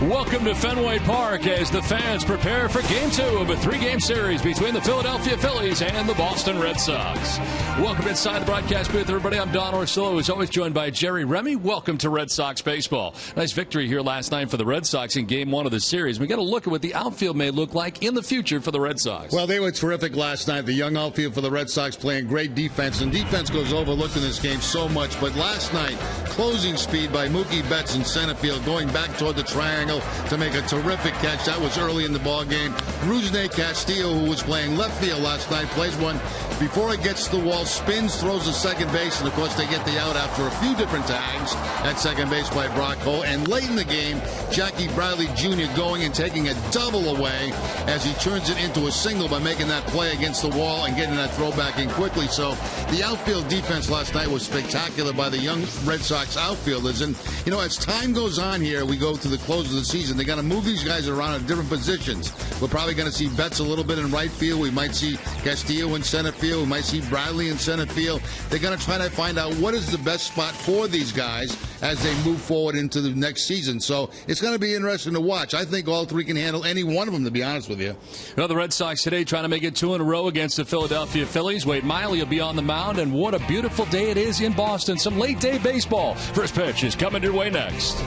Welcome to Fenway Park as the fans prepare for Game 2 of a 3-game series between the Philadelphia Phillies and the Boston Red Sox. Welcome inside the broadcast booth, everybody. I'm Don Orsillo, who's always joined by Jerry Remy. Welcome to Red Sox baseball. Nice victory here last night for the Red Sox in Game 1 of the series. We got to look at what the outfield may look like in the future for the Red Sox. Well, they were terrific last night. The young outfield for the Red Sox playing great defense, and defense goes overlooked in this game so much. But last night, closing speed by Mookie Betts in center field, going back toward the triangle to make a terrific catch. That was early in the ball game. Rusney Castillo, who was playing left field last night, plays one before it gets to the wall, spins, throws to second base, and of course they get the out after a few different tags at second base by Brock Holt. And late in the game, Jackie Bradley Jr. going and taking a double away as he turns it into a single by making that play against the wall and getting that throw back in quickly. So the outfield defense last night was spectacular by the young Red Sox outfielders. And, you know, as time goes on here, we go to the close of the season, they're going to move these guys around in different positions. We're probably going to see Betts a little bit in right field. We might see Castillo in center field. We might see Bradley in center field. They're going to try to find out what is the best spot for these guys as they move forward into the next season. So it's going to be interesting to watch. I think all three can handle any one of them, to be honest with you. Well, the Red Sox today trying to make it 2 in a row against the Philadelphia Phillies. Wade Miley will be on the mound, and what a beautiful day it is in Boston. Some late-day baseball. First pitch is coming your way next.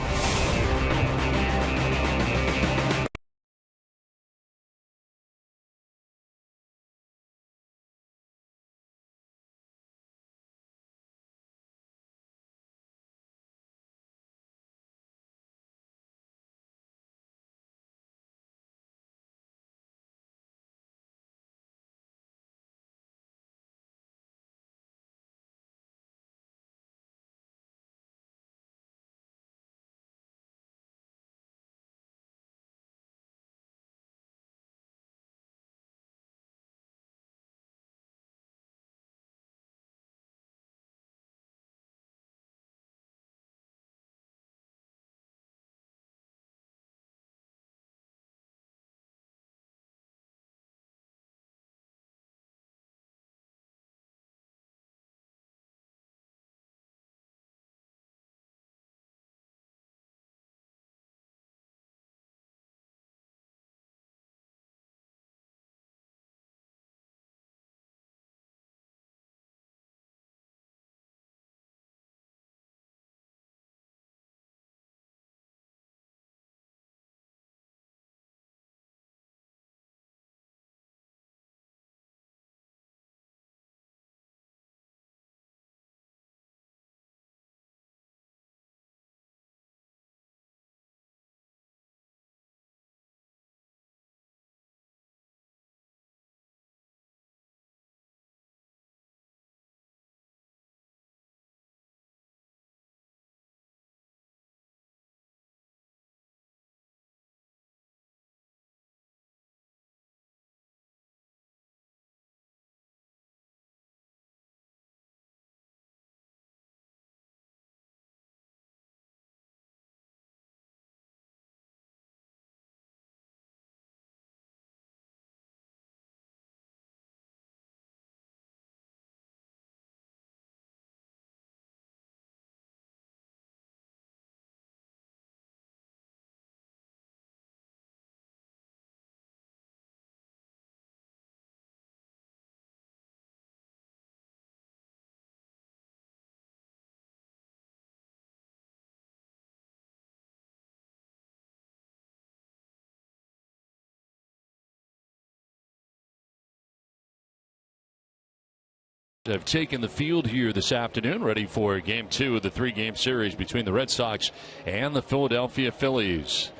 Have taken the field here this afternoon, ready for Game 2 of the 3-game series between the Red Sox and the Philadelphia Phillies.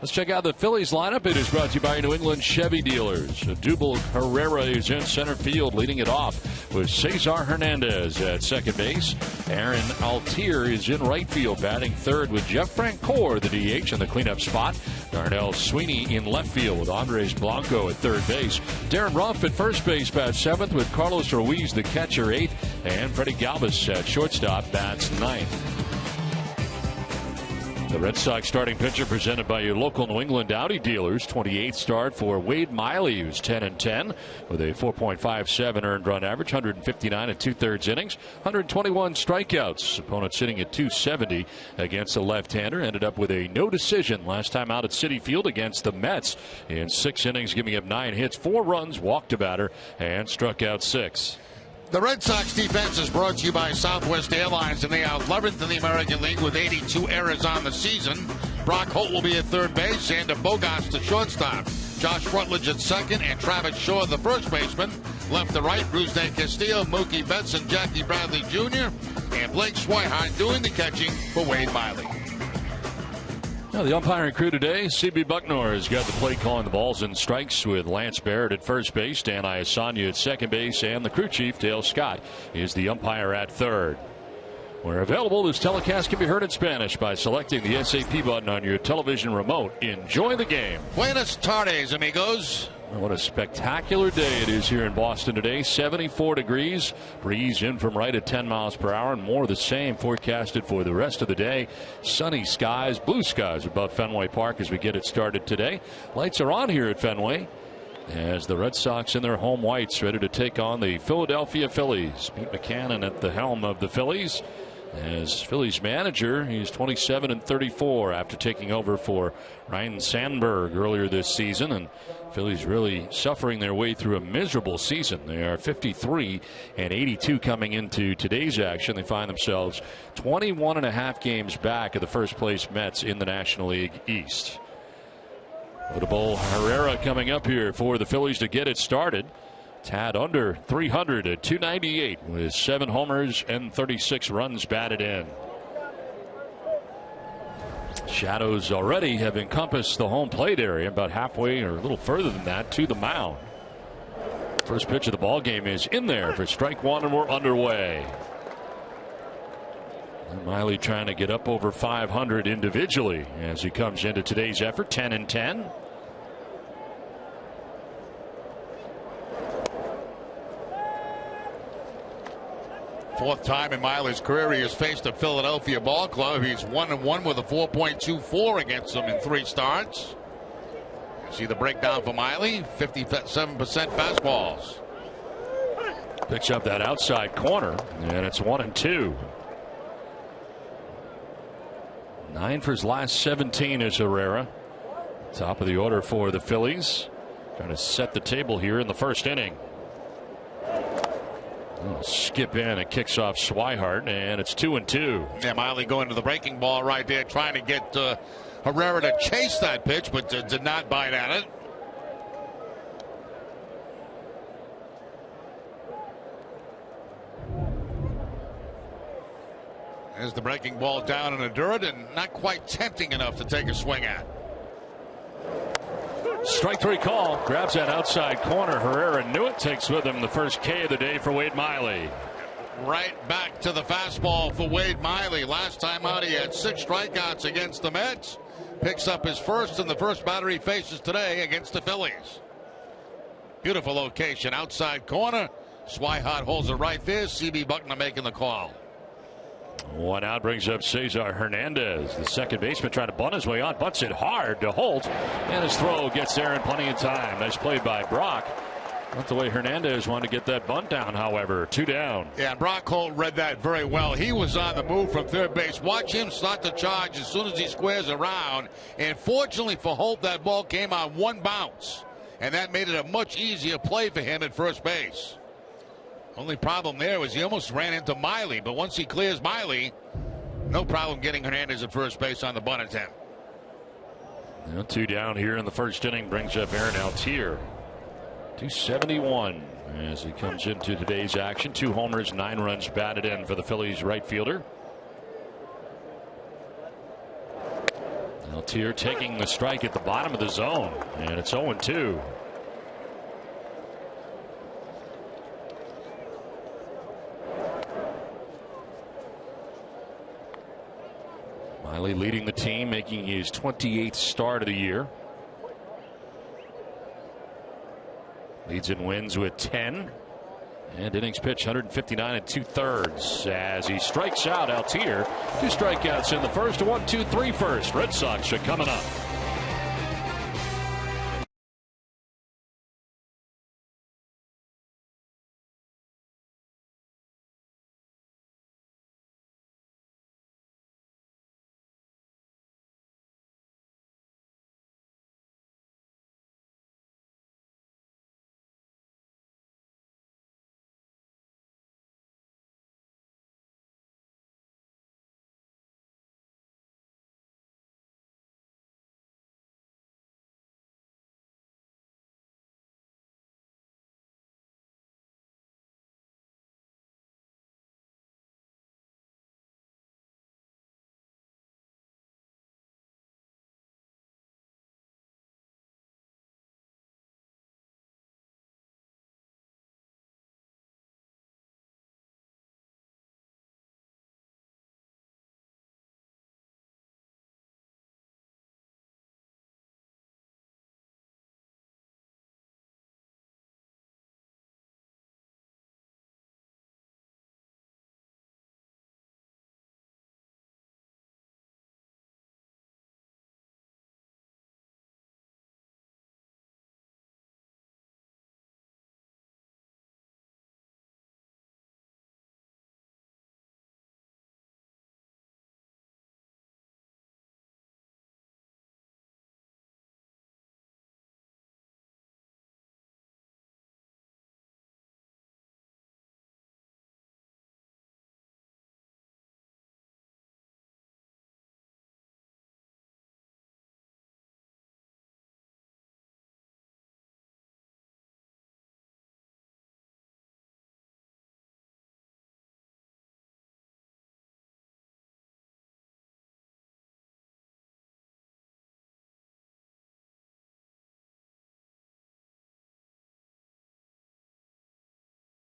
Let's check out the Phillies lineup. It is brought to you by New England Chevy Dealers. Dubal Herrera is in center field, leading it off with Cesar Hernandez at second base. Aaron Altier is in right field, batting third with Jeff Francoeur, the DH, in the cleanup spot. Darnell Sweeney in left field with Andres Blanco at third base. Darren Ruff at first base bats seventh with Carlos Ruiz, the catcher, eighth. And Freddie Galvis at shortstop bats ninth. The Red Sox starting pitcher presented by your local New England Audi dealers. 28th start for Wade Miley, who's 10-10 with a 4.57 earned run average, 159 and 2/3 innings, 121 strikeouts. Opponent sitting at 270 against the left-hander. Ended up with a no decision last time out at Citi Field against the Mets in 6 innings, giving up 9 hits, 4 runs, walked a batter, and struck out 6. The Red Sox defense is brought to you by Southwest Airlines, and they are 11th in the American League with 82 errors on the season. Brock Holt will be at third base, Xander Bogaerts the shortstop, Josh Rutledge at second, and Travis Shaw the first baseman. Left to right, Rusney Castillo, Mookie Betts, and Jackie Bradley Jr., and Blake Swihart doing the catching for Wade Miley. Now the umpiring crew today, CB Bucknor has got the play calling the balls and strikes with Lance Barrett at first base, Dan Iasanya at second base, and the crew chief, Dale Scott, is the umpire at third. Where available, this telecast can be heard in Spanish by selecting the SAP button on your television remote. Enjoy the game. Buenas tardes, amigos. What a spectacular day it is here in Boston today. 74 degrees. Breeze in from right at 10 miles per hour, and more of the same forecasted for the rest of the day. Sunny skies, blue skies above Fenway Park as we get it started today. Lights are on here at Fenway as the Red Sox in their home whites ready to take on the Philadelphia Phillies. Pete Buchanan at the helm of the Phillies. As Phillies manager, he's 27-34 after taking over for Ryan Sandberg earlier this season, and Phillies really suffering their way through a miserable season. They are 53-82 coming into today's action. They find themselves 21.5 games back of the first place Mets in the National League East. Notable Herrera coming up here for the Phillies to get it started. Tad under 300 at 298 with 7 homers and 36 runs batted in. Shadows already have encompassed the home plate area, about halfway or a little further than that to the mound. First pitch of the ball game is in there for strike one, and we're underway. And Miley trying to get up over 500 individually as he comes into today's effort, 10-10. Fourth time in Miley's career he has faced a Philadelphia ball club. He's 1-1 with a 4.24 against them in 3 starts. See the breakdown for Miley, 57% fastballs. Picks up that outside corner, and it's 1-2. 9 for his last 17 is Herrera. Top of the order for the Phillies. Trying to set the table here in the first inning. Skip in and kicks off Swihart, and it's 2-2. Yeah, Miley going to the breaking ball right there, trying to get Herrera to chase that pitch, but did not bite at it. There's the breaking ball down and endured, and not quite tempting enough to take a swing at. Strike 3 call. Grabs that outside corner. Herrera knew it. Takes with him the first K of the day for Wade Miley. Right back to the fastball for Wade Miley. Last time out he had 6 strikeouts against the Mets. Picks up his first in the first batter he faces today against the Phillies. Beautiful location. Outside corner. Swihart holds it right there. CB Buckner making the call. 1 out brings up Cesar Hernandez. The second baseman trying to bunt his way on. Bunts it hard to Holt. And his throw gets there in plenty of time. Nice play by Brock. Not the way Hernandez wanted to get that bunt down, however. 2 down. Yeah, Brock Holt read that very well. He was on the move from third base. Watch him start the charge as soon as he squares around. And fortunately for Holt, that ball came on 1 bounce. And that made it a much easier play for him at first base. Only problem there was he almost ran into Miley, but once he clears Miley, no problem getting Hernandez at first base on the bunt attempt. Now 2 down here in the first inning brings up Aaron Altier. 271 as he comes into today's action. 2 homers, 9 runs batted in for the Phillies right fielder. Altier taking the strike at the bottom of the zone, and it's 0-2. Miley leading the team, making his 28th start of the year. Leads and wins with 10. And innings pitched 159 2/3 as he strikes out Altier. 2 strikeouts in the first. 1-2-3 first. Red Sox are coming up.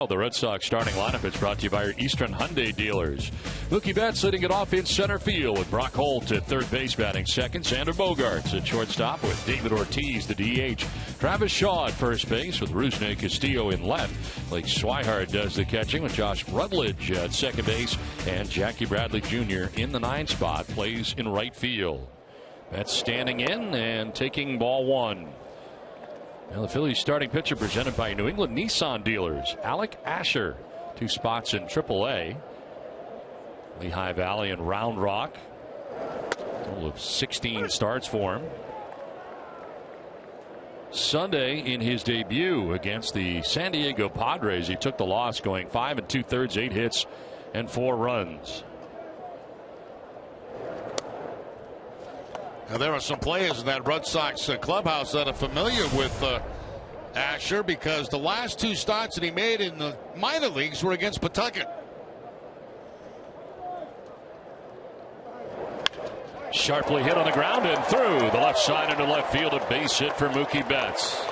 The Red Sox starting lineup is brought to you by your Eastern Hyundai dealers. Mookie Betts leading it off in center field with Brock Holt at third base batting second. Xander Bogaerts at shortstop with David Ortiz, the DH. Travis Shaw at first base with Rusney Castillo in left. Blake Swihart does the catching with Josh Rutledge at second base. And Jackie Bradley Jr. in the 9 spot plays in right field. Betts standing in and taking ball 1. Now the Phillies starting pitcher presented by New England Nissan dealers. Alec Asher, 2 spots in AAA. Lehigh Valley and Round Rock. A total of 16 starts for him. Sunday in his debut against the San Diego Padres, he took the loss going 5 2/3, 8 hits and 4 runs. Now, there are some players in that Red Sox clubhouse that are familiar with Asher because the last 2 starts that he made in the minor leagues were against Pawtucket. Sharply hit on the ground and through the left side into left field. A base hit for Mookie Betts.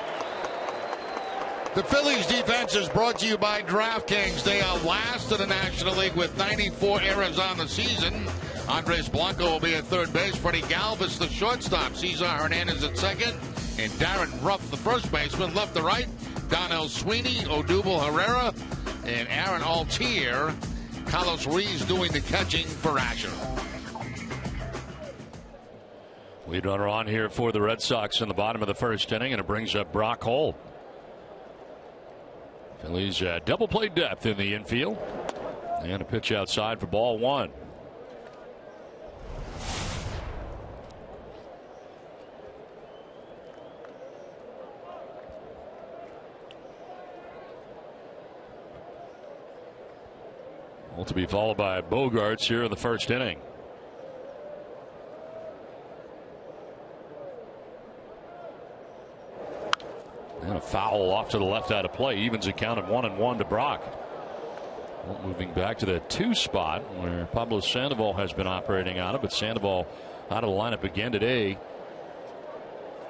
The Phillies defense is brought to you by DraftKings. They are last in the National League with 94 errors on the season. Andres Blanco will be at third base. Freddie Galvis, the shortstop. Cesar Hernandez at second. And Darren Ruff, the first baseman, left to right. Donnell Sweeney, Odubel Herrera, and Aaron Altier. Carlos Ruiz doing the catching for Asher. Lead runner on here for the Red Sox in the bottom of the first inning, and it brings up Brock Holt. Phillies double play depth in the infield. And a pitch outside for ball 1. Well, to be followed by Bogaerts here in the first inning. And a foul off to the left out of play. Evens the count of 1-1 to Brock. Well, moving back to the 2 spot where Pablo Sandoval has been operating out of, but Sandoval out of the lineup again today.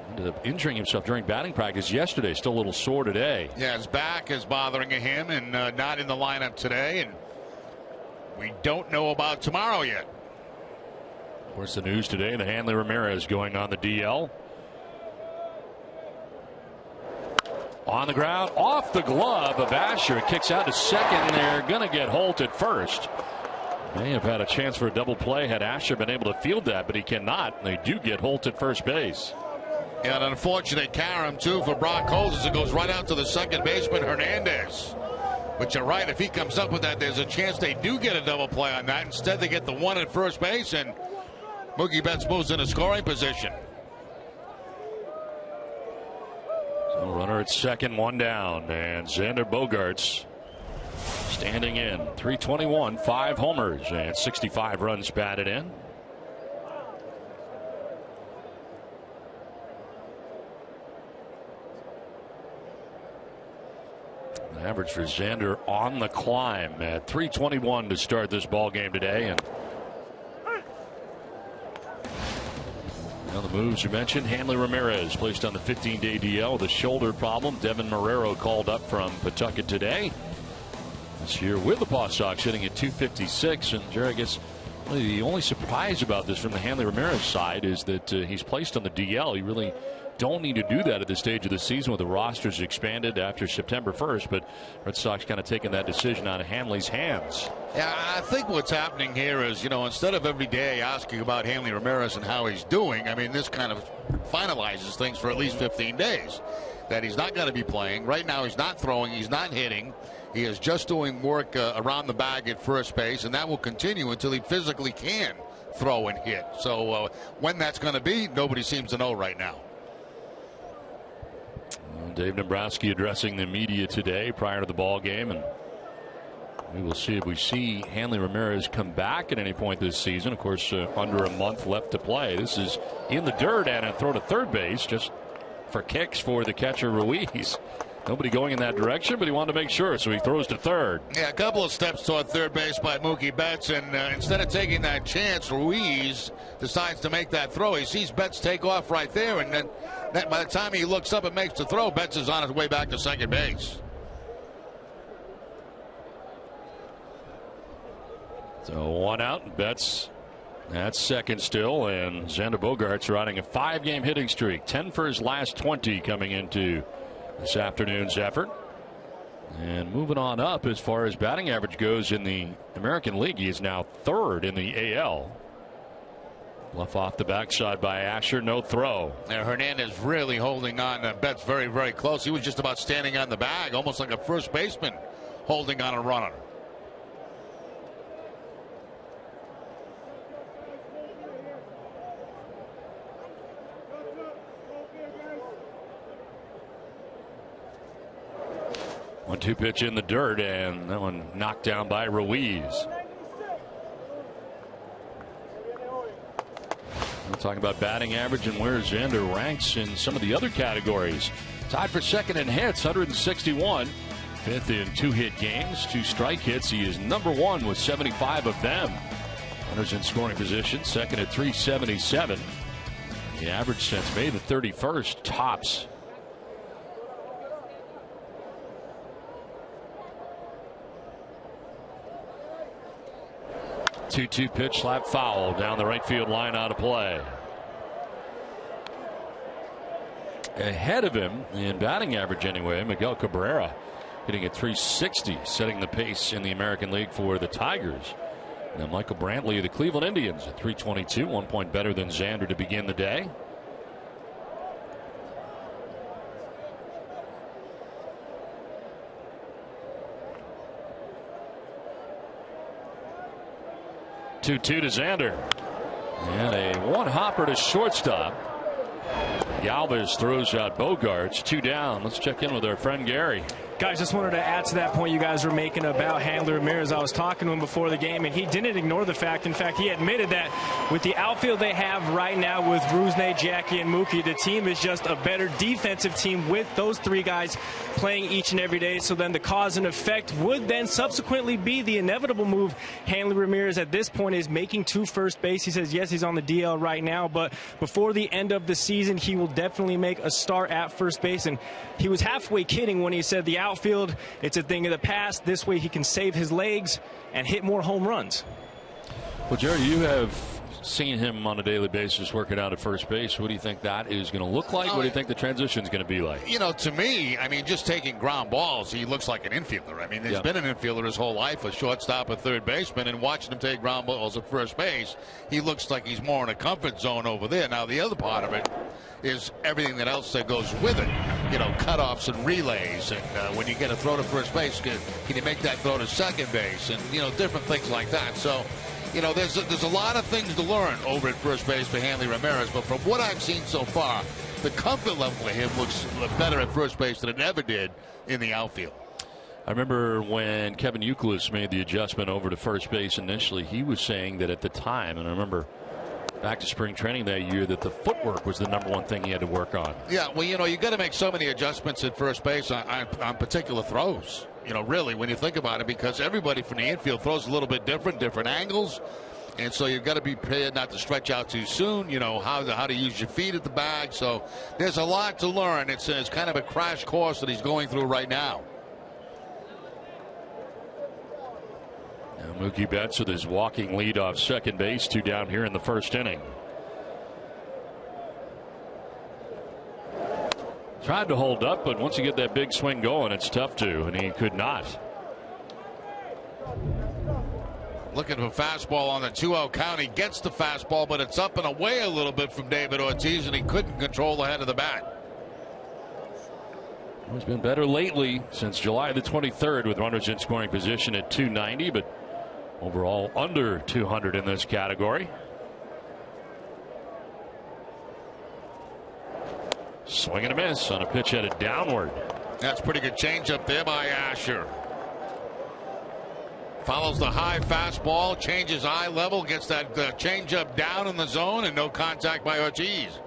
Ended up injuring himself during batting practice yesterday. Still a little sore today. Yeah, his back is bothering him and not in the lineup today. And we don't know about tomorrow yet. Of course, the news today, the Hanley Ramirez going on the DL. On the ground, off the glove of Asher. Kicks out to second. They're going to get Holt at first. May have had a chance for a double play had Asher been able to field that, but he cannot. They do get Holt at first base. Yeah, an unfortunate carom, too, for Brock Holt as it goes right out to the second baseman, Hernandez. But you're right, if he comes up with that, there's a chance they do get a double play on that. Instead, they get the one at first base, and Mookie Betts moves into scoring position. So runner at second, one down, and Xander Bogaerts standing in. 321, 5 homers, and 65 runs batted in. The average for Xander on the climb at 321 to start this ball game today. And now the moves you mentioned, Hanley Ramirez placed on the 15-day DL with a shoulder problem. Devin Marrero called up from Pawtucket today. This year with the Paw Sox hitting at 256. And Jerry, I guess the only surprise about this from the Hanley Ramirez side is that he's placed on the DL. You really don't need to do that at this stage of the season with the rosters expanded after September 1st. But Red Sox kind of taking that decision out of Hanley's hands. Yeah, I think what's happening here is, instead of every day asking about Hanley Ramirez and how he's doing, I mean, this kind of finalizes things for at least 15 days. That he's not going to be playing. Right now, he's not throwing. He's not hitting. He is just doing work around the bag at first base, and that will continue until he physically can throw and hit. So when that's going to be, nobody seems to know right now. Dave Dombrowski addressing the media today prior to the ball game, and we will see if we see Hanley Ramirez come back at any point this season. Of course, under a month left to play. This is in the dirt and a throw to third base just for kicks for the catcher Ruiz. Nobody going in that direction, but he wanted to make sure, so he throws to third. Yeah, a couple of steps toward third base by Mookie Betts, and instead of taking that chance, Ruiz decides to make that throw. He sees Betts take off right there, and then by the time he looks up and makes the throw, Betts is on his way back to second base. So one out, Betts at second still, and Xander Bogaerts riding a 5-game hitting streak, 10 for his last 20 coming into this afternoon's effort. And moving on up as far as batting average goes in the American League, he is now third in the AL. Bluff off the backside by Asher, no throw. And Hernandez really holding on. Betts very, very close. He was just about standing on the bag, almost like a first baseman holding on a runner. One-two pitch in the dirt, and that one knocked down by Ruiz. We're talking about batting average and where Xander ranks in some of the other categories. Tied for second in hits, 161. Fifth in 2-hit games, 2 strike hits. He is number 1 with 75 of them. Runners in scoring position, second at 377. The average since May the 31st tops. 2-2 pitch, slap foul down the right field line, out of play. Ahead of him in batting average anyway, Miguel Cabrera hitting at 360, setting the pace in the American League for the Tigers. Now Michael Brantley of the Cleveland Indians at 322, 1 point better than Xander to begin the day. Two to Xander, and a one hopper to shortstop. Galvis throws out Bogaerts, 2 down. Let's check in with our friend Gary. Guys, just wanted to add to that point you guys were making about Hanley Ramirez. I was talking to him before the game, and he didn't ignore the fact. In fact, he admitted that with the outfield they have right now with Rusney, Jackie, and Mookie, the team is just a better defensive team with those 3 guys playing each and every day. So then the cause and effect would then subsequently be the inevitable move. Hanley Ramirez at this point is making to first base. He says, yes, he's on the DL right now, but before the end of the season, he will definitely make a start at first base. And he was halfway kidding when he said the outfield, it's a thing of the past. This way he can save his legs and hit more home runs. Well, Jerry, you have seeing him on a daily basis working out at first base, what do you think that is going to look like? What do you think the transition is going to be like? You know, to me, I mean, just taking ground balls, he looks like an infielder. I mean, he's been an infielder his whole life, a shortstop, a third baseman, and watching him take ground balls at first base, he looks like he's more in a comfort zone over there. Now, the other part of it is everything that else that goes with it. You know, cutoffs and relays, and when you get a throw to first base, can you make that throw to second base, and, you know, different things like that. So, you know, there's a lot of things to learn over at first base for Hanley Ramirez, but from what I've seen so far, the comfort level for him looks better at first base than it ever did in the outfield. I remember when Kevin Youkilis made the adjustment over to first base initially, he was saying that at the time, and I remember back to spring training that year, that the footwork was the #1 thing he had to work on. Yeah, well, you know, you got to make so many adjustments at first base on particular throws. You know, really, when you think about it, because everybody from the infield throws a little bit different angles. And so you've got to be prepared not to stretch out too soon, you know, how to use your feet at the bag. So there's a lot to learn. It's kind of a crash course that he's going through right now. Now Mookie Betts with his walking lead off second base, 2 down here in the first inning. Tried to hold up, but once you get that big swing going, it's tough to, and he could not. Looking for fastball on the 2-0 count. He gets the fastball, but it's up and away a little bit from David Ortiz, and he couldn't control the head of the bat. He's been better lately since July the 23rd with runners in scoring position at 290, but overall under 200 in this category. Swing and a miss on a pitch headed downward. That's pretty good changeup there by Asher. Follows the high fastball, changes eye level, gets that changeup down in the zone, and no contact by Ortiz.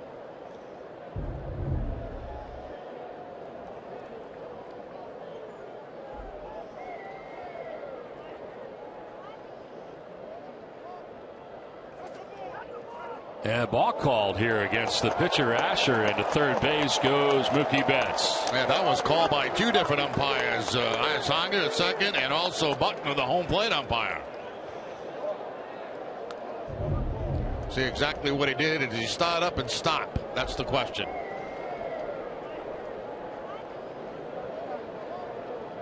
And ball called here against the pitcher Asher, and to third base goes Mookie Betts. Yeah, that was called by 2 different umpires. Ayasaga at second, and also Buckner, the home plate umpire. See exactly what he did. Did he start up and stop? That's the question.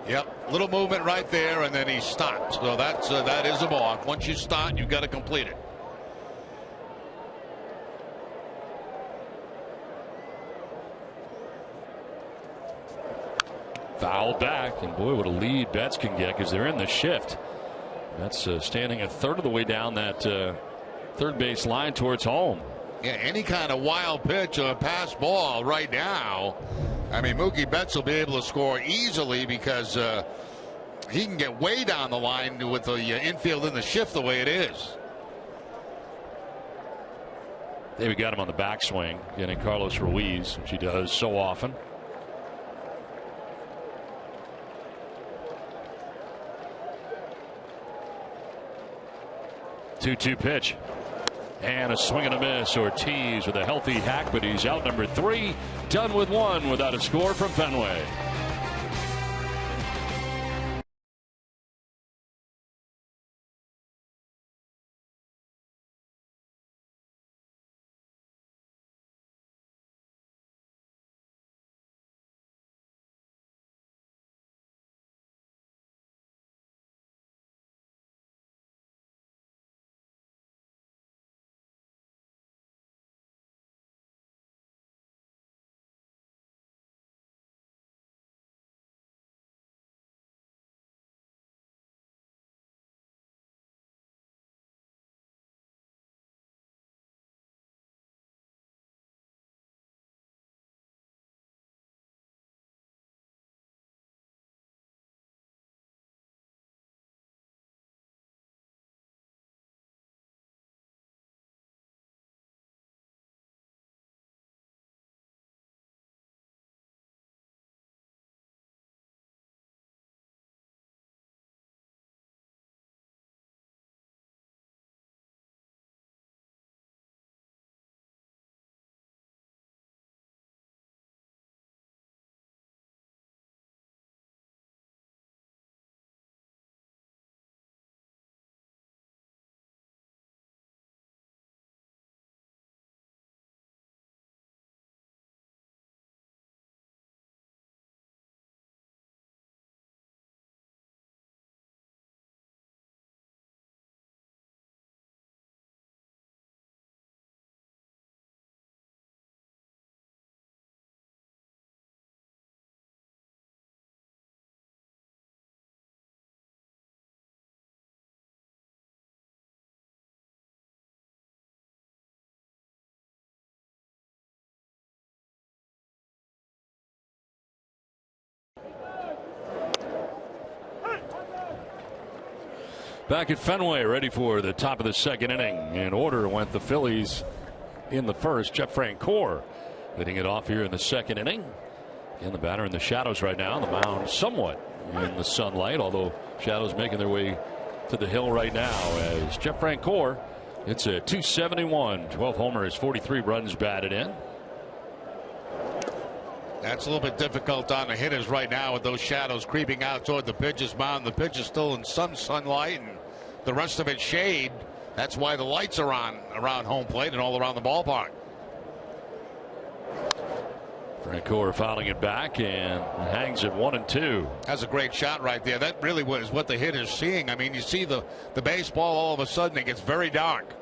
Yep, little movement right there, and then he stopped. So that is a balk. Once you start, you've got to complete it. Fouled back, and boy, what a lead Betts can get because they're in the shift. That's standing a third of the way down that third base line towards home. Yeah, any kind of wild pitch or pass ball right now, I mean, Mookie Betts will be able to score easily because he can get way down the line with the infield in the shift the way it is. They got him on the backswing, getting Carlos Ruiz, which he does so often. 2-2 pitch. And a swing and a miss. Ortiz with a healthy hack, but he's out number 3. Done with 1 without a score from Fenway. Back at Fenway, ready for the top of the second inning. In order went the Phillies in the first. Jeff Francoeur leading it off here in the second inning. Again, the batter in the shadows right now. The mound somewhat in the sunlight, although shadows making their way to the hill right now as Jeff Francoeur hits a .271, 12 homers, 43 runs batted in. That's a little bit difficult on the hitters right now with those shadows creeping out toward the pitcher's mound. The pitch is still in some sunlight and the rest of it shade. That's why the lights are on around home plate and all around the ballpark. Francoeur fouling it back and hangs at 1-2. That's a great shot right there. That really was what the hitter's seeing. I mean, you see the baseball, all of a sudden it gets very dark.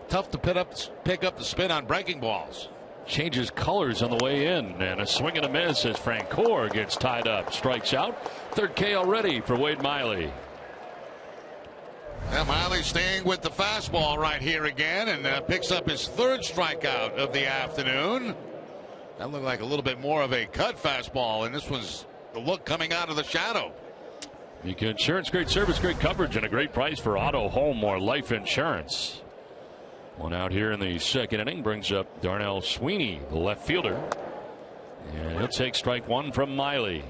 Tough to pick up the spin on breaking balls. Changes colors on the way in, and a swing and a miss as Francoeur gets tied up. Strikes out. Third K already for Wade Miley. Yeah, Miley staying with the fastball right here again and picks up his third strikeout of the afternoon. That looked like a little bit more of a cut fastball, and this was the look coming out of the shadow. Mika Insurance, great service, great coverage, and a great price for auto, home, or life insurance. One out here in the second inning brings up Darnell Sweeney, the left fielder. And he'll take strike one from Miley.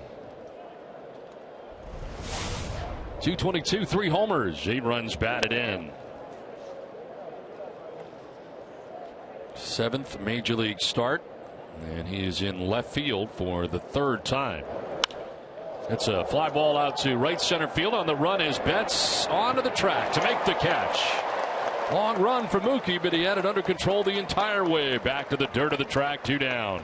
222, 3 homers, 8 runs batted in. 7th major league start, and he is in left field for the 3rd time. It's a fly ball out to right center field. On the run is Betts onto the track to make the catch. Long run for Mookie, but he had it under control the entire way. Back to the dirt of the track, 2 down.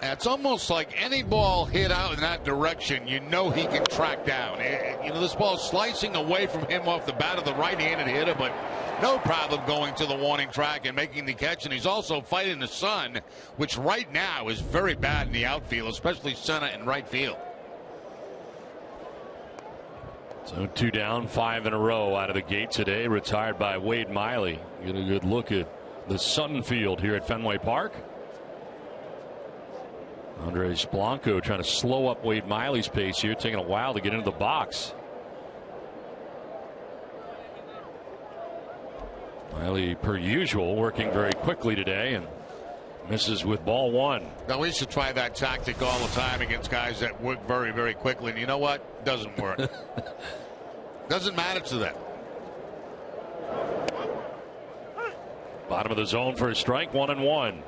It's almost like any ball hit out in that direction, you know he can track down. You know, this ball's slicing away from him off the bat of the right-handed hitter, but no problem going to the warning track and making the catch. And he's also fighting the sun, which right now is very bad in the outfield, especially center and right field. So 2 down, 5 in a row out of the gate today, retired by Wade Miley. Get a good look at the Sun Field here at Fenway Park. Andres Blanco trying to slow up Wade Miley's pace here, taking a while to get into the box. Miley, per usual, working very quickly today and misses with ball 1. Now we should try that tactic all the time against guys that work very, very quickly. And you know what? Doesn't work. Doesn't matter to them. Bottom of the zone for a strike, 1-1.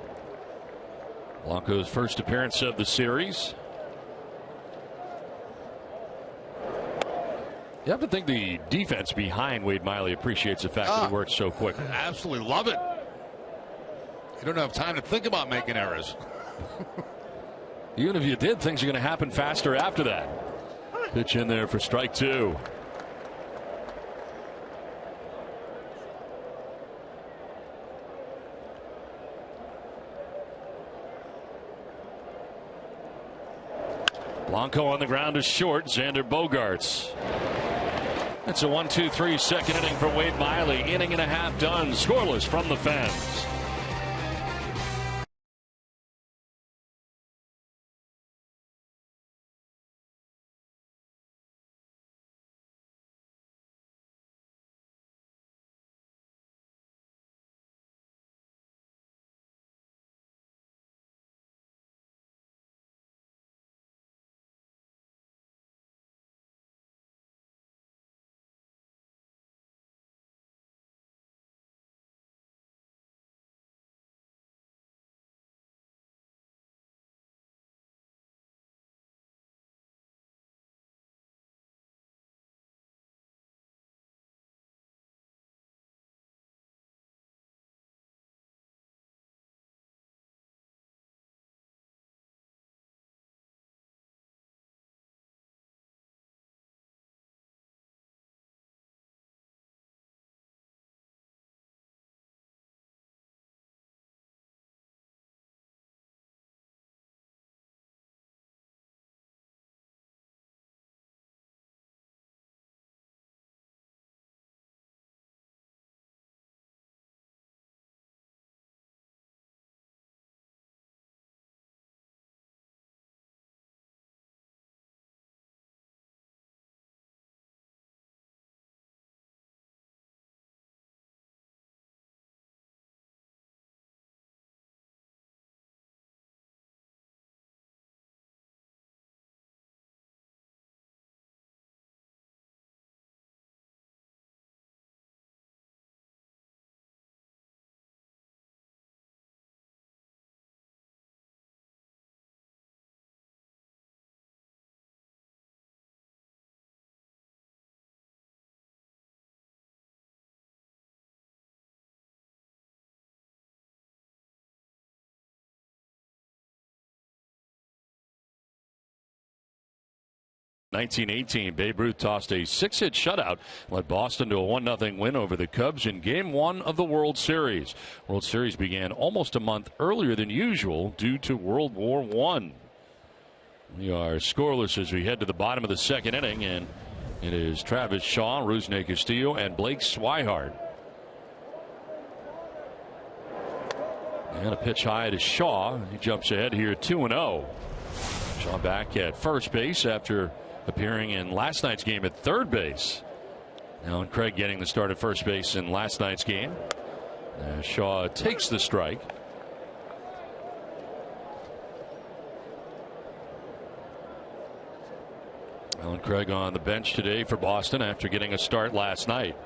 Blanco's first appearance of the series. You have to think the defense behind Wade Miley appreciates the fact that he works so quick. Absolutely love it. You don't have time to think about making errors. Even if you did, things are going to happen faster after that. Pitch in there for strike 2. Blanco on the ground is short. Xander Bogaerts. It's a 1-2-3 second inning for Wade Miley. Inning and a half done. Scoreless from the fence. 1918, Babe Ruth tossed a 6-hit shutout, led Boston to a 1-0 win over the Cubs in Game 1 of the World Series. World Series began almost a month earlier than usual due to World War I. We are scoreless as we head to the bottom of the second inning, and it is Travis Shaw, Rusney Castillo, and Blake Swihart. And a pitch high to Shaw. He jumps ahead here 2-0. Shaw back at first base after appearing in last night's game at third base. Alan Craig getting the start at first base in last night's game. Shaw takes the strike. Alan Craig on the bench today for Boston after getting a start last night.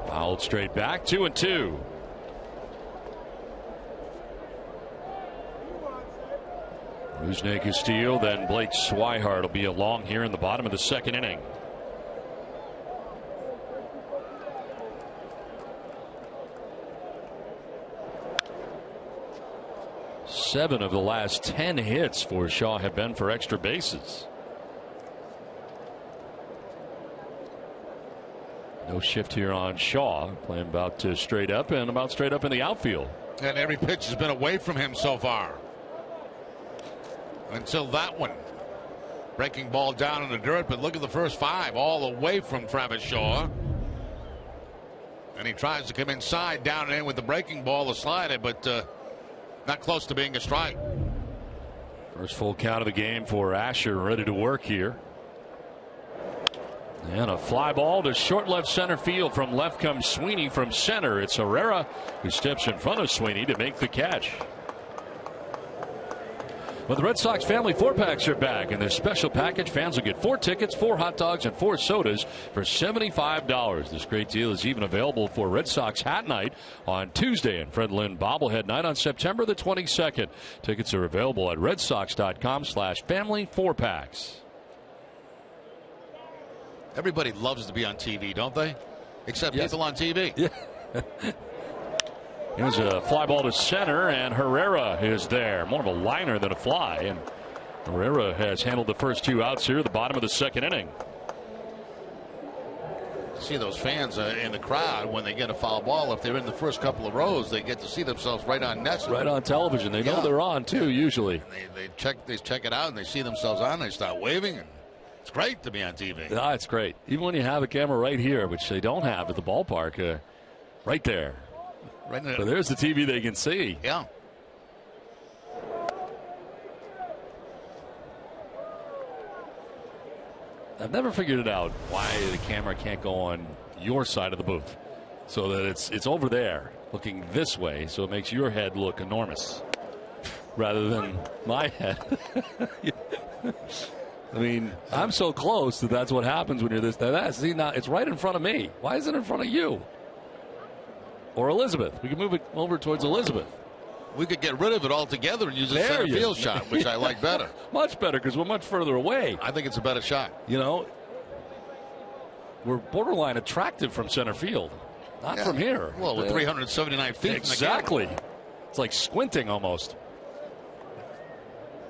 Fouled straight back, 2-2. Rusney Castillo, then Blake Swihart will be along here in the bottom of the second inning. Seven of the last 10 hits for Shaw have been for extra bases. No shift here on Shaw, playing about straight up and about straight up in the outfield. And every pitch has been away from him so far. Until that one. Breaking ball down in the dirt, but look at the first 5 all away from Travis Shaw. And he tries to come inside, down and in with the breaking ball, the slider, but not close to being a strike. First full count of the game for Asher, ready to work here. And a fly ball to short left center field. From left comes Sweeney, from center it's Herrera who steps in front of Sweeney to make the catch. Well, the Red Sox family 4-packs are back. In their special package, fans will get 4 tickets, 4 hot dogs, and 4 sodas for $75. This great deal is even available for Red Sox Hat Night on Tuesday and Fred Lynn Bobblehead Night on September the 22nd. Tickets are available at redsox.com/family 4-packs. Everybody loves to be on TV, don't they? Except people on TV. Yeah. Here's a fly ball to center, and Herrera is there. More of a liner than a fly, and Herrera has handled the first 2 outs here at the bottom of the second inning. See those fans in the crowd when they get a foul ball. If they're in the first couple of rows, they get to see themselves right on net. Right on television. They know they're on, too, usually. They check it out, and they see themselves on. They start waving, and it's great to be on TV. Yeah, it's great. Even when you have a camera right here, which they don't have at the ballpark, right there. Right there. So there's the TV they can see. Yeah. I've never figured it out why the camera can't go on your side of the booth, so that it's over there looking this way, so it makes your head look enormous rather than my head. I mean, I'm so close that that's what happens when you're this. See, now it's right in front of me. Why isn't it in front of you? Or Elizabeth. We can move it over towards Elizabeth. We could get rid of it altogether and use a center field shot, which I like better. Much better, because we're much further away. I think it's a better shot. You know, we're borderline attractive from center field, not from here. Well, with 379 feet. Exactly. It's like squinting almost.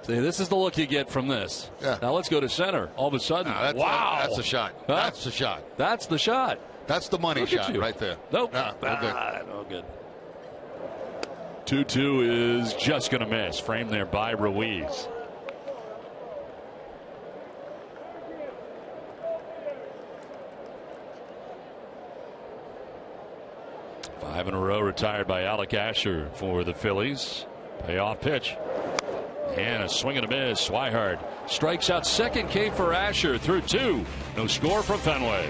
See, this is the look you get from this. Yeah. Now let's go to center. All of a sudden, wow. That's the shot. Huh? That's the shot. That's the shot. That's the money shot right there. Nope. No good. No good. 2-2 is just going to miss. Framed there by Ruiz. Five in a row retired by Alec Asher for the Phillies. Payoff pitch. And a swing and a miss. Swihart strikes out second. K for Asher through 2. No score from Fenway.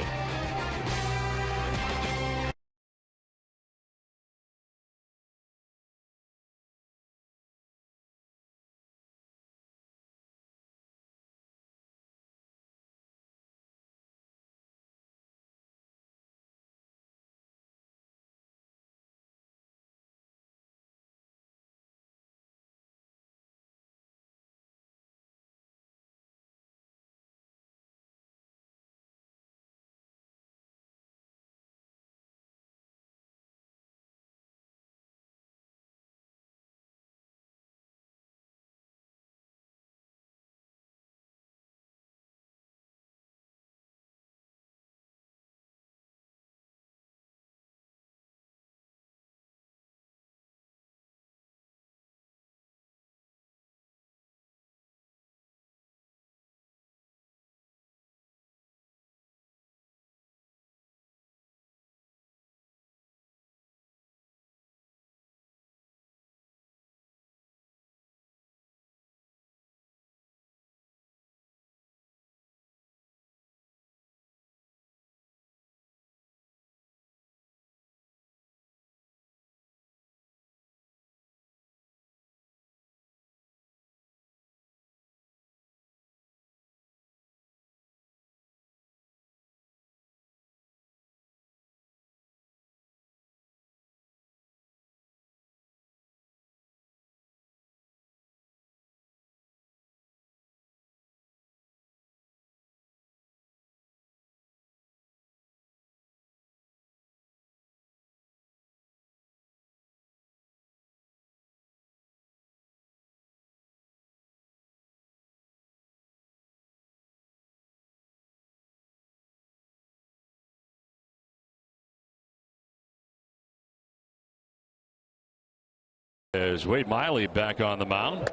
As Wade Miley back on the mound.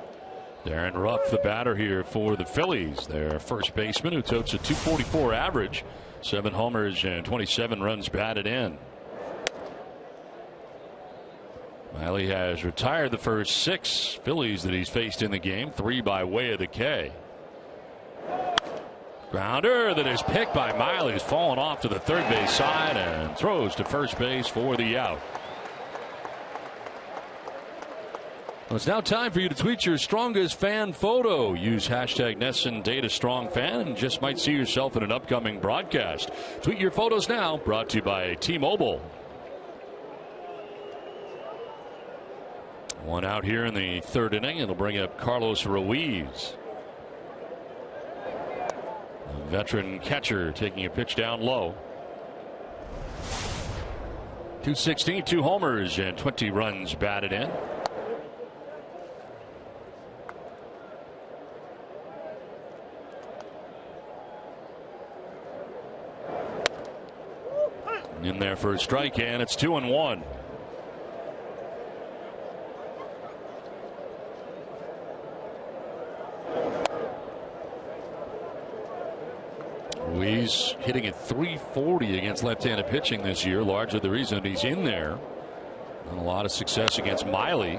Darren Ruff, the batter here for the Phillies. Their first baseman, who totes a .244 average, 7 homers and 27 runs batted in. Miley has retired the first 6 Phillies that he's faced in the game, 3 by way of the K. Grounder that is picked by Miley, has fallen off to the third base side and throws to first base for the out. Well, it's now time for you to tweet your strongest fan photo. Use hashtag NESN-DataStrongFan and just might see yourself in an upcoming broadcast. Tweet your photos now. Brought to you by T-Mobile. One out here in the 3rd inning. It'll bring up Carlos Ruiz. A veteran catcher taking a pitch down low. 216, 2 homers and 20 runs batted in. In there for a strike, and it's 2-1. Ruiz hitting at .340 against left-handed pitching this year. Largely the reason he's in there. And a lot of success against Miley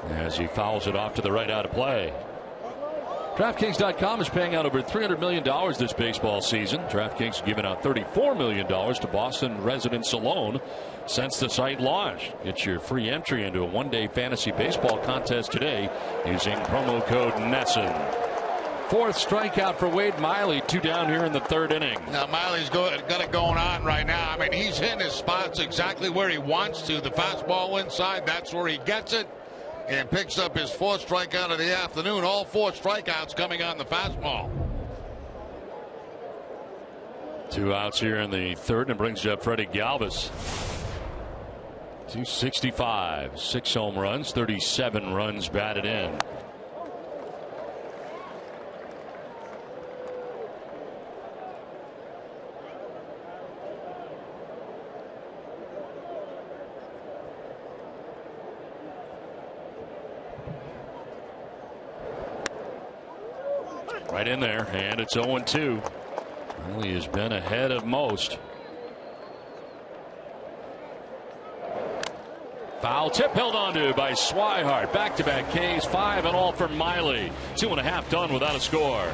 as he fouls it off to the right out of play. DraftKings.com is paying out over $300 million this baseball season. DraftKings has given out $34 million to Boston residents alone since the site launched. Get your free entry into a one-day fantasy baseball contest today using promo code NESN. 4th strikeout for Wade Miley. 2 down here in the 3rd inning. Now Miley's got it going on right now. I mean, he's hitting his spots exactly where he wants to. The fastball inside, that's where he gets it. And picks up his 4th strikeout of the afternoon. All 4 strikeouts coming on the fastball. 2 outs here in the 3rd, and it brings up Freddie Galvis. 265, 6 home runs, 37 runs batted in. Right in there, and it's 0-2. Well, he has been ahead of most. Foul tip held onto by Swihart. Back-to-back Ks, 5 and all for Miley. 2.5 done without a score.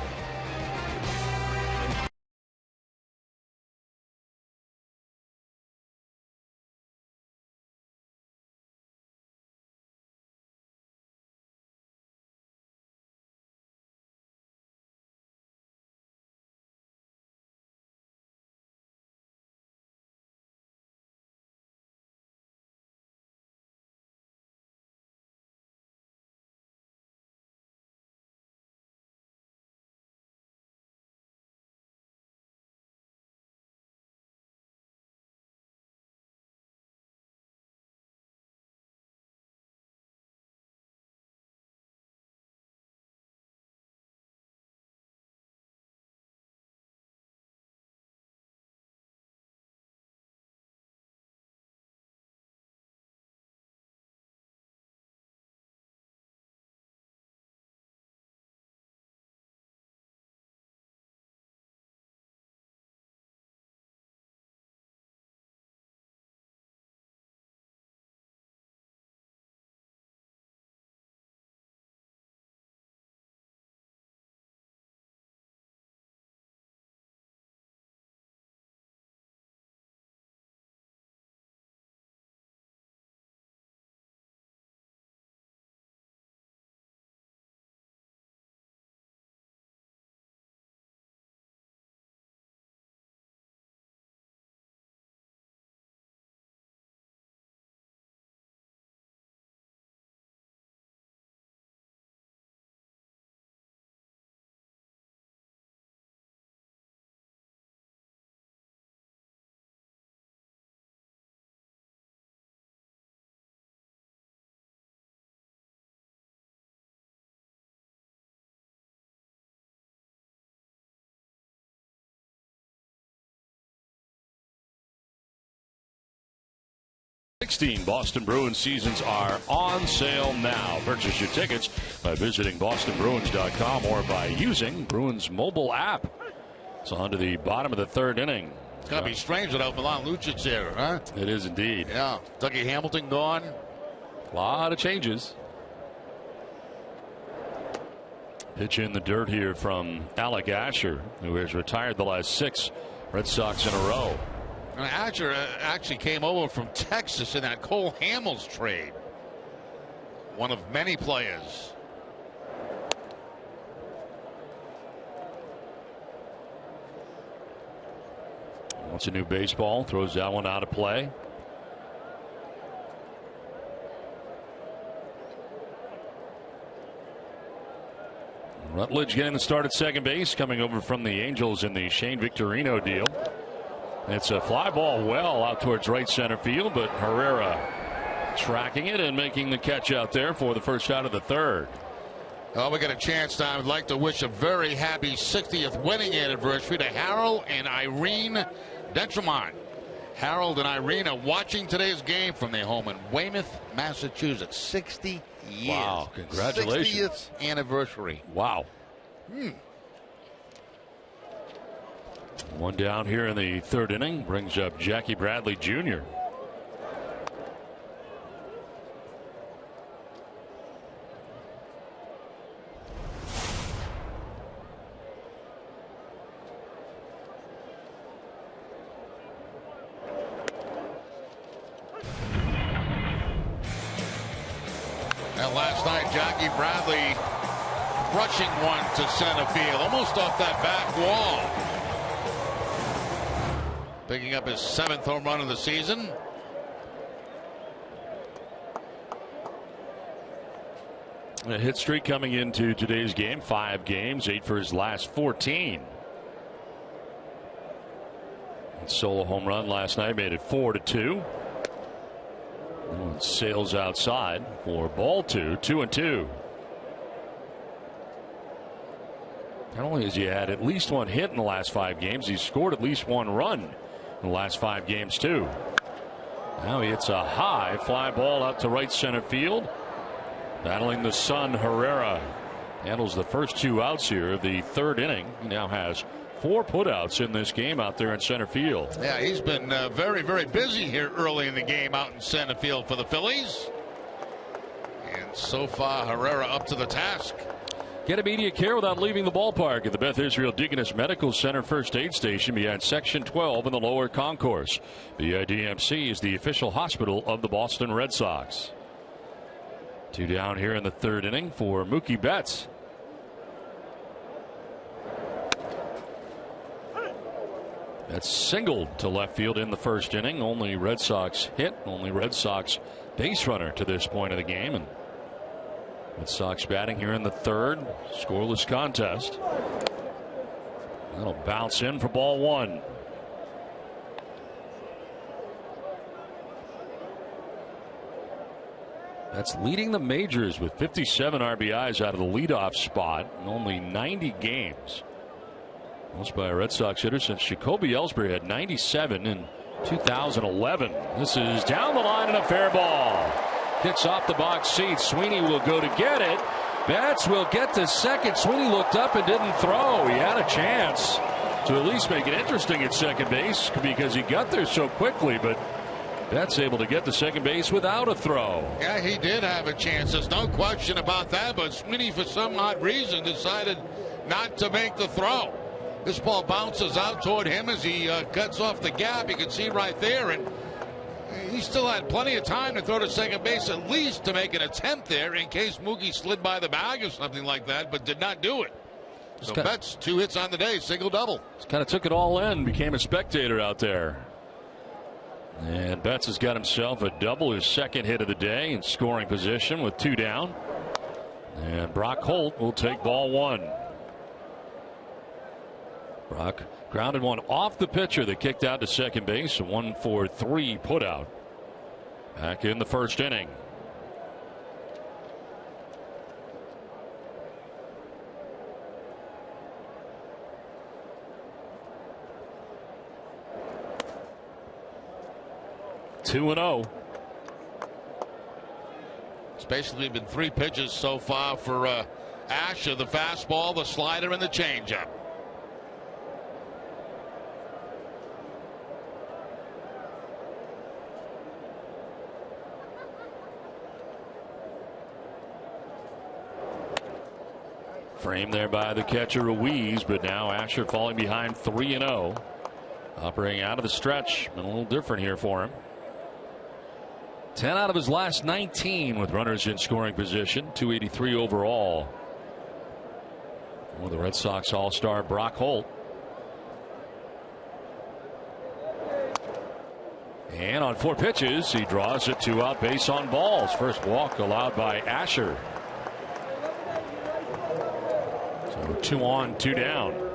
16 Boston Bruins seasons are on sale now. Purchase your tickets by visiting bostonbruins.com or by using Bruins mobile app. It's on to the bottom of the third inning. It's going to be strange without Milan Lucic here, huh? It is indeed. Yeah. Dougie Hamilton gone. A lot of changes. Pitch in the dirt here from Alec Asher, who has retired the last 6 Red Sox in a row. And Asher actually came over from Texas in that Cole Hamels trade. One of many players. Wants a new baseball. Throws that one out of play. Rutledge getting the start at second base, coming over from the Angels in the Shane Victorino deal. It's a fly ball well out towards right center field, but Herrera tracking it and making the catch out there for the first out of the third. Oh, we got a chance now. I'd like to wish a very happy 60th wedding anniversary to Harold and Irene Dentremont. Harold and Irene are watching today's game from their home in Weymouth, Massachusetts. 60 years. Wow, congratulations. 60th anniversary. Wow. One down here in the third inning brings up Jackie Bradley Jr. And last night, Jackie Bradley rushing one to center field, almost off that back wall. Picking up his 7th home run of the season. A hit streak coming into today's game. 5 games, 8 for his last 14. Solo home run last night made it 4-2. Sails outside for ball 2, 2-2. Not only has he had at least 1 hit in the last 5 games, he's scored at least 1 run in the last 5 games too. Now he hits a high fly ball out to right center field. Battling the sun, Herrera handles the first 2 outs here of the third inning. He now has 4 putouts in this game out there in center field. Yeah, he's been very, very busy here early in the game out in center field for the Phillies. And so far, Herrera up to the task. Get immediate care without leaving the ballpark at the Beth Israel Deaconess Medical Center First Aid Station behind Section 12 in the lower concourse. BIDMC is the official hospital of the Boston Red Sox. 2 down here in the third inning for Mookie Betts. That's singled to left field in the first inning. Only Red Sox hit, only Red Sox base runner to this point of the game. And Red Sox batting here in the third. Scoreless contest. That'll bounce in for ball 1. That's leading the majors with 57 RBIs out of the leadoff spot in only 90 games. Most by a Red Sox hitter since Jacoby Ellsbury had 97 in 2011. This is down the line and a fair ball. Kicks off the box seat. Sweeney will go to get it. Betts will get to second. Sweeney looked up and didn't throw. He had a chance to at least make it interesting at second base because he got there so quickly, but Betts able to get to second base without a throw. Yeah, he did have a chance. There's no question about that, but Sweeney, for some odd reason, decided not to make the throw. This ball bounces out toward him as he cuts off the gap. You can see right there, and he still had plenty of time to throw to second base, at least to make an attempt there in case Mookie slid by the bag or something like that, but did not do it. So Betts, 2 hits on the day, single double. Just kind of took it all in, became a spectator out there. And Betts has got himself a double, his second hit of the day in scoring position with 2 down. And Brock Holt will take ball 1. Brock grounded one off the pitcher that kicked out to second base. A 1-for-3 putout. Back in the first inning. Two 2-0. It's basically been 3 pitches so far for Asher: the fastball, the slider, and the changeup. Framed there by the catcher Ruiz, but now Asher falling behind 3-0. Operating out of the stretch, been a little different here for him. 10 out of his last 19 with runners in scoring position. 283 overall. For the Red Sox All-Star Brock Holt. And on 4 pitches, he draws a 2-out base on balls. First walk allowed by Asher. So 2 on, 2 down.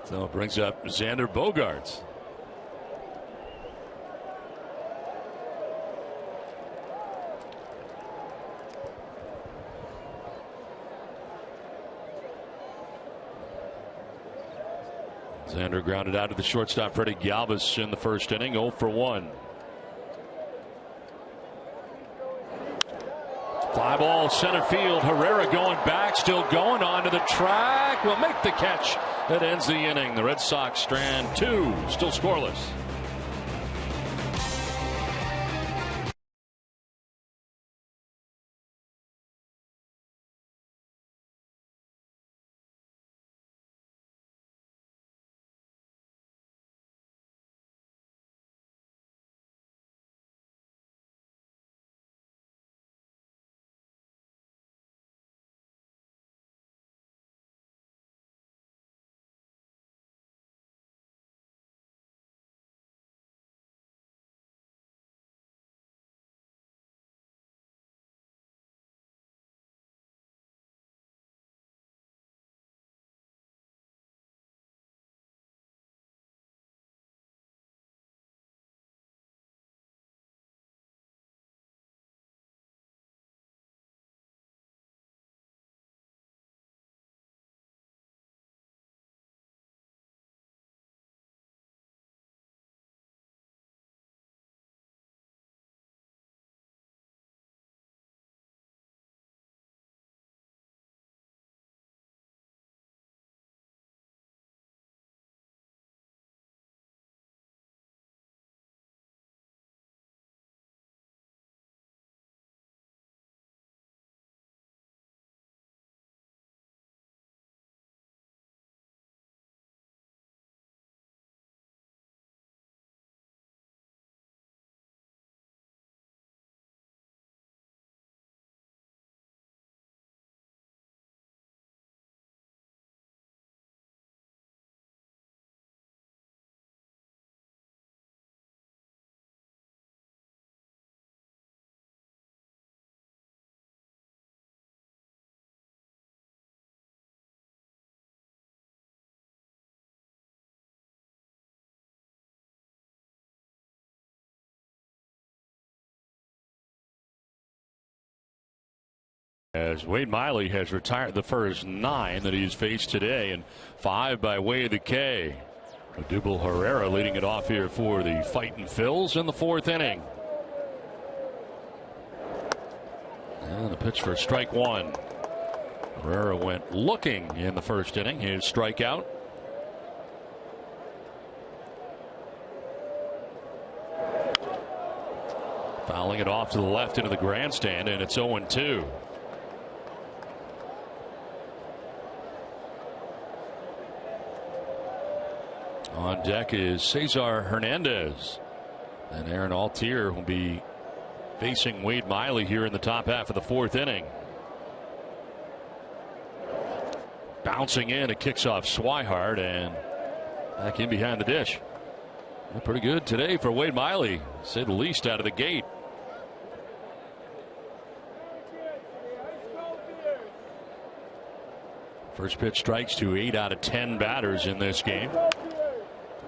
So it brings up Xander Bogaerts. Xander grounded out to the shortstop Freddie Galvis in the first inning, 0 for 1. Fly ball center field. Herrera going back, still going onto the track. Will make the catch that ends the inning. The Red Sox strand 2, still scoreless. As Wade Miley has retired the first 9 that he's faced today, and 5 by way of the K. Odubel Herrera leading it off here for the Fightin' Phils in the 4th inning. And the pitch for strike 1. Herrera went looking in the first inning. His strikeout. Fouling it off to the left into the grandstand, and it's 0-2. On deck is Cesar Hernandez, and Aaron Altier will be facing Wade Miley here in the top half of the 4th inning. Bouncing in, it kicks off Swihart and back in behind the dish. Pretty good today for Wade Miley, to say the least, out of the gate. First pitch strikes to 8 out of 10 batters in this game.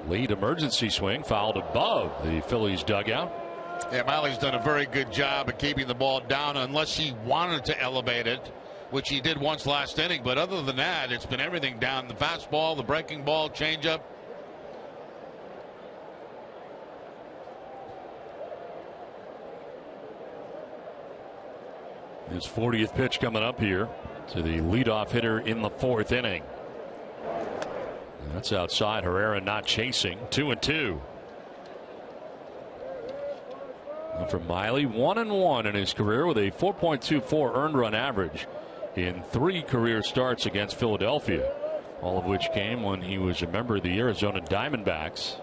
Lead emergency swing fouled above the Phillies dugout. Yeah, Miley's done a very good job of keeping the ball down, unless he wanted to elevate it, which he did once last inning. But other than that, it's been everything down. The fastball, the breaking ball, changeup. His 40th pitch coming up here to the leadoff hitter in the 4th inning. That's outside. Herrera not chasing. 2-2. And for Miley, 1-1 in his career with a 4.24 earned run average in 3 career starts against Philadelphia, all of which came when he was a member of the Arizona Diamondbacks.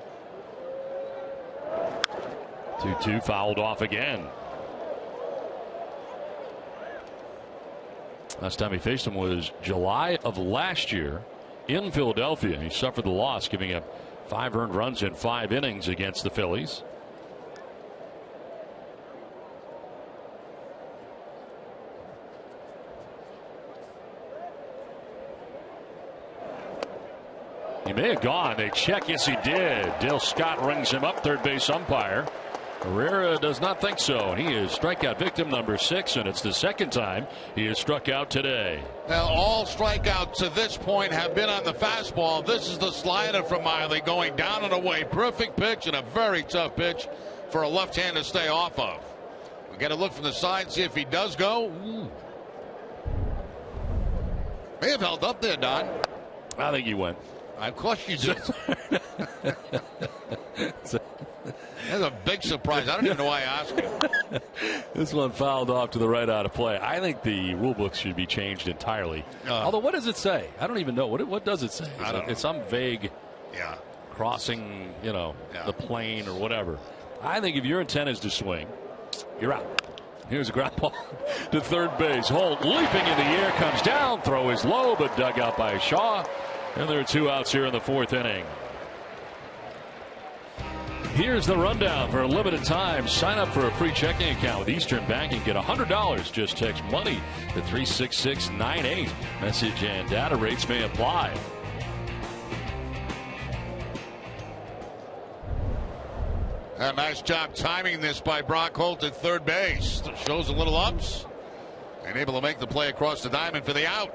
2-2, fouled off again. Last time he faced him was July of last year in Philadelphia. He suffered the loss, giving up 5 earned runs in 5 innings against the Phillies. He may have gone. They check. Yes, he did. Dale Scott rings him up, third base umpire. Herrera does not think so. He is strikeout victim number 6, and it's the second time he has struck out today. Now, all strikeouts to this point have been on the fastball. This is the slider from Miley going down and away. Perfect pitch and a very tough pitch for a left-hander to stay off of. We got to look from the side, see if he does go. May have held up there, Don. I think he went. Of course you do. That's a big surprise. I don't even know why I asked you. This one fouled off to the right out of play. I think the rule book should be changed entirely. Although, what does it say? I don't even know. What does it say? It's some vague crossing, the plane or whatever. I think if your intent is to swing, you're out. Here's a ground ball to third base. Holt leaping in the air, comes down. Throw is low, but dug out by Shaw. And there are 2 outs here in the 4th inning. Here's the rundown for a limited time. Sign up for a free checking account with Eastern Bank and get $100. Just text money to 36698. Message and data rates may apply. A nice job timing this by Brock Holt at third base. Shows a little ups and able to make the play across the diamond for the out.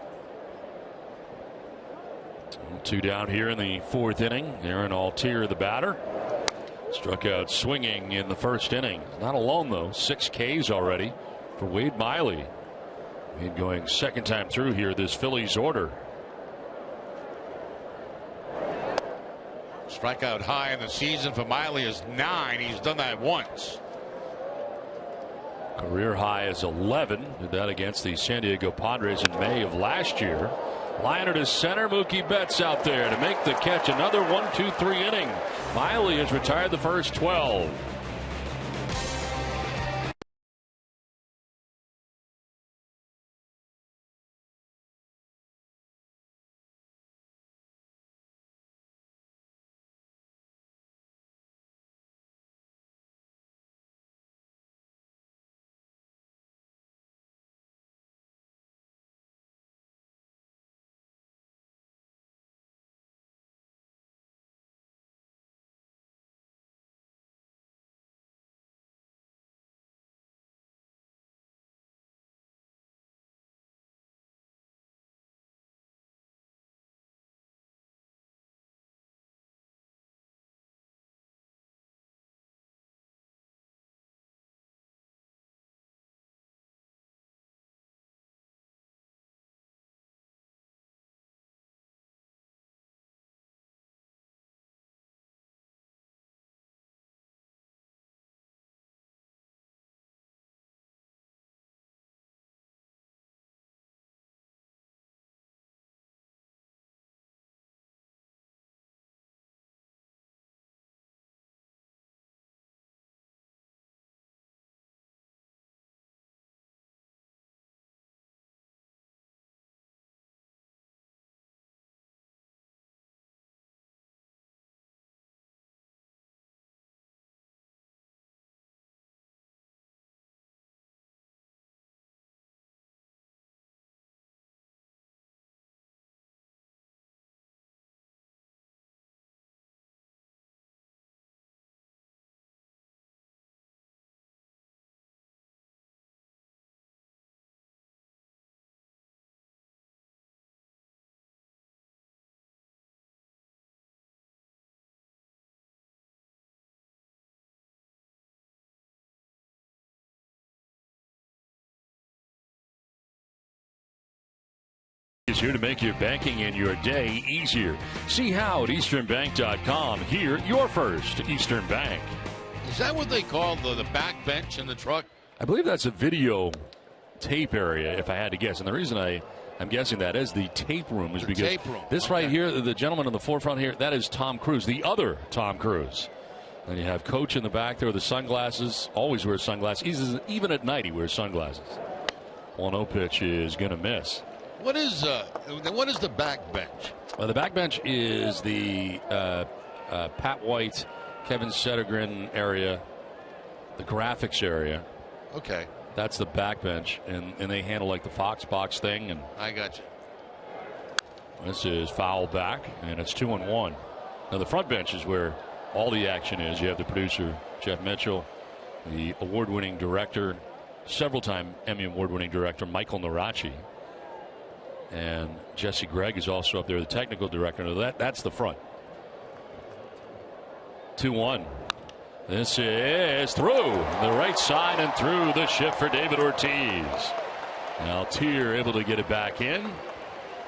2 down here in the 4th inning. Aaron Altier, the batter, struck out swinging in the 1st inning. Not alone though. 6 Ks already for Wade Miley. And going 2nd time through here this Phillies order. Strikeout high in the season for Miley is 9. He's done that once. Career high is 11. Did that against the San Diego Padres in May of last year. Liner to center. Mookie Betts out there to make the catch. Another 1-2-3 inning. Miley has retired the first 12. here to make your banking and your day easier. See how at easternbank.com. Here, your first Eastern Bank. Is that what they call the back bench in the truck? I believe that's a video tape area, if I had to guess. And the reason I'm guessing that is the tape room is because this right here, the gentleman in the forefront here, that is Tom Cruise, the other Tom Cruise. And you have Coach in the back there with the sunglasses. Always wears sunglasses. Even at night, he wears sunglasses. 1-0 pitch is going to miss. What is the back bench? The back bench is the Pat White, Kevin Settergren area, the graphics area. Okay. That's the back bench, and they handle like the Fox box thing. And I got you. This is foul back, and it's 2-1. Now the front bench is where all the action is. You have the producer Jeff Mitchell, the award-winning director, several-time Emmy award-winning director Michael Narachi, and Jesse Gregg is also up there, the technical director. Now that's the front. 2-1. This is through the right side and through the shift for David Ortiz. Altier able to get it back in.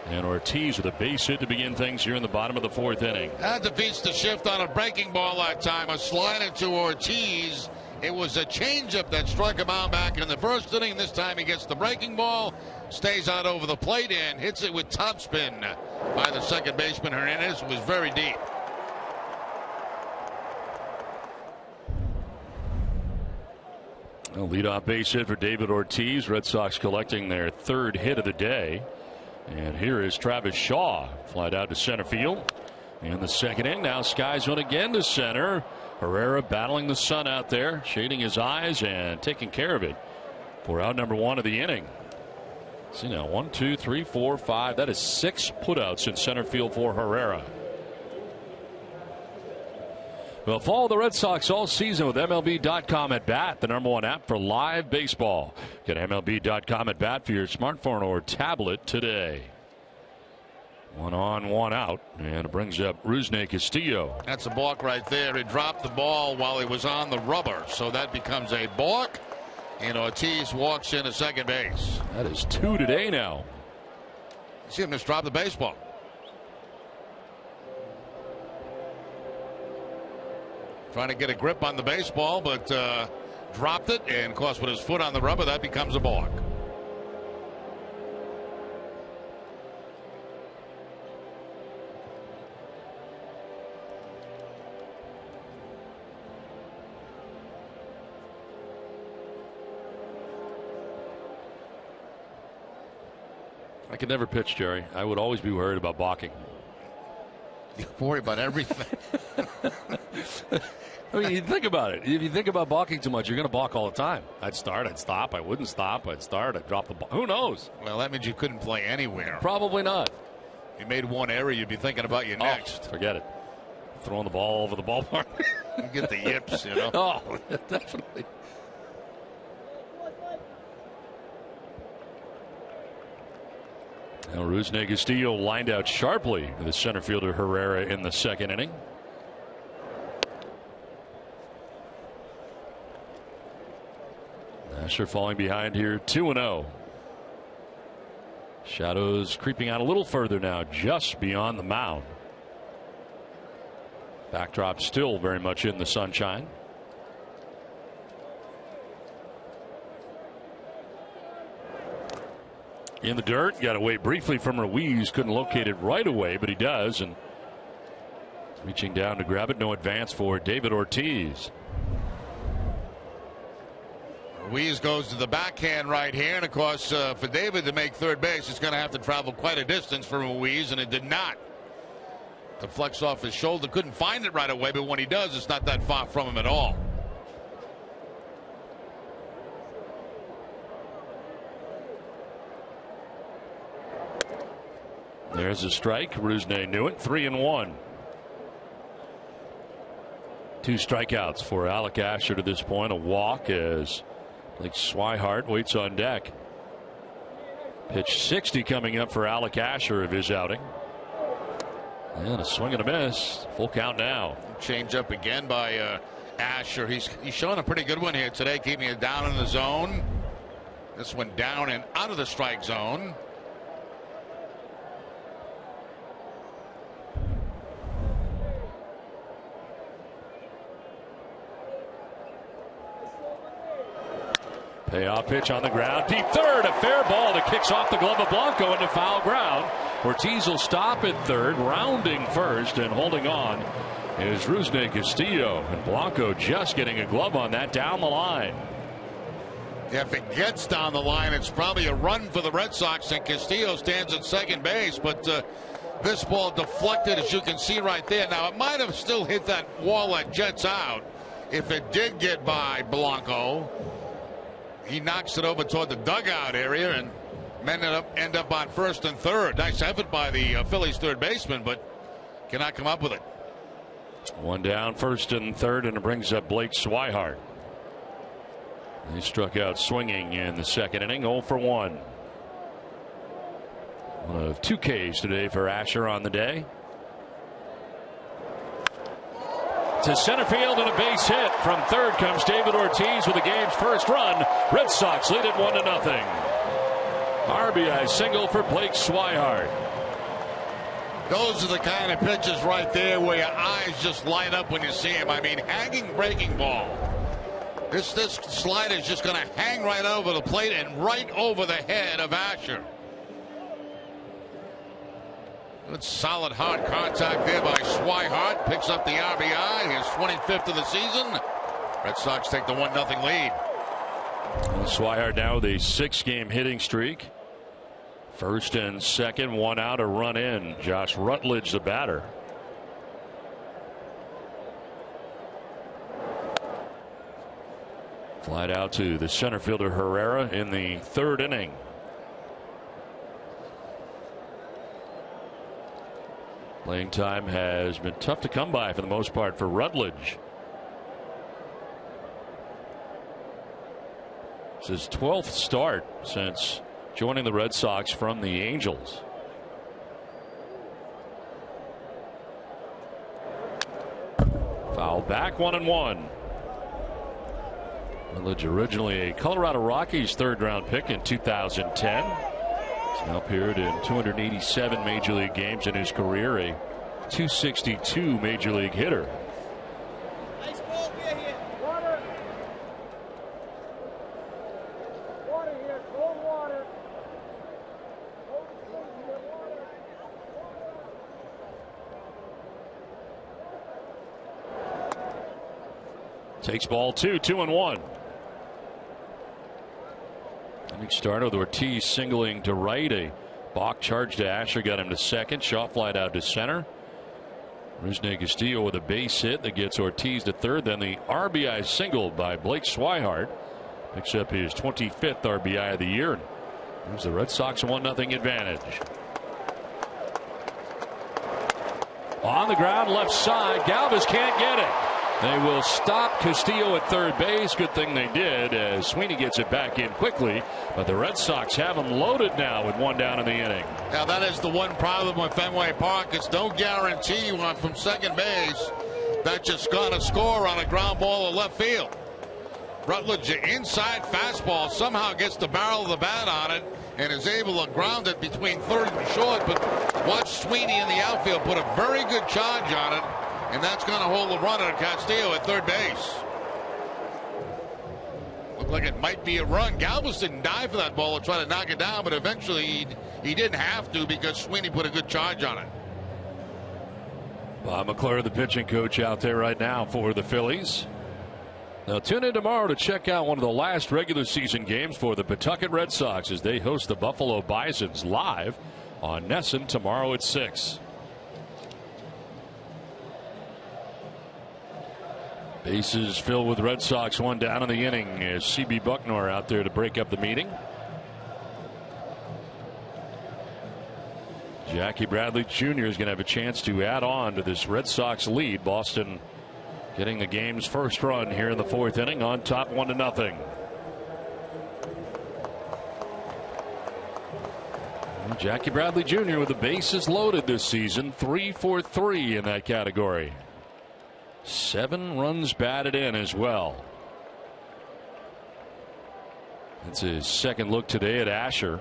And Ortiz with a base hit to begin things here in the bottom of the fourth inning. That defeats the shift on a breaking ball that time. A slider to Ortiz. It was a changeup that struck him out back in the first inning. This time he gets the breaking ball, stays out over the plate, and hits it with topspin by the second baseman Hernandez. It was very deep. A leadoff base hit for David Ortiz. Red Sox collecting their third hit of the day. And here is Travis Shaw. Flied out to center field. In the second inning, now skies one again to center. Herrera battling the sun out there, shading his eyes and taking care of it for out number one of the inning. See now, 1, 2, 3, 4, 5. That is 6 putouts in center field for Herrera. Well, follow the Red Sox all season with MLB.com at bat, the #1 app for live baseball. Get MLB.com at bat for your smartphone or tablet today. 1 on, 1 out, and it brings up Rusney Castillo. That's a balk right there. He dropped the ball while he was on the rubber, so that becomes a balk, and Ortiz walks into second base. That is 2 today now. See him just drop the baseball. Trying to get a grip on the baseball, but dropped it, and of course with his foot on the rubber, that becomes a balk. I could never pitch, Jerry. I would always be worried about balking. You worry about everything. I mean, you think about it. If you think about balking too much, you're going to balk all the time. I'd start, I'd stop, I wouldn't stop, I'd start, I'd drop the ball. Who knows? Well, that means you couldn't play anywhere. Probably not. If you made one error, you'd be thinking about your next. Forget it. Throwing the ball over the ballpark. You get the yips, you know. Oh, definitely. Now Rusney Castillo lined out sharply to the center fielder Herrera in the second inning. Asher falling behind here, 2-0. Shadows creeping out a little further now, just beyond the mound. Backdrop still very much in the sunshine. In the dirt, got to wait briefly from Ruiz. Couldn't locate it right away, but he does. And reaching down to grab it. No advance for David Ortiz. Ruiz goes to the backhand right here. And of course, for David to make third base, it's going to have to travel quite a distance for Ruiz, and it did not. The flex off his shoulder. Couldn't find it right away, but when he does, it's not that far from him at all. There's a strike. Rusney knew it. 3-1. 2 strikeouts for Alec Asher to this point. A walk as Blake Swihart waits on deck. Pitch 60 coming up for Alec Asher of his outing. And a swing and a miss. Full count now. Change up again by Asher. He's showing a pretty good one here today, keeping it down in the zone. This one down and out of the strike zone. Payoff pitch on the ground. Deep third. A fair ball that kicks off the glove of Blanco into foul ground. Ortiz will stop at third, rounding first, and holding on is Rusney Castillo. And Blanco just getting a glove on that down the line. If it gets down the line, it's probably a run for the Red Sox, and Castillo stands at second base. But this ball deflected, as you can see right there. Now, it might have still hit that wall that jets out. If it did get by Blanco, he knocks it over toward the dugout area and end up on first and third. Nice effort by the Phillies third baseman, but cannot come up with it. One down, first and third, and it brings up Blake Swihart. He struck out swinging in the second inning, 0 for 1. One of 2 Ks today for Asher on the day. To center field and a base hit. From third comes David Ortiz with the game's first run. Red Sox lead it 1-0. RBI single for Blake Swihart. Those are the kind of pitches right there where your eyes just light up when you see him. I mean, hanging breaking ball. This slider is just going to hang right over the plate and right over the head of Asher. Good solid hard contact there by Swihart. Picks up the RBI. His 25th of the season. Red Sox take the 1-0 lead. Swihart now with a 6-game hitting streak. First and second, 1 out, a run in. Josh Rutledge the batter. Flied out to the center fielder Herrera in the third inning. Playing time has been tough to come by for the most part for Rutledge. It's his 12th start since joining the Red Sox from the Angels. Foul back, 1-1. Rutledge, originally a Colorado Rockies third-round pick in 2010. He's now appeared in 287 Major League games in his career, a 262 Major League hitter. Takes ball 2, 2-1. Inning started with Ortiz singling to right. A balk charge to Asher got him to second. Shaw flied out to center. Rusney Castillo with a base hit that gets Ortiz to third. Then the RBI single by Blake Swihart picks up his 25th RBI of the year. Gives the Red Sox a 1-0 advantage. On the ground, left side. Galvis can't get it. They will stop Castillo at third base. Good thing they did, as Sweeney gets it back in quickly. But the Red Sox have him loaded now with 1 down in the inning. Now that is the one problem with Fenway Park. It's no guarantee one from second base that just going to score on a ground ball or left field. Rutledge, inside fastball, somehow gets the barrel of the bat on it and is able to ground it between third and short. But watch Sweeney in the outfield put a very good charge on it. And that's going to hold the runner, Castillo, at third base. Looked like it might be a run. Galvis didn't dive for that ball and try to knock it down, but eventually he didn't have to because Sweeney put a good charge on it. Bob McClure, the pitching coach, out there right now for the Phillies. Now tune in tomorrow to check out one of the last regular season games for the Pawtucket Red Sox as they host the Buffalo Bisons live on NESN tomorrow at 6. Bases filled with Red Sox, 1 down in the inning as C.B. Bucknor out there to break up the meeting. Jackie Bradley Jr. is going to have a chance to add on to this Red Sox lead. Boston getting the game's first run here in the 4th inning on top 1-0. Jackie Bradley Jr. with the bases loaded this season, 3 for 3 in that category. 7 runs batted in as well. It's his second look today at Asher.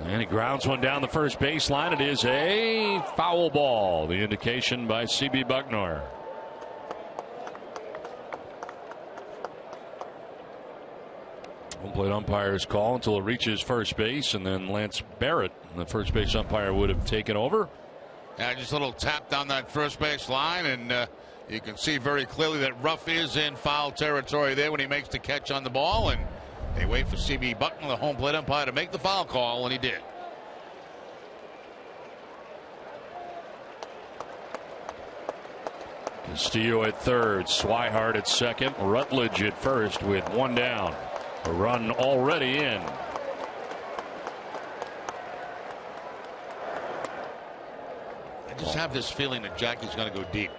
And he grounds one down the first baseline. It is a foul ball. The indication by C.B. Bucknor. plate umpire's call until it reaches first base, and then Lance Barrett, the first base umpire, would have taken over. Yeah, just a little tap down that first base line, and you can see very clearly that Ruff is in foul territory there when he makes the catch on the ball, and they wait for C.B. Buckner, the home plate umpire, to make the foul call, and he did. Castillo at third, Swihart at second, Rutledge at first with one down. A run already in. I just have this feeling that Jackie's going to go deep.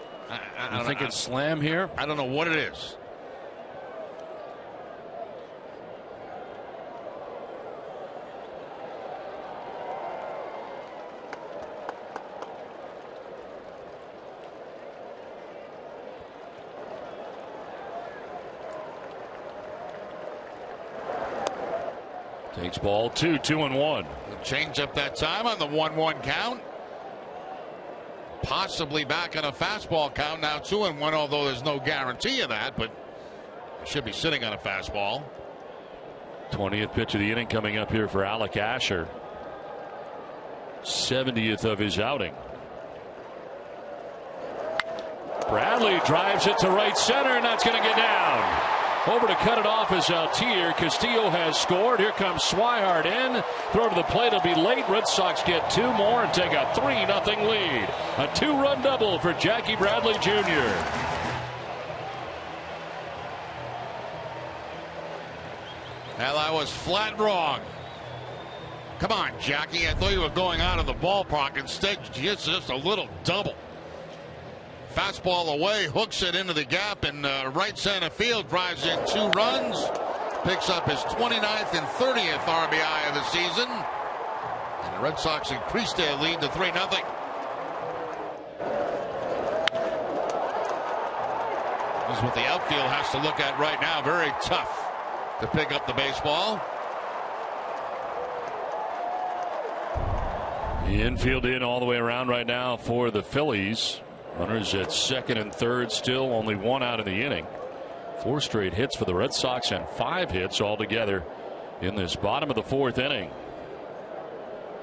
I think it's slam here? I don't know what it is. Takes ball 2, 2-1. Change up that time on the 1-1 count. Possibly back on a fastball count now 2-1, although there's no guarantee of that, but it should be sitting on a fastball. 20th pitch of the inning coming up here for Alec Asher. 70th of his outing. Bradley drives it to right center, and that's going to get down. Over to cut it off is Altier. Castillo has scored. Here comes Swihart in. Throw to the plate. It'll be late. Red Sox get 2 more and take a 3-0 lead. A 2-run double for Jackie Bradley Jr. Well, I was flat wrong. Come on, Jackie. I thought you were going out of the ballpark. Instead, just a little double. Fastball away, hooks it into the gap, and right center field drives in 2 runs. Picks up his 29th and 30th RBI of the season. And the Red Sox increased their lead to 3-0. This is what the outfield has to look at right now. Very tough to pick up the baseball. The infield in all the way around right now for the Phillies. Runners at second and third, still only 1 out in the inning. 4 straight hits for the Red Sox and 5 hits altogether in this bottom of the 4th inning.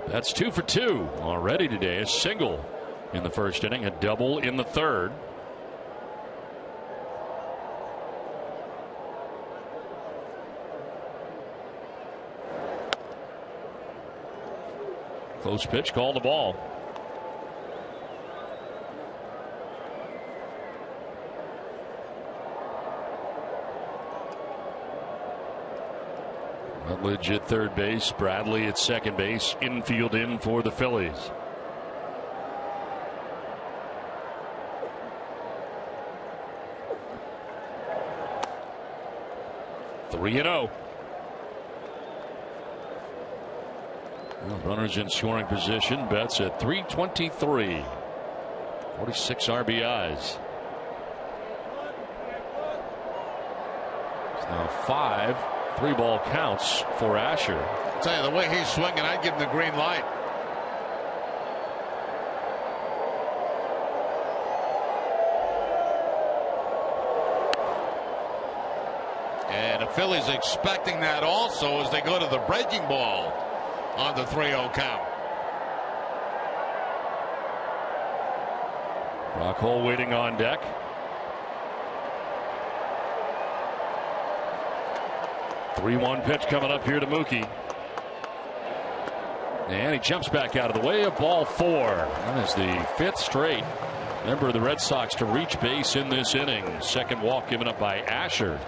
That's 2 for 2 already today. A single in the first inning, a double in the third. Close pitch, called the ball. Rutledge at third base, Bradley at second base, infield in for the Phillies. Three and 0. Runners in scoring position. Betts at 323. 46 RBIs. It's now 5 3-ball counts for Asher. I'll tell you, the way he's swinging, I'd give him the green light. And the Phillies expecting that also as they go to the breaking ball on the 3-0 count. Rockhold waiting on deck. The 3-1 pitch coming up here to Mookie. And he jumps back out of the way of ball 4. That is the 5th straight member of the Red Sox to reach base in this inning. Second walk given up by Asher.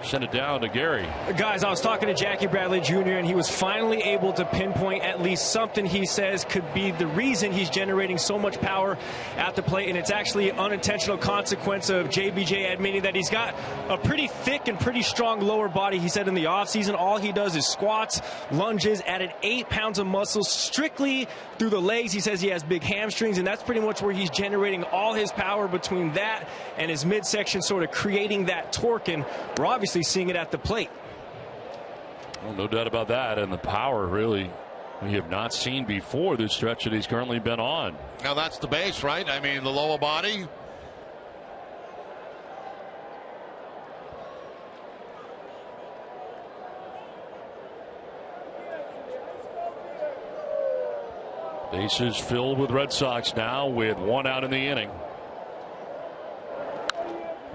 Send it down to Gary. Guys, I was talking to Jackie Bradley Jr. and he was finally able to pinpoint at least something he says could be the reason he's generating so much power at the plate, and it's actually an unintentional consequence of JBJ admitting that he's got a pretty thick and pretty strong lower body. He said in the offseason all he does is squats, lunges, added 8 pounds of muscle strictly through the legs. He says he has big hamstrings, and that's pretty much where he's generating all his power, between that and his midsection sort of creating that torque, and we're obviously seeing it at the plate. Well, no doubt about that, and the power really we have not seen before this stretch that he's currently been on. Now that's the base, right? I mean, the lower body. Bases filled with Red Sox now with 1 out in the inning.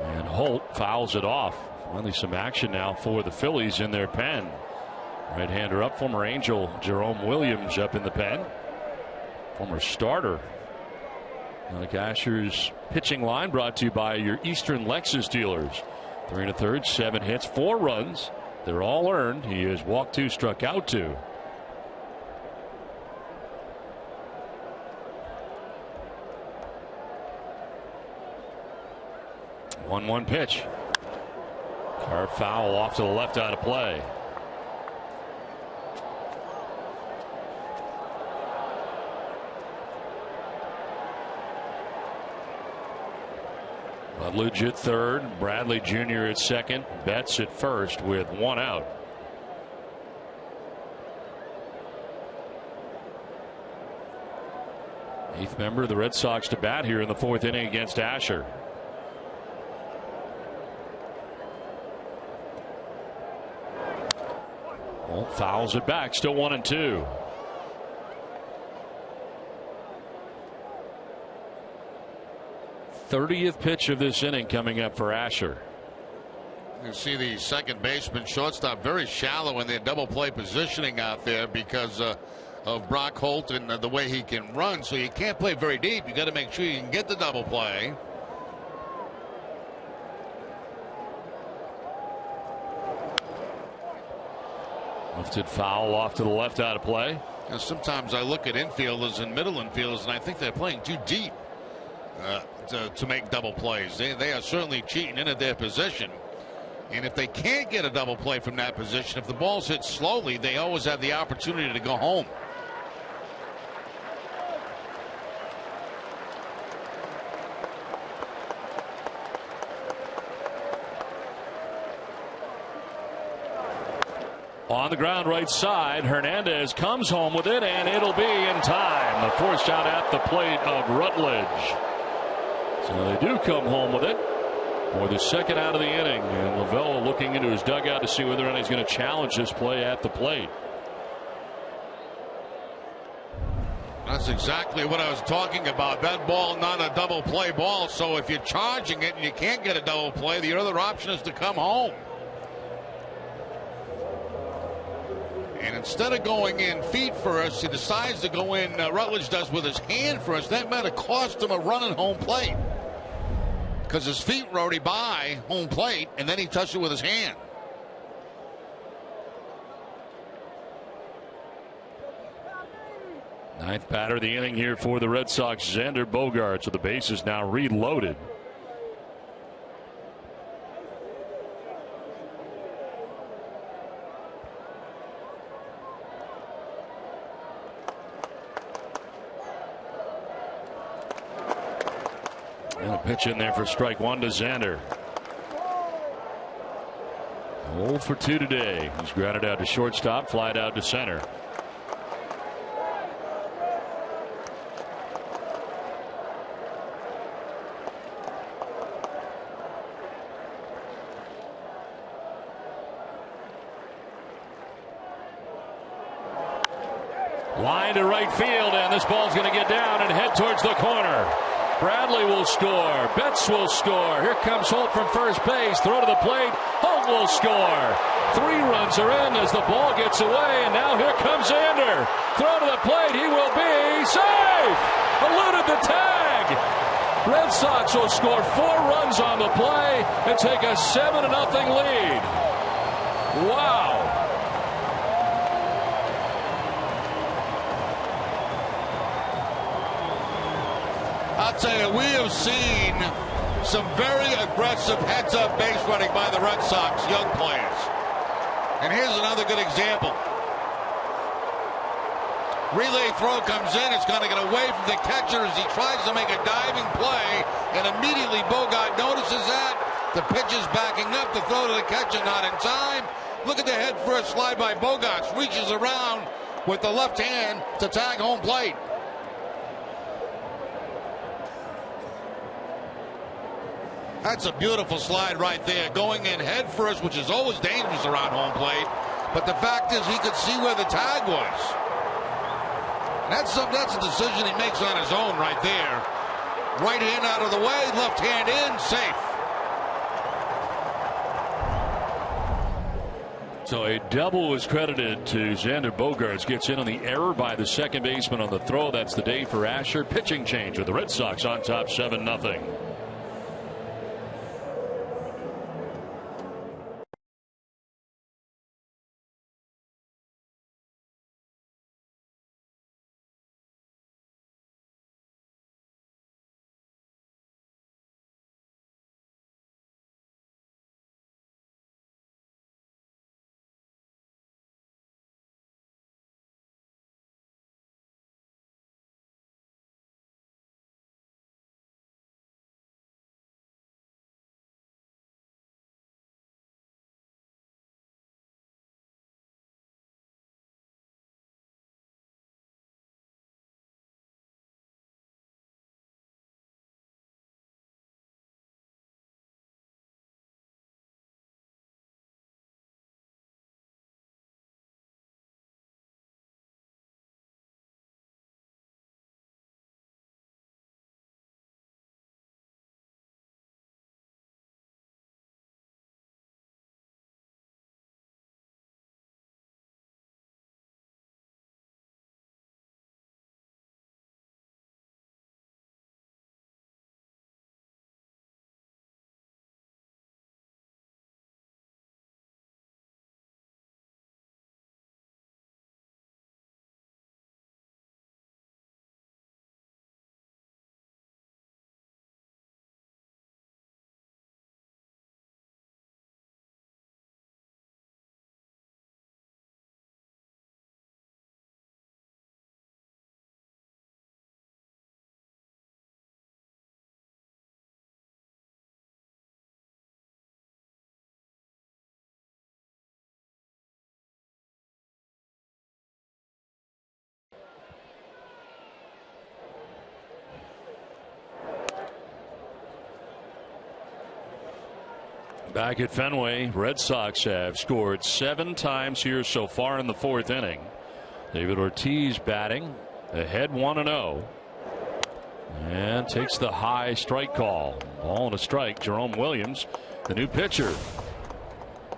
And Holt fouls it off. Finally some action now for the Phillies in their pen. Right-hander up, former Angel Jerome Williams up in the pen. Former starter. Like Asher's pitching line brought to you by your Eastern Lexus dealers. 3 1/3, 7 hits, 4 runs. They're all earned. He has walked 2, struck out 2. One pitch. Carved foul off to the left, out of play. Rutledge at third, Bradley Jr. at second, Betts at first with 1 out. Eighth member of the Red Sox to bat here in the 4th inning against Asher. Holt fouls it back, still 1-2. Thirtieth pitch of this inning coming up for Asher. You see the second baseman, shortstop, very shallow in their double play positioning out there because of Brock Holt and the way he can run. So you can't play very deep. You got to make sure you can get the double play. Lifted foul off to the left, out of play. Now, sometimes I look at infielders and middle infielders and I think they're playing too deep to make double plays. They are certainly cheating into their position. And if they can't get a double play from that position, if the ball's hit slowly, they always have the opportunity to go home. On the ground right side, Hernandez comes home with it, and it'll be in time. The force out at the plate of Rutledge. So they do come home with it for the second out of the inning. And Lavelle looking into his dugout to see whether or not he's going to challenge this play at the plate. That's exactly what I was talking about. That ball not a double play ball. So if you're charging it and you can't get a double play, the other option is to come home. And instead of going in feet first, he decides to go in, Rutledge does, with his hand first. That might have cost him a run at home plate, because his feet were already by home plate, and then he touched it with his hand. Ninth batter of the inning here for the Red Sox, Xander Bogaerts, with the bases now reloaded. And a pitch in there for strike 1 to Xander. 0 for 2 today. He's grounded out to shortstop, flied out to center. Line to right field, and this ball's going to get down and head towards the corner. Bradley will score. Betts will score. Here comes Holt from first base. Throw to the plate. Holt will score. 3 runs are in as the ball gets away, and now here comes Xander. Throw to the plate. He will be safe. Eluded the tag. Red Sox will score 4 runs on the play and take a 7-0 lead. Wow. I'll tell you, we have seen some very aggressive heads-up base running by the Red Sox young players. And here's another good example. Relay throw comes in. It's going to get away from the catcher as he tries to make a diving play. And immediately Bogart notices that. The pitch is backing up. The throw to the catcher not in time. Look at the head first slide by Bogart. Reaches around with the left hand to tag home plate. That's a beautiful slide right there, going in head first, which is always dangerous around home plate. But the fact is, he could see where the tag was. That's a decision he makes on his own right there. Right hand out of the way, left hand in, safe. So a double is credited to Xander Bogaerts. Gets in on the error by the second baseman on the throw. That's the day for Asher. Pitching change with the Red Sox on top 7-0. Back at Fenway, Red Sox have scored 7 times here so far in the 4th inning. David Ortiz batting ahead 1-0 and takes the high strike call. Ball and a strike. Jerome Williams, the new pitcher,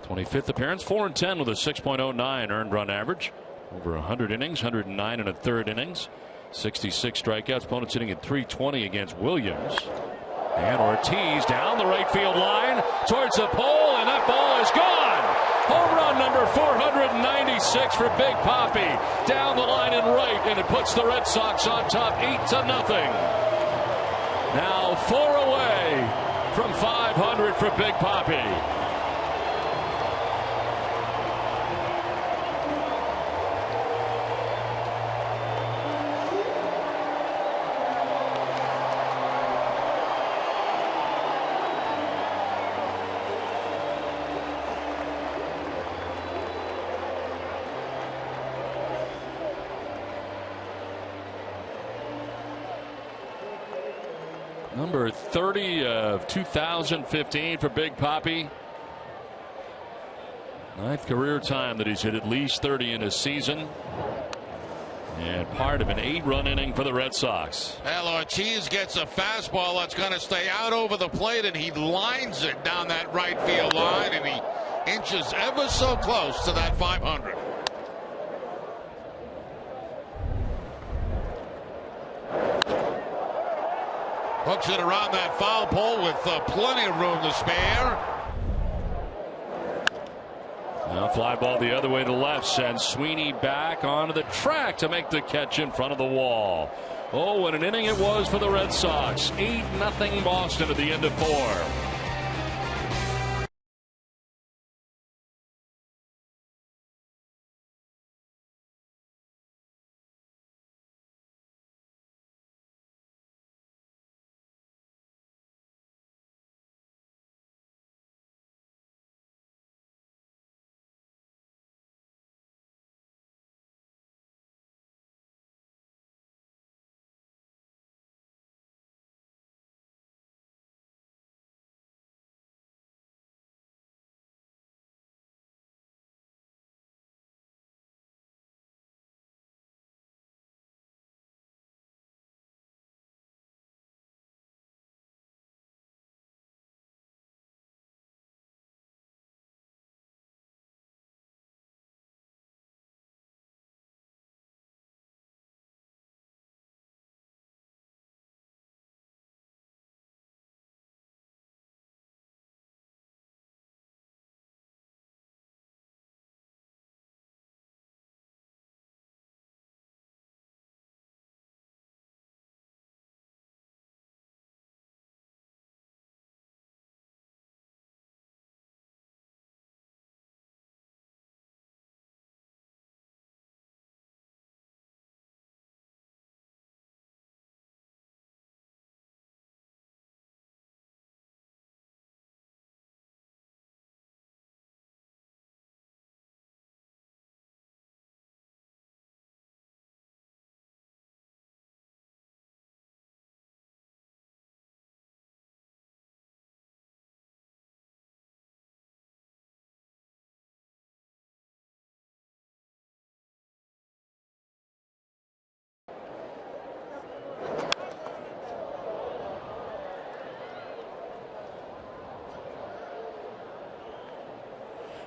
25th appearance, 4-10 with a 6.09 earned run average, over 100 innings, 109 1/3 innings, 66 strikeouts. Opponents hitting at .320 against Williams. And Ortiz down the right field line towards the pole, and that ball is gone. Home run number 496 for Big Papi. Down the line and right, and it puts the Red Sox on top 8-0. Now 4 away from 500 for Big Papi. Number 30 of 2015 for Big Papi. 9th career time that he's hit at least 30 in a season. And part of an 8-run inning for the Red Sox. Well, Ortiz gets a fastball that's going to stay out over the plate, and he lines it down that right field line, and he inches ever so close to that 500. Hooks it around that foul pole with plenty of room to spare. Now fly ball the other way to left, sends Sweeney back onto the track to make the catch in front of the wall. Oh, what an inning it was for the Red Sox. 8-0 Boston at the end of 4.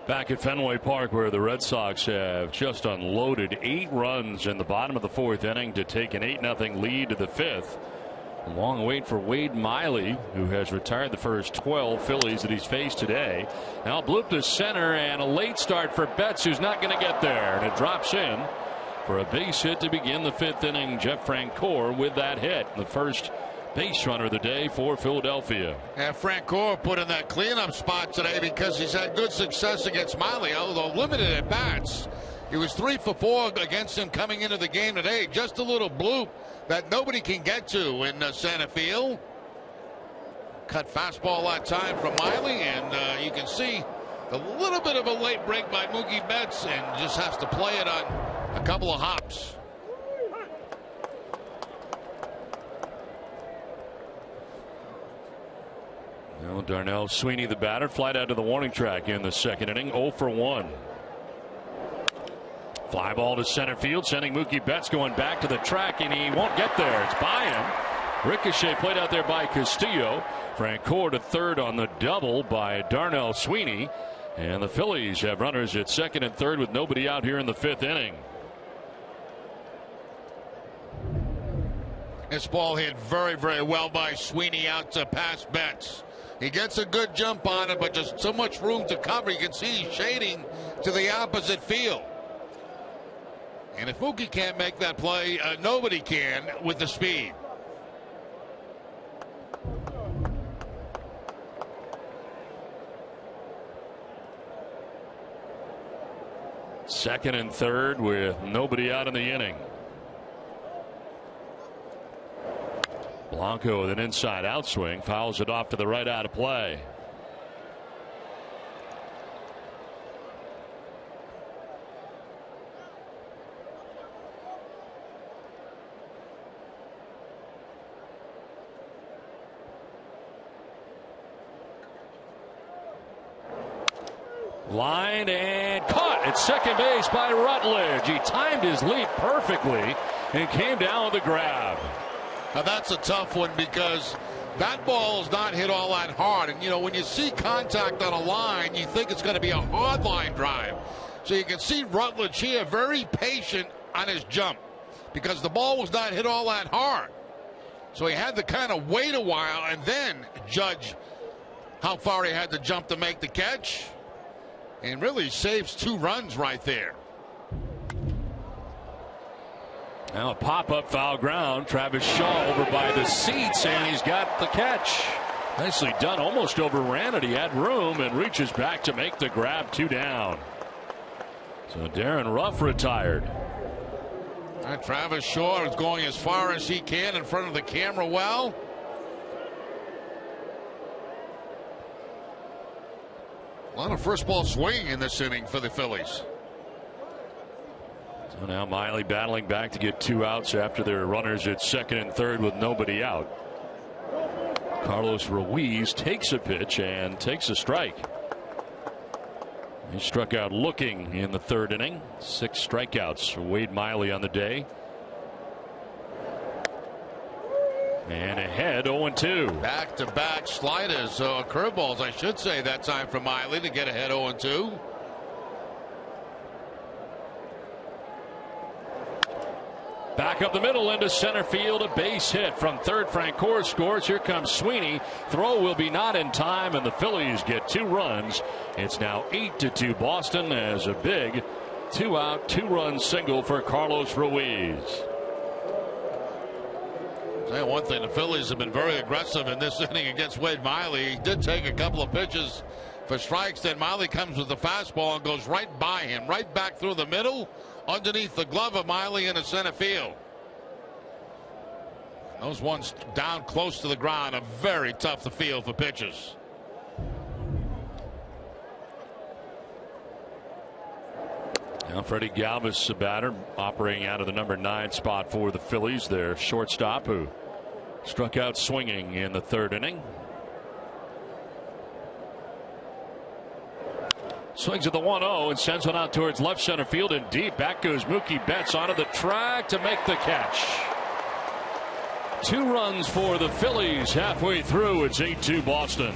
Back at Fenway Park, where the Red Sox have just unloaded 8 runs in the bottom of the 4th inning to take an 8-0 lead to the 5th. A long wait for Wade Miley, who has retired the first 12 Phillies that he's faced today. Now bloop to center, and a late start for Betts, who's not going to get there, and it drops in for a base hit to begin the 5th inning. Jeff Francoeur with that hit, the first base runner of the day for Philadelphia. And Francoeur put in that cleanup spot today because he's had good success against Miley, although limited at bats. He was 3 for 4 against him coming into the game today. Just a little bloop that nobody can get to in center field. Cut fastball that time from Miley, and you can see a little bit of a late break by Mookie Betts, and just has to play it on a couple of hops. Well, Darnell Sweeney, the batter, flied out to the warning track in the 2nd inning, 0 for 1. Fly ball to center field, sending Mookie Betts going back to the track, and he won't get there. It's by him. Ricochet played out there by Castillo. Francoeur to 3rd on the double by Darnell Sweeney. And the Phillies have runners at 2nd and 3rd with nobody out here in the 5th inning. This ball hit very, very well by Sweeney out to past Betts. He gets a good jump on it, but just so much room to cover. You can see he's shading to the opposite field. And if Mookie can't make that play, nobody can with the speed. Second and 3rd with nobody out in the inning. Blanco with an inside outswing, fouls it off to the right, out of play. Line and caught at second base by Rutledge. He timed his leap perfectly and came down with the grab. Now that's a tough one because that ball is not hit all that hard. And, you know, when you see contact on a line, you think it's going to be a hard line drive. So you can see Rutledge here very patient on his jump because the ball was not hit all that hard. So he had to kind of wait a while and then judge how far he had to jump to make the catch. And really saves 2 runs right there. Now a pop-up foul ground. Travis Shaw over by the seats, and he's got the catch. Nicely done. Almost overran it. He had room and reaches back to make the grab. 2 down. So Darren Ruff retired. And Travis Shaw is going as far as he can in front of the camera well. A lot of first ball swinging in this inning for the Phillies. So now Miley battling back to get 2 outs after their runners at 2nd and 3rd with nobody out. Carlos Ruiz takes a pitch and takes a strike. He struck out looking in the 3rd inning. 6 strikeouts for Wade Miley on the day. And ahead 0-2. Back-to-back sliders, curveballs, I should say, that time for Miley to get ahead 0-2. Back up the middle into center field, a base hit from 3rd. Francoeur scores. Here comes Sweeney. Throw will be not in time, and the Phillies get 2 runs. It's now 8-2 Boston as a big 2-out, 2-run single for Carlos Ruiz. Tell you one thing, the Phillies have been very aggressive in this inning against Wade Miley. He did take a couple of pitches for strikes. Then Miley comes with the fastball and goes right by him, right back through the middle, underneath the glove of Miley in the center field. Those ones down close to the ground are very tough to field for pitchers. Now Freddie Galvis, the batter, operating out of the number 9 spot for the Phillies. Their shortstop, who struck out swinging in the 3rd inning. Swings at the 1-0 and sends one out towards left center field and deep. Back goes Mookie Betts onto the track to make the catch. 2 runs for the Phillies halfway through. It's 8-2 Boston.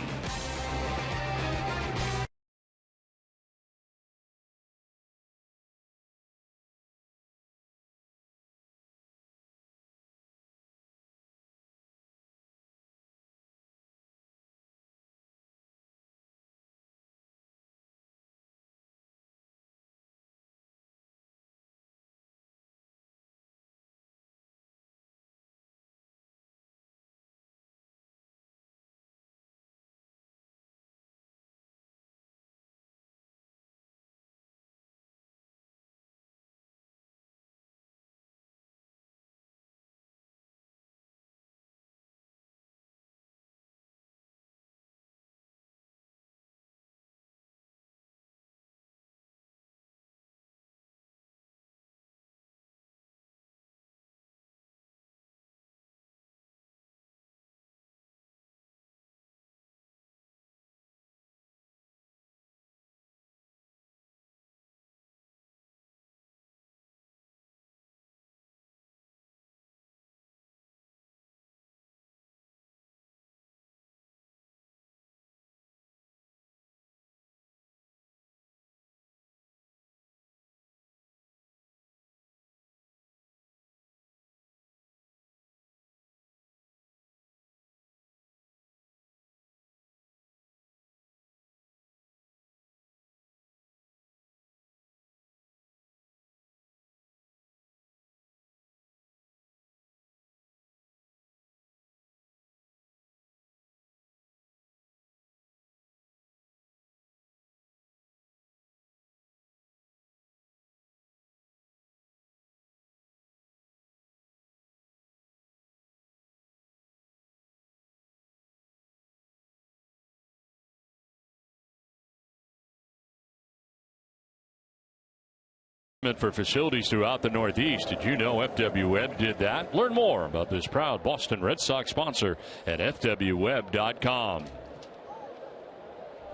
For facilities throughout the Northeast. Did you know FWWeb did that? Learn more about this proud Boston Red Sox sponsor at FWWeb.com.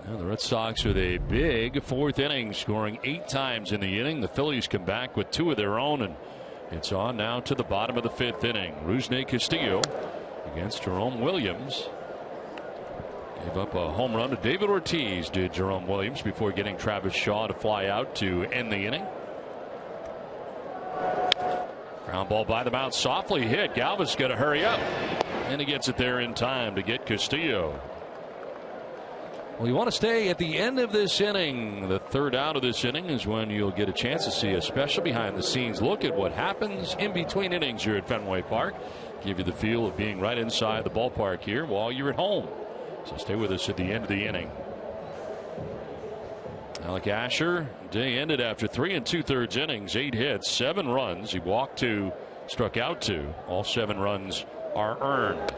The Red Sox with a big fourth inning, scoring 8 times in the inning. The Phillies come back with 2 of their own, and it's on now to the bottom of the 5th inning. Rusney Castillo against Jerome Williams. Gave up a home run to David Ortiz, did Jerome Williams, before getting Travis Shaw to fly out to end the inning. Ground ball by the mound, softly hit. Galvis got to hurry up, and he gets it there in time to get Castillo. Well, you want to stay at the end of this inning. The third out of this inning is when you'll get a chance to see a special behind-the-scenes look at what happens in between innings here at Fenway Park. Give you the feel of being right inside the ballpark here while you're at home. So stay with us at the end of the inning. Alec Asher, day ended after 3 2/3 innings, 8 hits, 7 runs. He walked 2, struck out 2. All 7 runs are earned.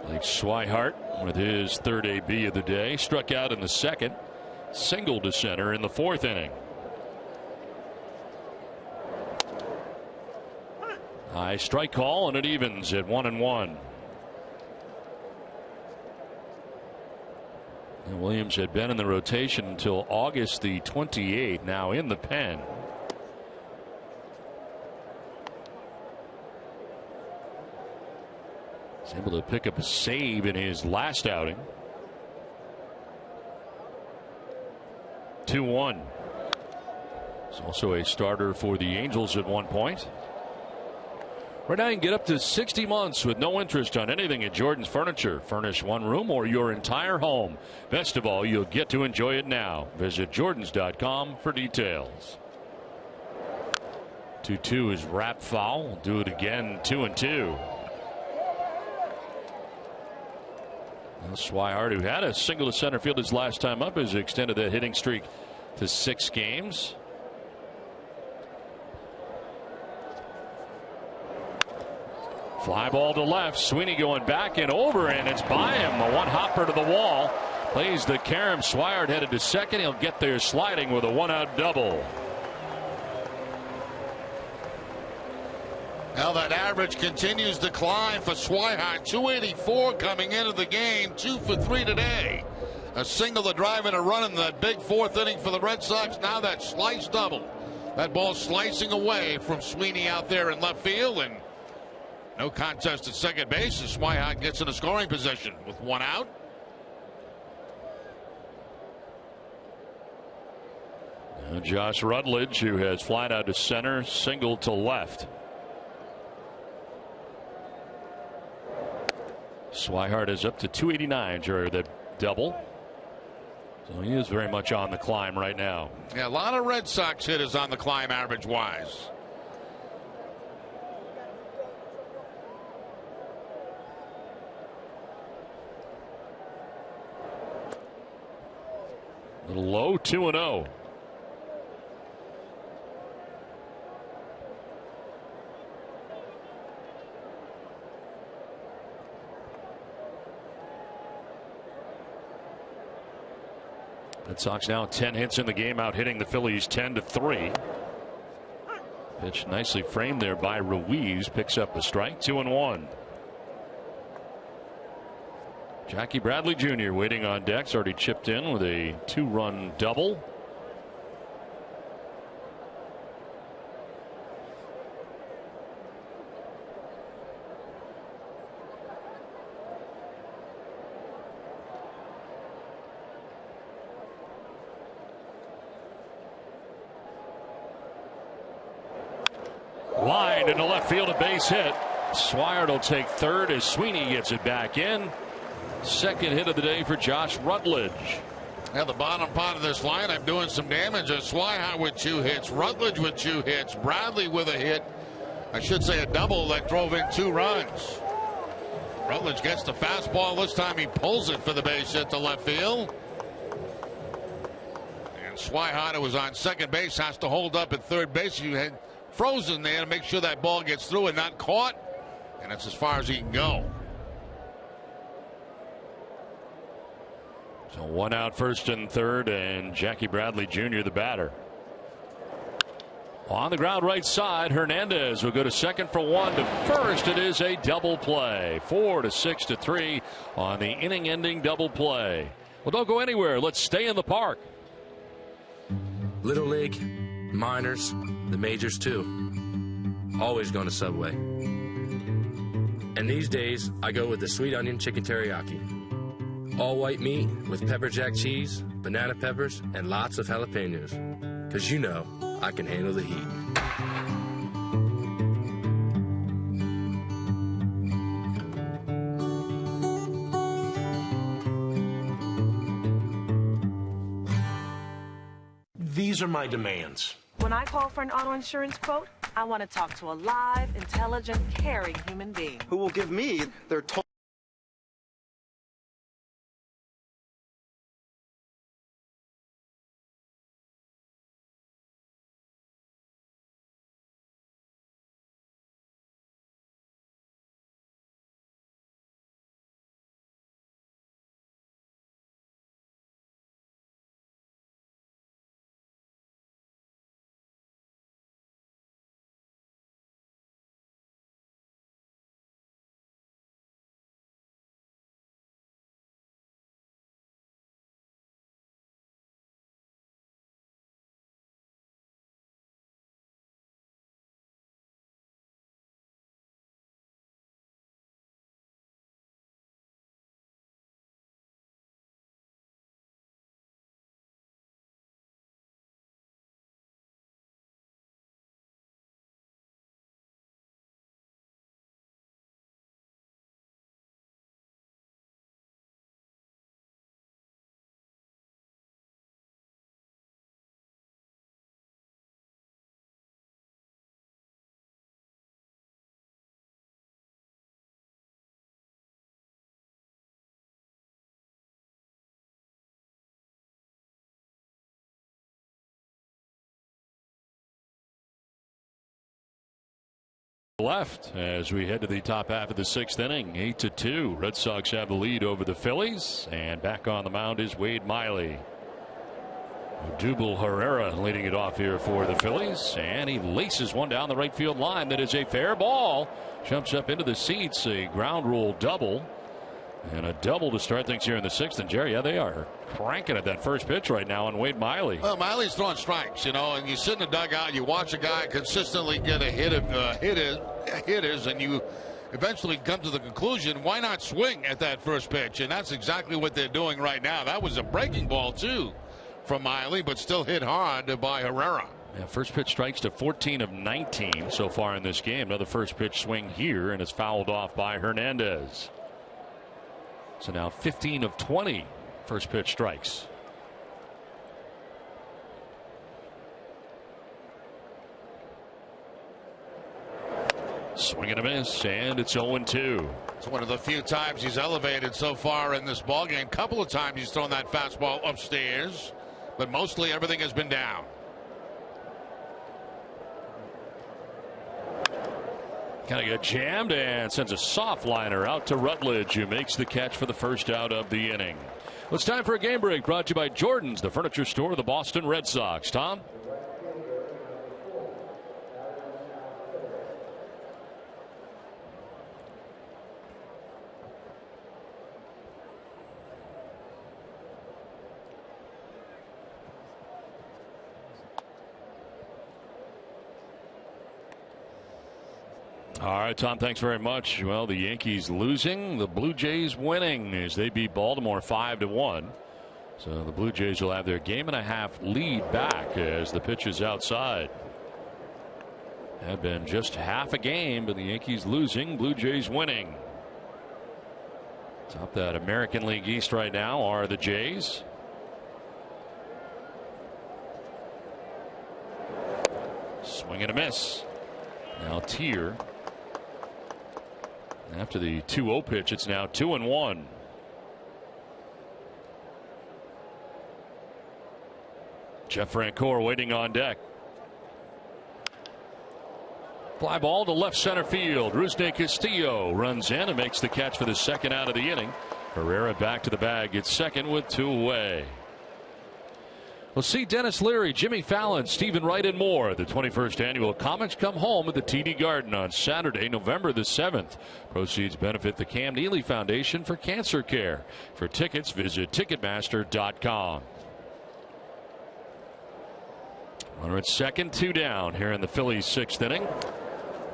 Blake Swihart with his third AB of the day, struck out in the 2nd, single to center in the 4th inning. High strike call, and it evens at 1-1. And Williams had been in the rotation until August the 28th, now in the pen. He's able to pick up a save in his last outing. 2-1. He's also a starter for the Angels at one point. Right now you can get up to 60 months with no interest on anything at Jordan's Furniture. Furnish one room or your entire home. Best of all, you'll get to enjoy it now. Visit Jordans.com for details. 2-2 is wrap foul. We'll do it again, 2-2. Swihart, who had a single to center field his last time up, has extended that hitting streak to 6 games. Fly ball to left. Sweeney going back and over, and it's by him. A one-hopper to the wall. Plays the carom. Swihart headed to second. He'll get there sliding with a one-out double. Now that average continues to climb for Swihart. 284 coming into the game. 2 for 3 today. A single to drive and a run in that big 4th inning for the Red Sox. Now that slice double. That ball slicing away from Sweeney out there in left field, and no contest at second base as Swihart gets in a scoring position with 1 out. And Josh Rutledge, who has flied out to center, single to left. Swihart is up to 289, Jerry, the double. So he is very much on the climb right now. Yeah, a lot of Red Sox hitters on the climb average wise. A little low, 2-0. Red Sox now 10 hits in the game, out hitting the Phillies 10-3. Pitch nicely framed there by Ruiz, picks up a strike. 2-1. Jackie Bradley Jr. waiting on decks, already chipped in with a 2-run double. Line into left field, a base hit. Swihart will take third as Sweeney gets it back in. Second hit of the day for Josh Rutledge. Now the bottom part of this lineup doing some damage. Swihart with 2 hits, Rutledge with 2 hits, Bradley with a hit. I should say a double that drove in 2 runs. Rutledge gets the fastball. This time he pulls it for the base hit to left field. And Swihart, who was on second base, has to hold up at third base. You had frozen there to make sure that ball gets through and not caught. And that's as far as he can go. So one out, first and third, and Jackie Bradley Jr. the batter. On the ground right side, Hernandez will go to second for one. To first, it is a double play. 4 to 6 to 3 on the inning-ending double play. Well, don't go anywhere. Let's stay in the park. Little League, minors, the majors too. Always going to Subway. And these days, I go with the sweet onion chicken teriyaki. All white meat with pepper jack cheese, banana peppers, and lots of jalapenos. Because you know, I can handle the heat. These are my demands. When I call for an auto insurance quote, I want to talk to a live, intelligent, caring human being. Who will give me their total. Left as we head to the top half of the sixth inning. 8-2. Red Sox have the lead over the Phillies, and back on the mound is Wade Miley. Odubel Herrera leading it off here for the Phillies, and he laces one down the right field line. That is a fair ball. Jumps up into the seats. A ground rule double, and a double to start things here in the sixth. And Jerry, yeah, they are cranking at that first pitch right now on Wade Miley. Well, Miley's throwing strikes, you know, and you sit in the dugout, you watch a guy consistently get a hit of hitters, and you eventually come to the conclusion, why not swing at that first pitch? And that's exactly what they're doing right now. That was a breaking ball too from Miley, but still hit hard by Herrera. Yeah, first pitch strikes to 14 of 19 so far in this game. Another first pitch swing here, and it's fouled off by Hernandez. So now 15 of 20 first pitch strikes. Swing and a miss, and it's 0-2. It's one of the few times he's elevated so far in this ballgame. Couple of times he's thrown that fastball upstairs, but mostly everything has been down. Kind of got jammed and sends a soft liner out to Rutledge, who makes the catch for the first out of the inning. Well, it's time for a game break brought to you by Jordan's, the furniture store of the Boston Red Sox. Tom? All right, Tom, thanks very much. Well, the Yankees losing, the Blue Jays winning as they beat Baltimore 5-1. So the Blue Jays will have their game-and-a-half lead back as the pitch is outside. Had been just half a game, but the Yankees losing, Blue Jays winning. Top that American League East right now are the Jays. Swing and a miss. Now Tier. After the 2-0 pitch, it's now 2-1. Jeff Francoeur waiting on deck. Fly ball to left center field. Rusney Castillo runs in and makes the catch for the second out of the inning. Herrera back to the bag. It's second with 2 away. We'll see Dennis Leary, Jimmy Fallon, Stephen Wright, and more. The 21st annual Comets Come Home at the TD Garden on Saturday, November the 7th. Proceeds benefit the Cam Neely Foundation for Cancer Care. For tickets, visit Ticketmaster.com. Runner at second, 2 down here in the Phillies' 6th inning.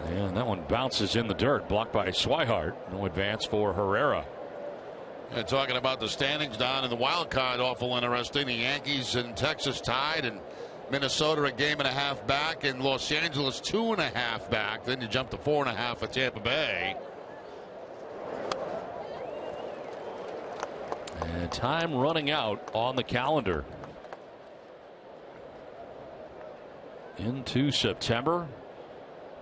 And that one bounces in the dirt, blocked by Swihart. No advance for Herrera. And talking about the standings down in the wild card, awful interesting. The Yankees and Texas tied, and Minnesota a game and a half back, and Los Angeles 2.5 back. Then you jump to 4.5 for Tampa Bay. And time running out on the calendar. Into September.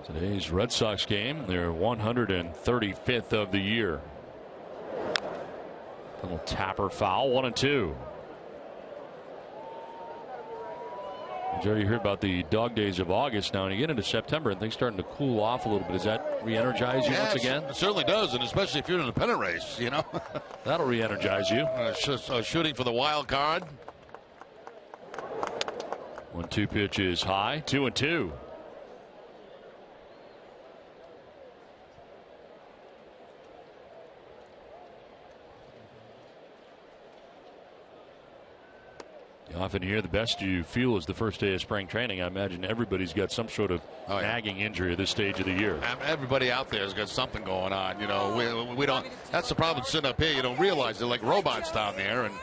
Today's Red Sox game, their 135th of the year. Little tapper foul, 1-2. Jerry, you heard about the dog days of August now, and you get into September and things starting to cool off a little bit. Does that re-energize you once again? It certainly does, and especially if you're in a pennant race, you know. That'll re-energize you. Shooting for the wild card. 1-2 pitch is high, 2-2. You often hear the best you feel is the first day of spring training. I imagine everybody's got some sort of nagging injury at this stage of the year. Everybody out there has got something going on. You know, we don't. That's the problem sitting up here. You don't realize they're like robots down there. And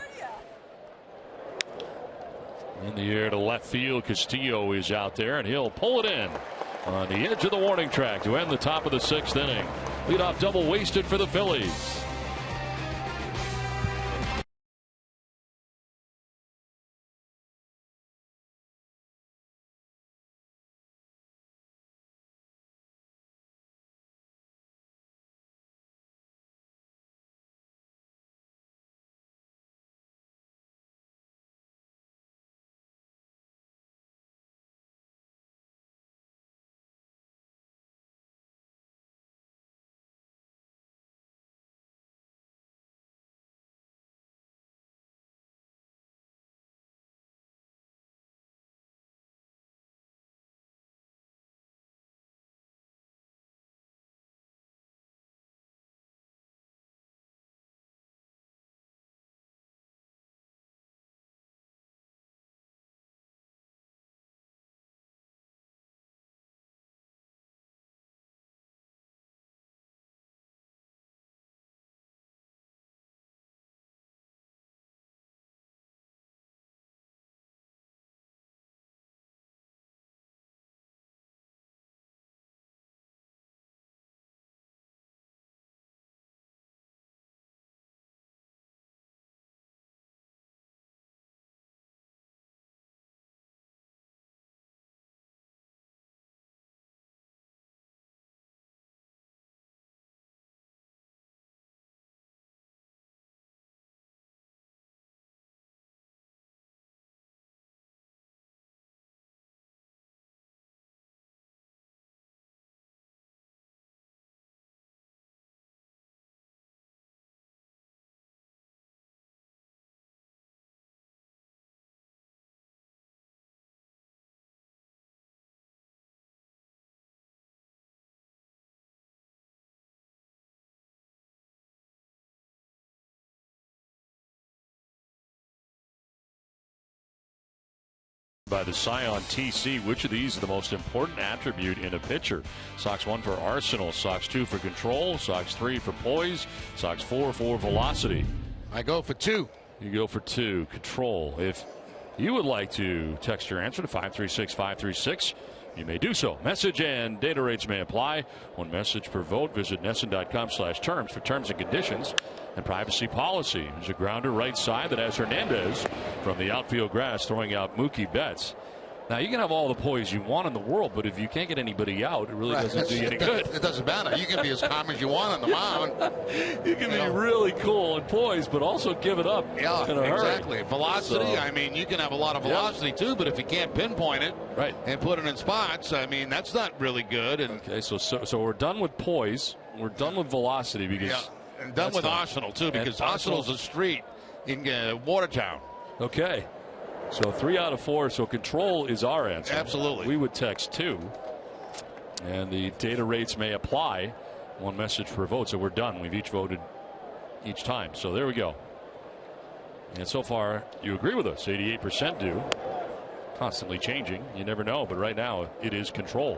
in the air to left field, Castillo is out there, and he'll pull it in on the edge of the warning track to end the top of the 6th inning. Leadoff double wasted for the Phillies. By the Scion TC, which of these is the most important attribute in a pitcher? Sox 1 for arsenal, Sox 2 for control, Sox 3 for poise, Sox 4 for velocity. I go for 2. You go for 2, control. If you would like to text your answer to 536-536, you may do so. Message and data rates may apply. One message per vote. Visit NESN.com/terms for terms and conditions and privacy policy. There's a grounder right side that has Hernandez from the outfield grass throwing out Mookie Betts. Now, you can have all the poise you want in the world, but if you can't get anybody out, it really doesn't do you any good. It doesn't matter. You can be as calm as you want on the mound. You can be really cool and poised, but also give it up. Yeah, in a exactly. hurry. Velocity, I mean, you can have a lot of velocity too, but if you can't pinpoint it and put it in spots, I mean, that's not really good. And okay, so we're done with poise. We're done with velocity because And done with Arsenal, too, because Arsenal's a street in Watertown. Okay. So 3 out of 4. So control is our answer. Absolutely. We would text 2. And the data rates may apply. 1 message per vote. So we're done. We've each voted each time. So there we go. And so far, you agree with us. 88% do. Constantly changing. You never know. But right now, it is control.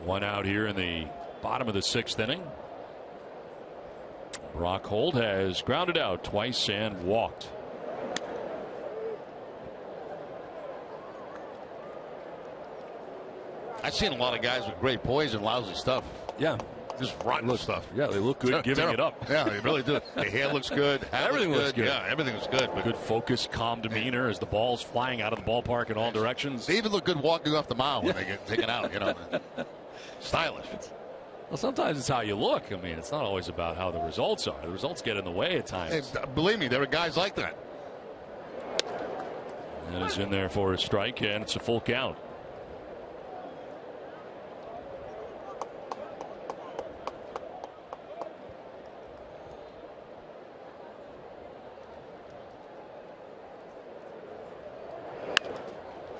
1 out here in the bottom of the 6th inning. Brock Holt has grounded out twice and walked. I've seen a lot of guys with great poise and lousy stuff. Yeah. Just rotten stuff. Yeah, they look good giving it up. Yeah, they really do. The hair looks good. Everything looks good. Yeah, everything looks good. But good focus, calm demeanor as the ball's flying out of the ballpark in all directions. They even look good walking off the mound when they get taken out. Stylish. Well, sometimes it's how you look. I mean, it's not always about how the results are. The results get in the way at times. Hey, believe me, there are guys like that. And it's in there for a strike, and it's a full count.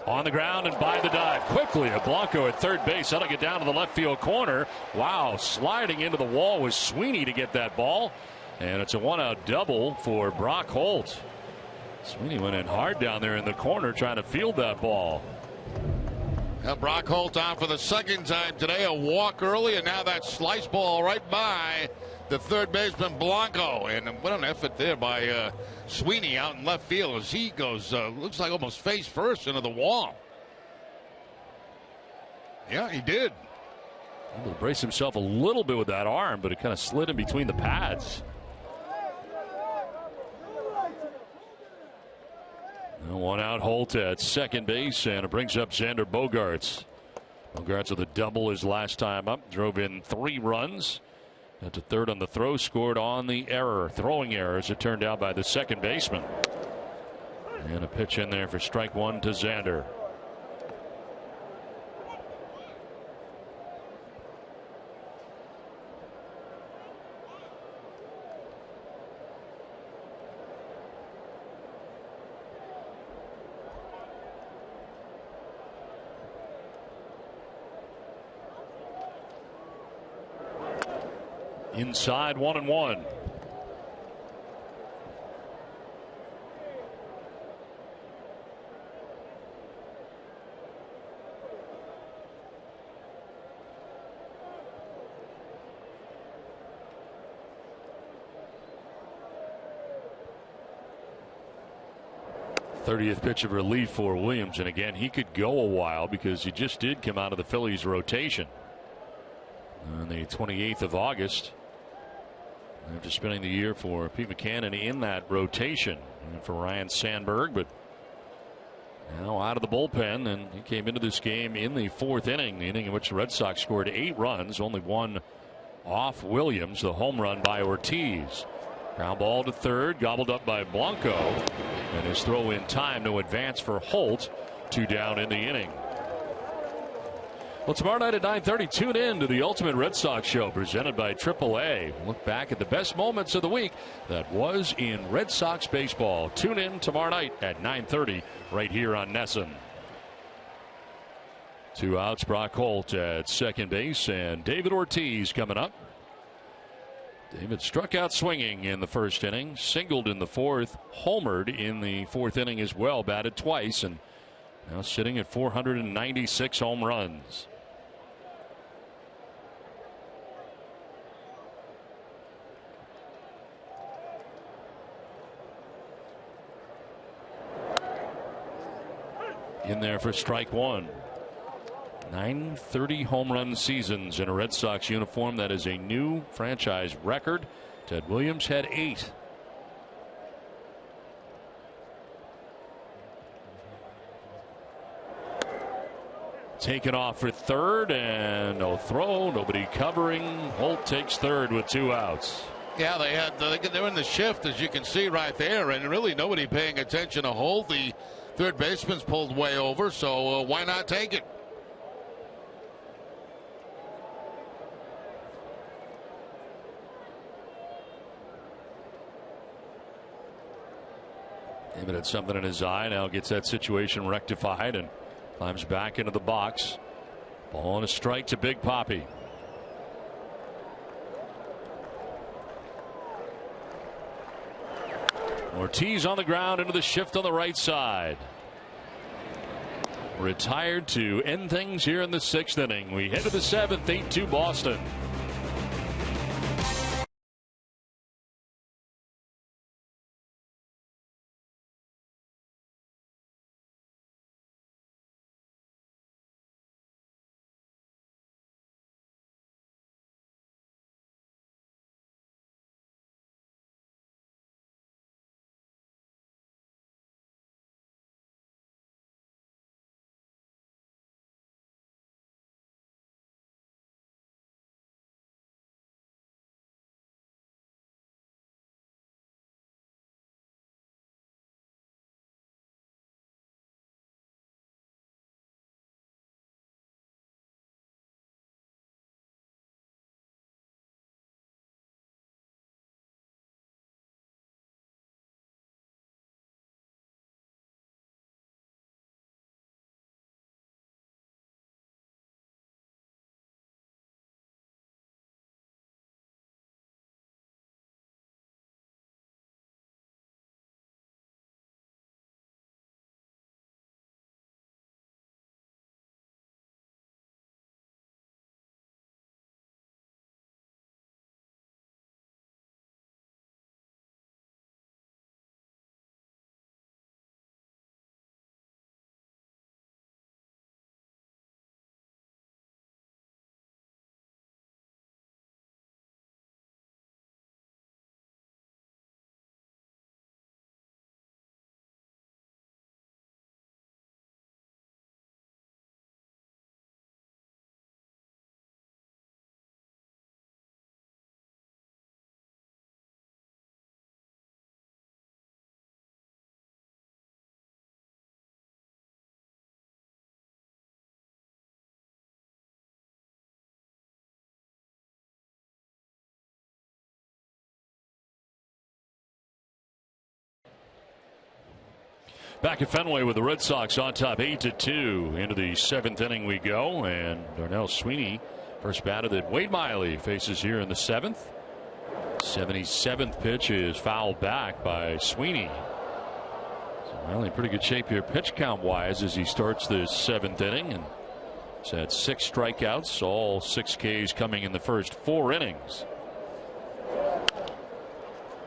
On the ground and by the dive. Quickly, a Blanco at third base. That'll get down to the left field corner. Wow, sliding into the wall was Sweeney to get that ball. And it's a 1-out double for Brock Holt. Sweeney went in hard down there in the corner trying to field that ball. Now Brock Holt on for the 2nd time today. A walk early, and now that slice ball right by the third baseman Blanco. And what an effort there by Sweeney out in left field as he goes, looks like almost face first into the wall. Yeah, he did. Able to brace himself a little bit with that arm, but it kind of slid in between the pads. And 1 out Holt at second base, and it brings up Xander Bogaerts. Bogaerts with a double his last time up, drove in 3 runs. Got to third on the throw, scored on the throwing error as it turned out by the second baseman. And a pitch in there for strike 1 to Xander. Inside 1-1. '30th pitch of relief for Williams, and again he could go a while because he just did come out of the Phillies rotation on the 28th of August. After spending the year for Pete Mackanin in that rotation and for Ryan Sandberg, but now out of the bullpen, and he came into this game in the 4th inning, the inning in which the Red Sox scored 8 runs, only 1 off Williams, the home run by Ortiz. Ground ball to third, gobbled up by Blanco, and his throw in time to advance for Holt. 2 down in the inning. Well, tomorrow night at 9:30, tune in to the Ultimate Red Sox Show presented by AAA. Look back at the best moments of the week that was in Red Sox baseball. Tune in tomorrow night at 9:30 right here on NESN. 2 outs, Brock Holt at second base, and David Ortiz coming up. David struck out swinging in the 1st inning, singled in the 4th, homered in the 4th inning as well, batted twice, and now sitting at 496 home runs. In there for strike 1. 930 home run seasons in a Red Sox uniform. That is a new franchise record. Ted Williams had 8. Taken off for third, and no throw, nobody covering. Holt takes third with 2 outs. Yeah, they're in the shift, as you can see right there, and really nobody paying attention to Holt. The third baseman's pulled way over, so why not take it? David had something in his eye. Now gets that situation rectified and climbs back into the box. Ball and a strike to Big Papi. Ortiz on the ground into the shift on the right side. Retired to end things here in the 6th inning. We head to the 7th, 8-2 Boston. Back at Fenway with the Red Sox on top 8-2. Into the 7th inning we go, and Darnell Sweeney, first batter that Wade Miley faces here in the 7th. 77th pitch is fouled back by Sweeney. So Miley in pretty good shape here pitch count wise as he starts the 7th inning, and he's had 6 strikeouts, all 6 Ks coming in the first 4 innings.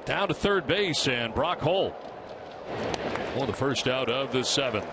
Down to third base, and Brock Holt for the first out of the 7th.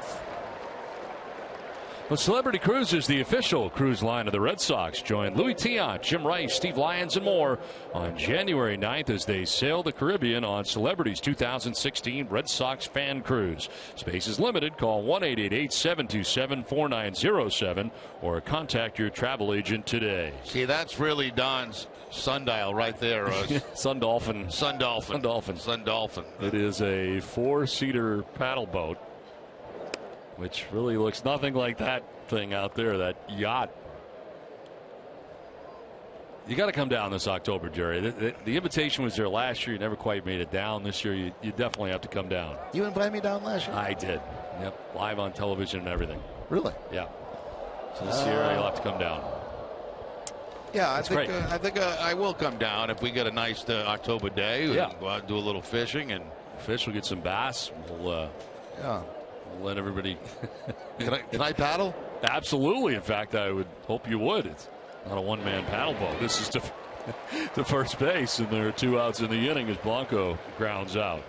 Well, Celebrity Cruise is the official cruise line of the Red Sox. Join Louis Tiant, Jim Rice, Steve Lyons, and more on January 9th as they sail the Caribbean on Celebrity's 2016 Red Sox Fan Cruise. Space is limited. Call 1-888-727-4907 or contact your travel agent today. See, that's really Don's sundial right there. Sundolphin. Sundolphin. Sundolphin. Sundolphin. It is a 4-seater paddle boat, which really looks nothing like that thing out there, that yacht. You got to come down this October, Jerry. The invitation was there last year. You never quite made it down. This year, you definitely have to come down. You invited me down last year? I did. Yep, live on television and everything. Really? Yeah. So this year, you'll have to come down. Yeah, I think I will come down if we get a nice October day. Yeah. Go out and do a little fishing, and fish. We'll get some bass. We'll let everybody. Can I paddle? Absolutely. In fact, I would hope you would. It's not a one-man paddle boat. This is to first base, and there are 2 outs in the inning as Blanco grounds out.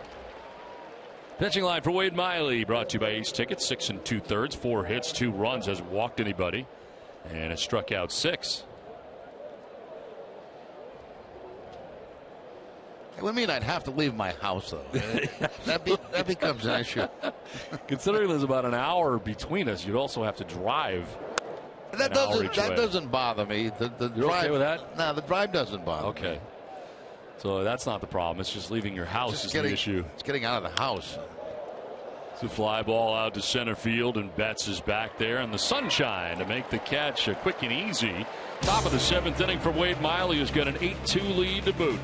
Pitching line for Wade Miley, brought to you by Ace Tickets. 6 2/3, 4 hits, 2 runs, hasn't walked anybody, and has struck out 6. It would mean I'd have to leave my house, though. that becomes an issue. Considering there's about an hour between us, you'd also have to drive. That doesn't bother me. The You're drive, okay with that? No, the drive doesn't bother me. Okay. So that's not the problem. It's just leaving your house is the issue. It's getting out of the house. It's a fly ball out to center field, and Betts is back there in the sunshine to make the catch quick and easy. Top of the 7th inning for Wade Miley, who's got an 8-2 lead to boot.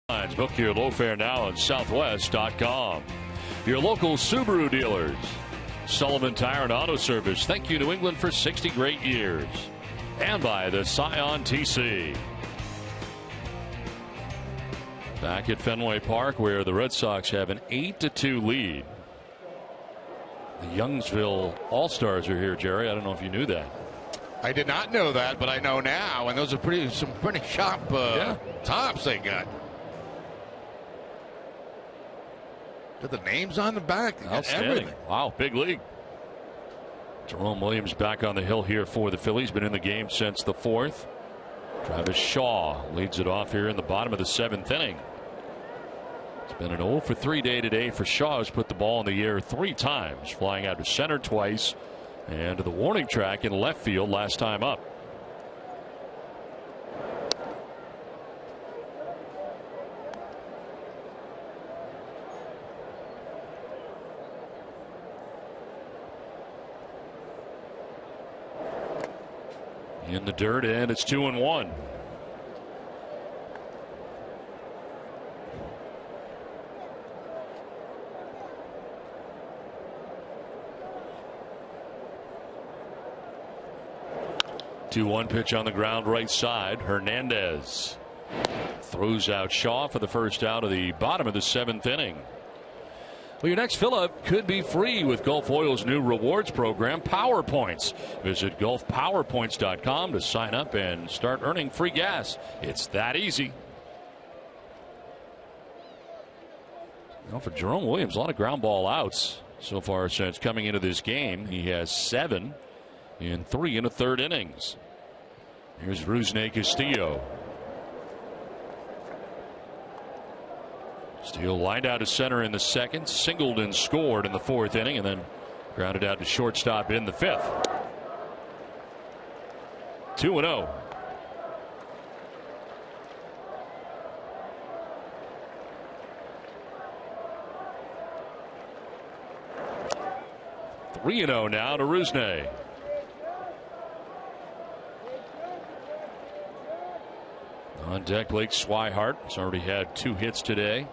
Book your low fare now at Southwest.com. Your local Subaru dealers. Sullivan Tire and Auto Service. Thank you, New England, for 60 great years. And by the Scion TC. Back at Fenway Park, where the Red Sox have an 8-2 lead. The Youngsville All-Stars are here, Jerry. I don't know if you knew that. I did not know that, but I know now. And those are some pretty sharp tops they got. Got the names on the back. Outstanding. Wow, big league. Jerome Williams back on the hill here for the Phillies. Been in the game since the 4th. Travis Shaw leads it off here in the bottom of the 7th inning. It's been an 0 for 3 day today for Shaw, who's put the ball in the air 3 times, flying out to center twice and to the warning track in left field last time up. In the dirt, and it's 2-1. Two-one pitch on the ground right side. Hernandez throws out Shaw for the first out of the bottom of the 7th inning. Well, your next fill-up could be free with Gulf Oil's new rewards program, Power Points. Visit GulfPowerPoints.com to sign up and start earning free gas. It's that easy. Well, for Jerome Williams, a lot of ground ball outs so far since coming into this game. He has 7 in 3 1/3 innings. Here's Rusney Castillo. Steele lined out to center in the 2nd, singled and scored in the 4th inning, and then grounded out to shortstop in the 5th. 2-0. (3-0) now to Rusney. On deck, Blake Swihart has already had 2 hits today.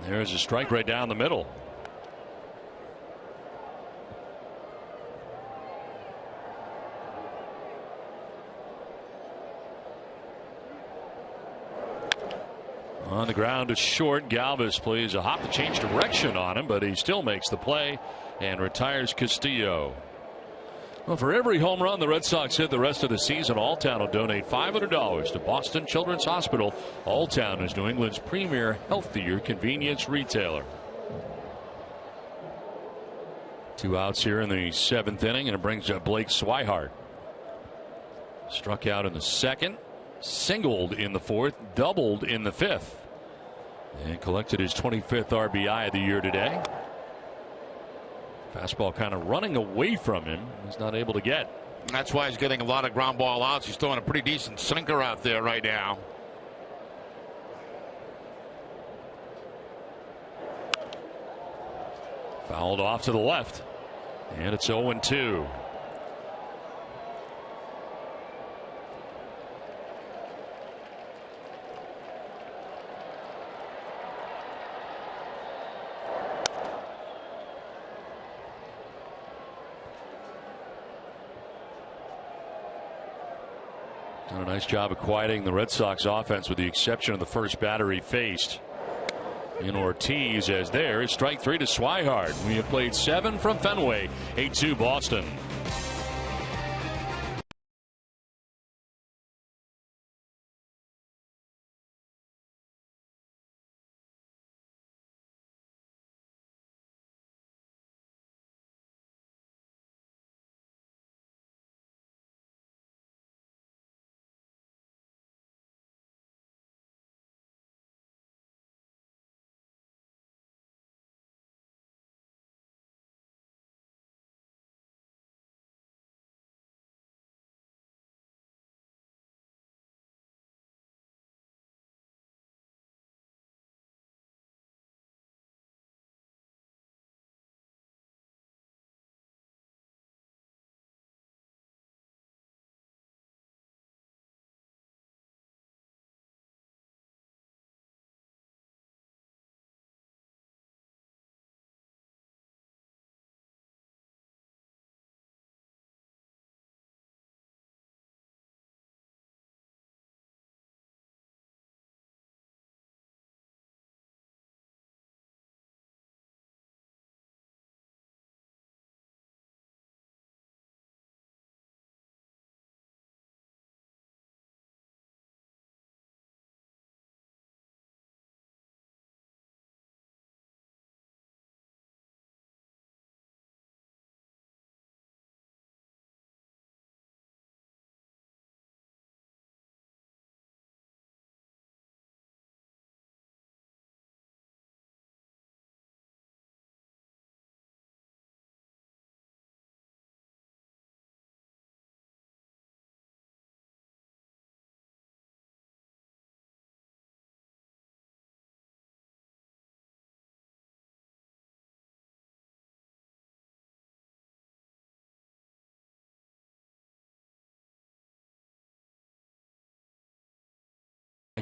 There's a strike right down the middle. On the ground to short. Galvis plays a hop to change direction on him, but he still makes the play and retires Castillo. Well, for every home run the Red Sox hit the rest of the season, Alltown will donate $500 to Boston Children's Hospital. Alltown is New England's premier healthier convenience retailer. 2 outs here in the 7th inning, and it brings up Blake Swihart. Struck out in the 2nd, singled in the 4th, doubled in the 5th, and collected his 25th RBI of the year today. Fastball kind of running away from him. He's not able to get. That's why he's getting a lot of ground ball outs. He's throwing a pretty decent sinker out there right now. Fouled off to the left, and it's 0-2. Done a nice job of quieting the Red Sox offense with the exception of the first batter he faced in Ortiz, as there is strike 3 to Swihart. We have played 7 from Fenway, 8-2 Boston.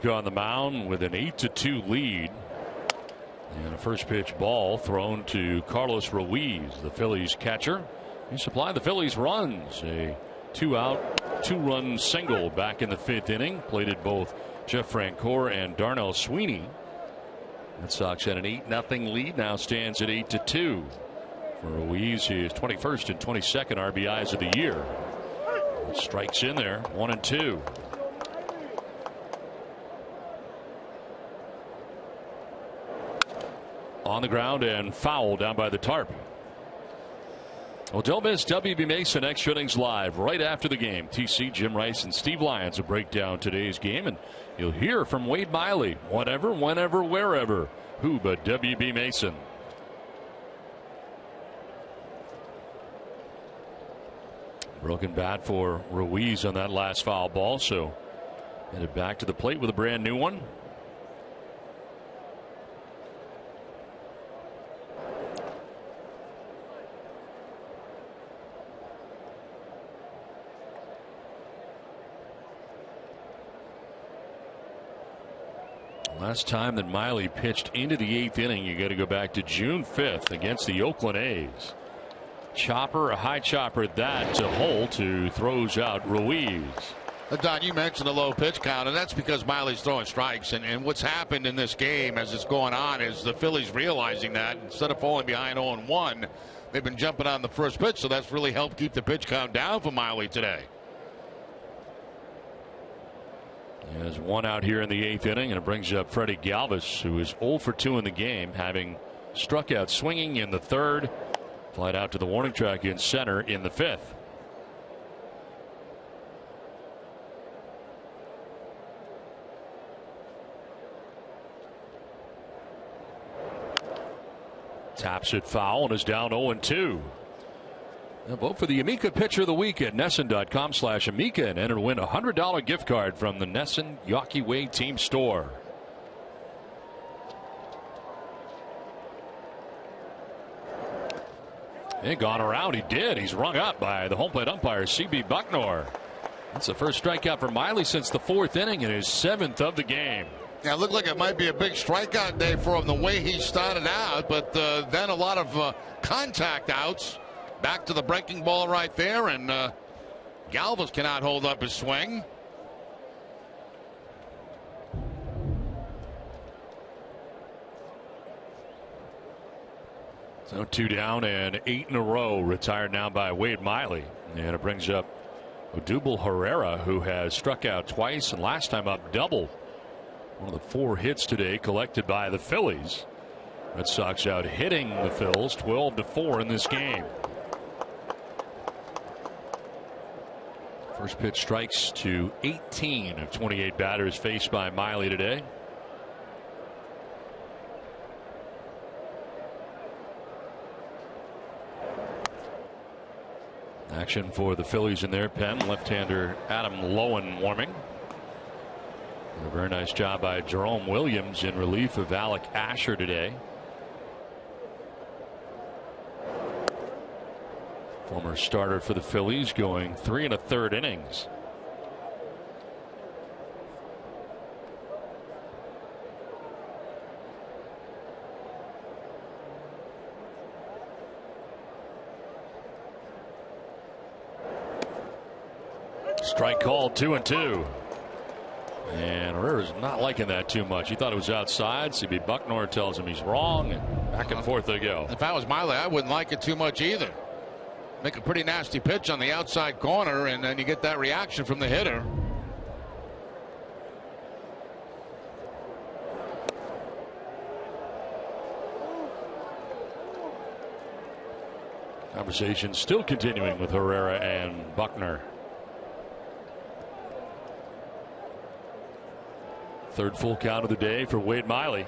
On the mound with an 8-2 lead. And a first pitch ball thrown to Carlos Ruiz, the Phillies catcher. He supplied the Phillies runs. A 2-out, 2-run single back in the 5th inning. Plated both Jeff Francoeur and Darnell Sweeney. Red Sox had an 8-0 lead. Now stands at 8-2. For Ruiz, his 21st and 22nd RBIs of the year. Strikes in there, 1-2. On the ground and foul down by the tarp. Well, don't miss WB Mason Extra Innings Live right after the game. TC, Jim Rice, and Steve Lyons will break down today's game, and you'll hear from Wade Miley. Whatever, whenever, wherever. Who but WB Mason? Broken bat for Ruiz on that last foul ball, so headed back to the plate with a brand new one. Last time that Miley pitched into the 8th inning, you got to go back to June 5th against the Oakland A's. Chopper, a high chopper at that to Holt, who throws out Ruiz. Don, you mentioned a low pitch count, and that's because Miley's throwing strikes. And what's happened in this game as it's going on is the Phillies realizing that instead of falling behind 0-1, they've been jumping on the first pitch, so that's really helped keep the pitch count down for Miley today. There's one out here in the 8th inning, and it brings up Freddie Galvis, who is 0 for 2 in the game, having struck out swinging in the 3rd. Flied out to the warning track in center in the 5th. Taps it foul and is down 0-2. Now vote for the Amica Pitcher of the Week at NESN.com/Amica and enter to win a $100 gift card from the NESN Yawkey Way Team Store. And gone around, he did. He's rung up by the home plate umpire, C.B. Bucknor. That's the first strikeout for Miley since the 4th inning and his 7th of the game. Yeah, it looked like it might be a big strikeout day for him the way he started out, but then a lot of contact outs. Back to the breaking ball right there, and Galvis cannot hold up his swing. So 2 down and 8 in a row retired now by Wade Miley. And it brings up Odubel Herrera, who has struck out twice and last time up double. One of the 4 hits today collected by the Phillies. Red Sox out hitting the Phils 12-4 in this game. First pitch strikes to 18 of 28 batters faced by Miley today. Action for the Phillies in their pen. Left-hander Adam Lowen warming. A very nice job by Jerome Williams in relief of Alec Asher today. Former starter for the Phillies, going 3 1/3 innings. Strike called, 2-2. And Herrera's not liking that too much. He thought it was outside. CB Bucknor tells him he's wrong, and back and forth they go. If I was Miley, I wouldn't like it too much either. Make a pretty nasty pitch on the outside corner, and then you get that reaction from the hitter. Conversation still continuing with Herrera and Bucknor. Third full count of the day for Wade Miley.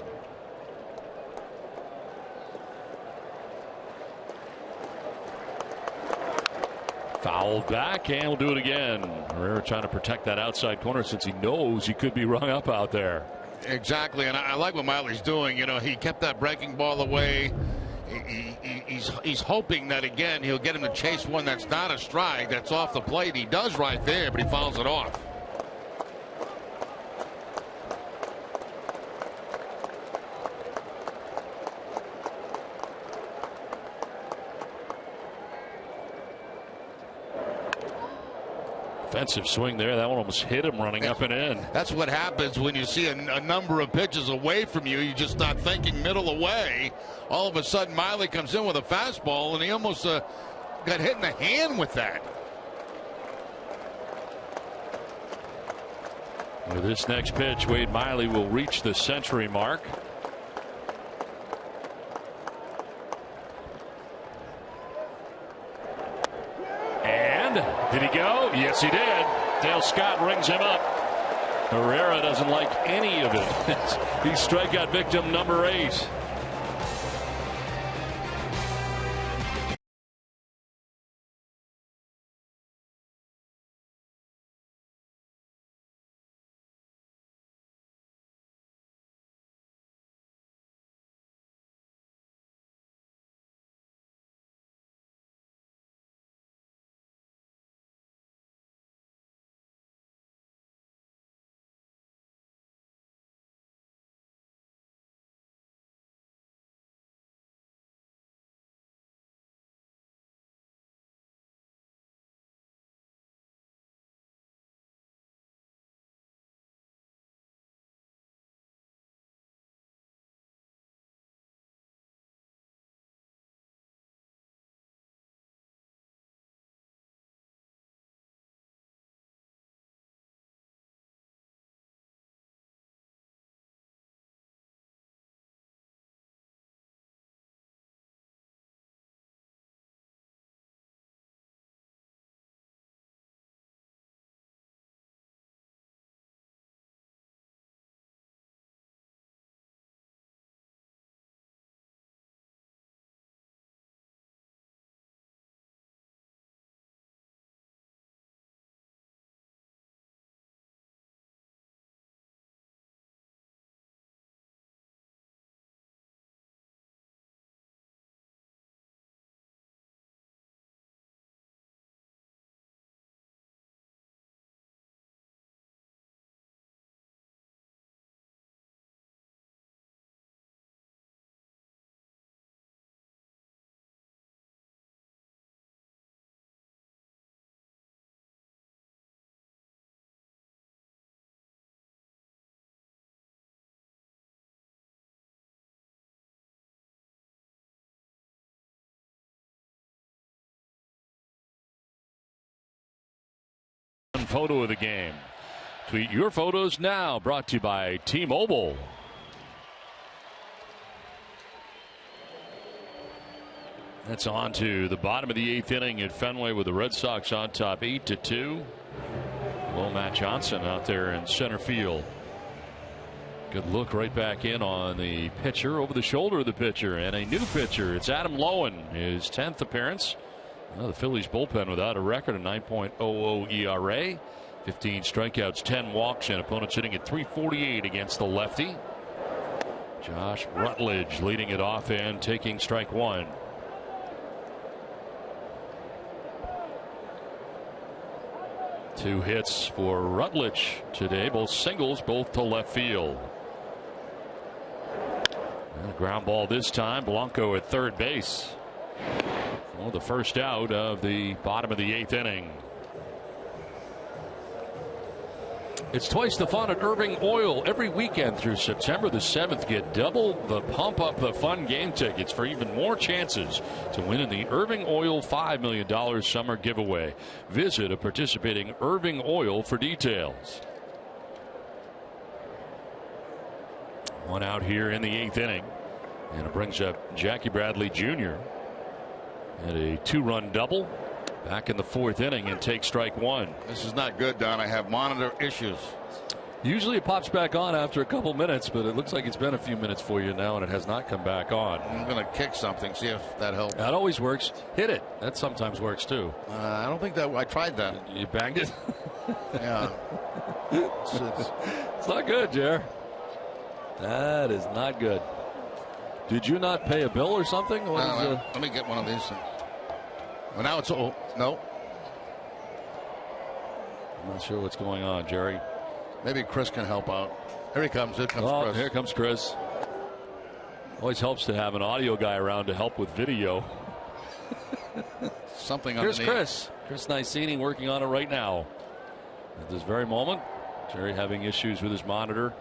Fouled back, and we'll do it again. Herrera trying to protect that outside corner since he knows he could be rung up out there. Exactly, and I like what Miley's doing. You know, he kept that breaking ball away. He's hoping that, again, he'll get him to chase one that's not a strike, that's off the plate. He does right there, but he fouls it off. Offensive swing there. That one almost hit him running up and in. That's what happens when you see a number of pitches away from you. You just start thinking middle away. All of a sudden, Miley comes in with a fastball, and he almost got hit in the hand with that. With this next pitch, Wade Miley will reach the century mark. And did he go? Yes, he did. Dale Scott rings him up. Herrera doesn't like any of it. He's strikeout victim number 8. Photo of the game. Tweet your photos now. Brought to you by T-Mobile. That's on to the bottom of the 8th inning at Fenway with the Red Sox on top 8-2. Well, Matt Johnson out there in center field. Good look right back in on the pitcher, over the shoulder of the pitcher, and a new pitcher. It's Adam Lowen, his 10th appearance. Well, the Phillies bullpen without a record, a 9.00 ERA, 15 strikeouts, 10 walks, and opponents hitting at .348 against the lefty. Josh Rutledge leading it off and taking strike 1. Two hits for Rutledge today, both singles, both to left field. And a ground ball this time. Blanco at third base. Well, the first out of the bottom of the 8th inning. It's twice the fun at Irving Oil every weekend through September the 7th. Get double the pump up the fun game tickets for even more chances to win in the Irving Oil $5 million summer giveaway. Visit a participating Irving Oil for details. One out here in the 8th inning, and it brings up Jackie Bradley Jr. and a 2-run double back in the 4th inning and take strike 1. This is not good, Don. I have monitor issues. Usually it pops back on after a couple minutes, but it looks like it's been a few minutes for you now, and it has not come back on. I'm going to kick something, see if that helps. That always works. Hit it. That sometimes works too. I don't think that I tried that. You banged it? Yeah. It's not good, Jer. That is not good. Did you not pay a bill or something? Let me get one of these things. Well, now it's no. I'm not sure what's going on, Jerry. Maybe Chris can help out. Here he comes. Here comes Chris. Here comes Chris. Always helps to have an audio guy around to help with video. Something Here's underneath. Chris. Chris Nicini working on it right now. At this very moment, Jerry having issues with his monitor.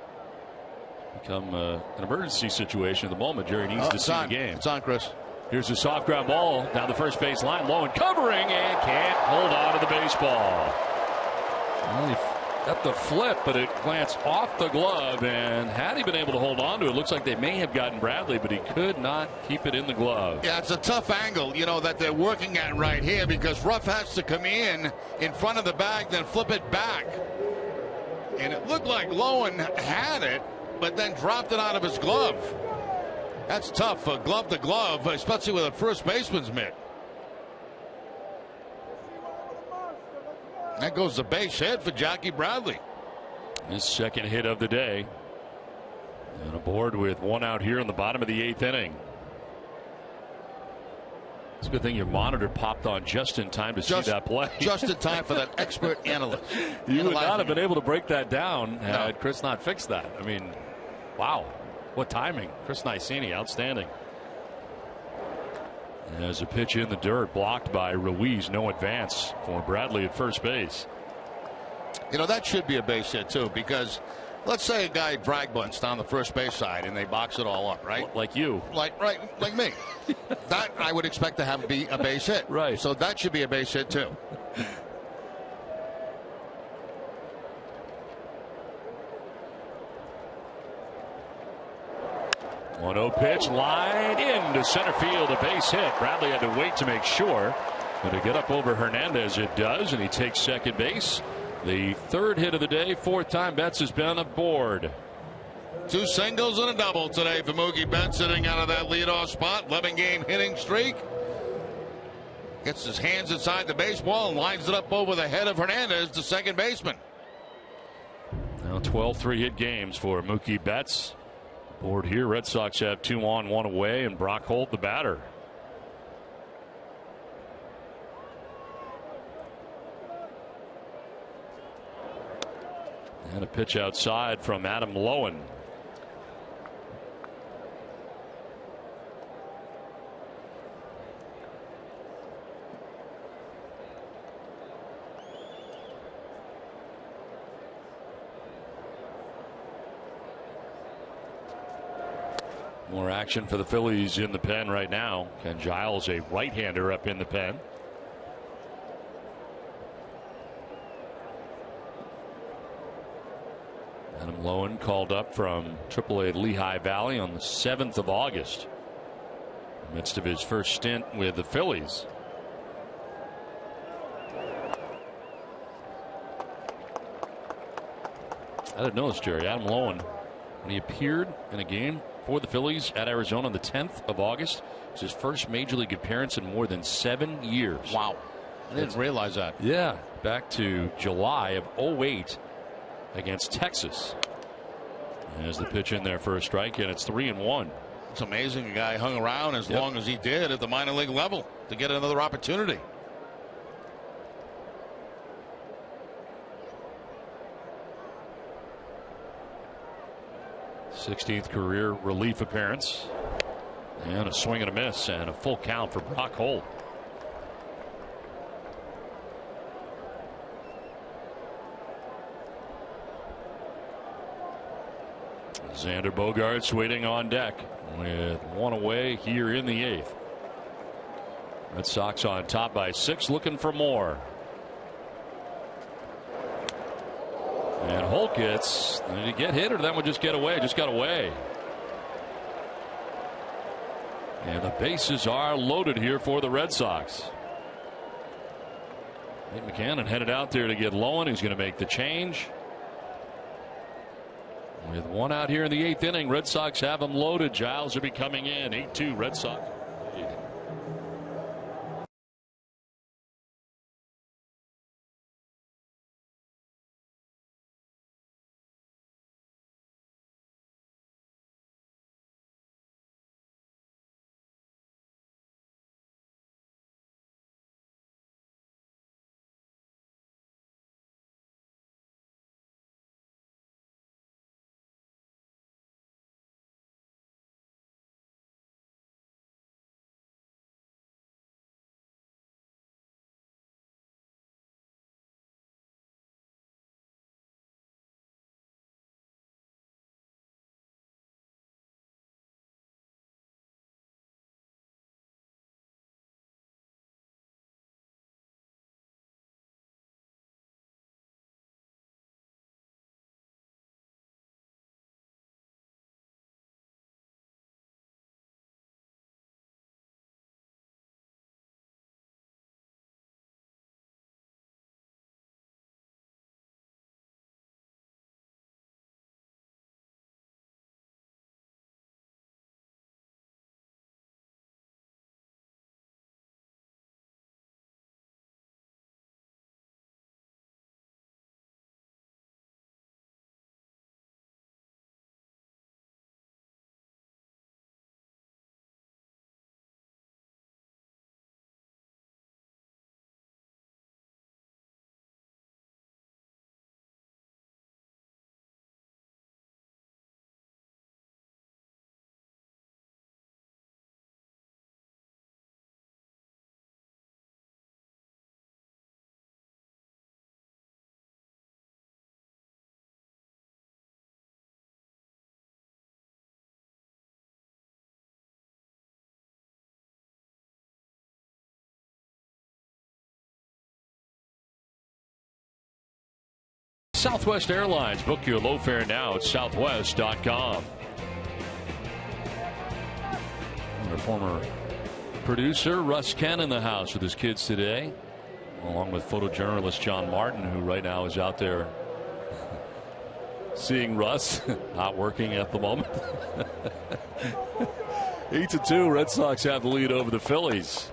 Become an emergency situation at the moment. Jerry needs to see the game. It's on, Chris. Here's a soft ground ball down the first base line. Low and covering and can't hold on to the baseball. Well, he got the flip, but it glanced off the glove, and had he been able to hold on to it, looks like they may have gotten Bradley, but he could not keep it in the glove. Yeah, it's a tough angle, that they're working at right here, because Ruff has to come in front of the bag, then flip it back. And it looked like Lowen had it, but then dropped it out of his glove. That's tough, glove to glove, especially with a first baseman's mitt. That goes the base hit for Jackie Bradley. His second hit of the day. And aboard with one out here in the bottom of the 8th inning. It's a good thing your monitor popped on just in time to see that play. Just in time for that expert analyst. You would not have been able to break that down had Chris not fixed that. I mean, wow. What timing. Chris Nicini, outstanding. As a pitch in the dirt, blocked by Ruiz. No advance for Bradley at first base. That should be a base hit, too, because let's say a guy drag bunts down the first base side and they box it all up, right? Like you. Like me. That I would expect to be a base hit. Right. So that should be a base hit, too. 1-0 pitch, line into center field, a base hit. Bradley had to wait to make sure. But to get up over Hernandez, it does, and he takes second base. The third hit of the day, fourth time Betts has been aboard. 2 singles and a double today for Mookie Betts, sitting out of that leadoff spot. 11-game hitting streak. Gets his hands inside the baseball and lines it up over the head of Hernandez, the second baseman. Now 12 3-hit games for Mookie Betts. Board here, Red Sox have 2 on, 1 away, and Brock Holt the batter. And a pitch outside from Adam Lowen. More action for the Phillies in the pen right now. Ken Giles, a right-hander, up in the pen. Adam Lowen called up from AAA Lehigh Valley on the 7th of August. In the midst of his first stint with the Phillies. I didn't know this, Jerry. Adam Lowen, when he appeared in a game for the Phillies at Arizona on the 10th of August, it was his first major league appearance in more than 7 years. Wow. I didn't realize that. Yeah, back to July of 08 against Texas. As the pitch in there for a strike, and it's 3-1. It's amazing a guy hung around as long as he did at the minor league level to get another opportunity. th career relief appearance, and a swing and a miss, and a full count for Brock Holt. Xander Bogaerts waiting on deck with 1 away here in the 8th. Red Sox on top by 6, looking for more. And Holt gets, did he get hit or did that one just get away? Just got away. And the bases are loaded here for the Red Sox. Nate McCann headed out there to get Lowen. He's going to make the change. With 1 out here in the 8th inning, Red Sox have them loaded. Giles will be coming in. 8-2 Red Sox. Southwest Airlines. Book your low fare now at southwest.com. Our former producer Russ Ken in the house with his kids today, along with photojournalist John Martin, who right now is out there seeing Russ, not working at the moment. 8-2, Red Sox have the lead over the Phillies.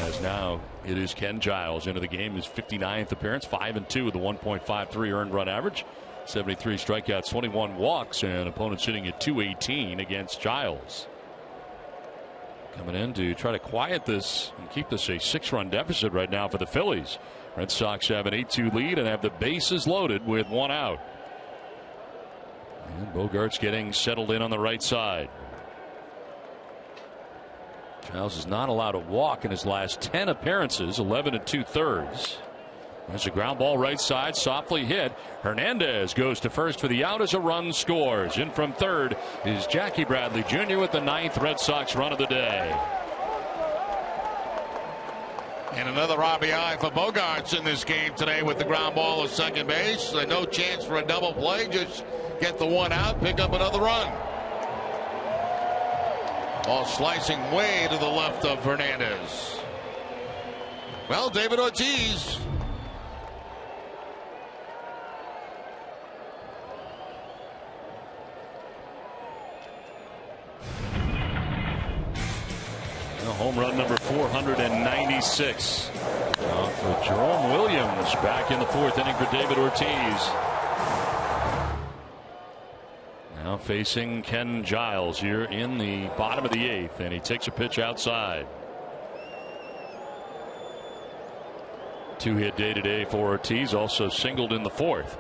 As now it is Ken Giles into the game, his 59th appearance, 5-2 with a 1.53 earned run average, 73 strikeouts, 21 walks, and opponent sitting at 218 against Giles. Coming in to try to quiet this and keep this a 6-run deficit right now for the Phillies. Red Sox have an 8-2 lead and have the bases loaded with 1 out. And Bogart's getting settled in on the right side. Giles is not allowed to walk in his last 10 appearances, 11 2/3. There's a ground ball right side, softly hit. Hernandez goes to first for the out as a run scores. In from third is Jackie Bradley Jr. with the 9th Red Sox run of the day. And another RBI for Bogarts in this game today with the ground ball at second base. No chance for a double play. Just get the 1 out, pick up another run. Ball slicing way to the left of Hernandez. Well, David Ortiz. Home run number 496 for Jerome Williams back in the 4th inning for David Ortiz. Now facing Ken Giles here in the bottom of the 8th, and he takes a pitch outside. 2-hit day today for Ortiz, also singled in the 4th.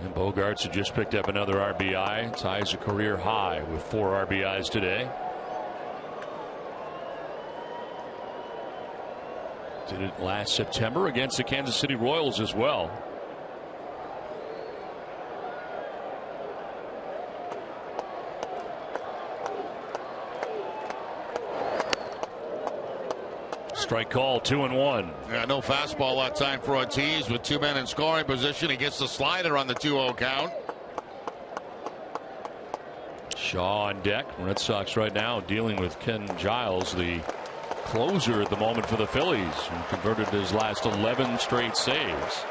And Bogarts had just picked up another RBI, ties a career high with 4 RBIs today. Did it last September against the Kansas City Royals as well. Strike call, 2-1. Yeah, no fastball that time for Ortiz with 2 men in scoring position. He gets the slider on the 2-0 count. Shaw on deck. Red Sox right now dealing with Ken Giles, the closer at the moment for the Phillies, who converted his last 11 straight saves.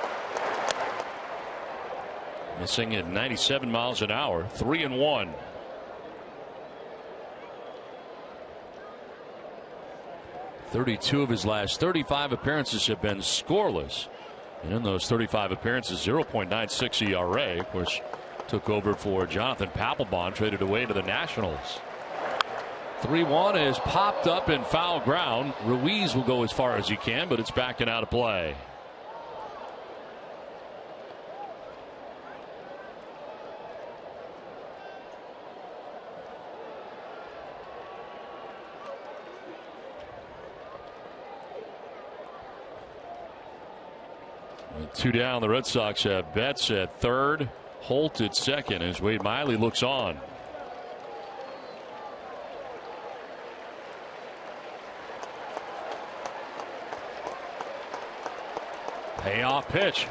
Missing at 97 miles an hour, 3-1. .32 of his last 35 appearances have been scoreless. And in those 35 appearances, 0.96 ERA. Of course, took over for Jonathan Papelbon, traded away to the Nationals. 3-1 is popped up in foul ground. Ruiz will go as far as he can, but it's back and out of play. With 2 down, the Red Sox have Betts at third, Holt at second as Wade Miley looks on. Payoff pitch.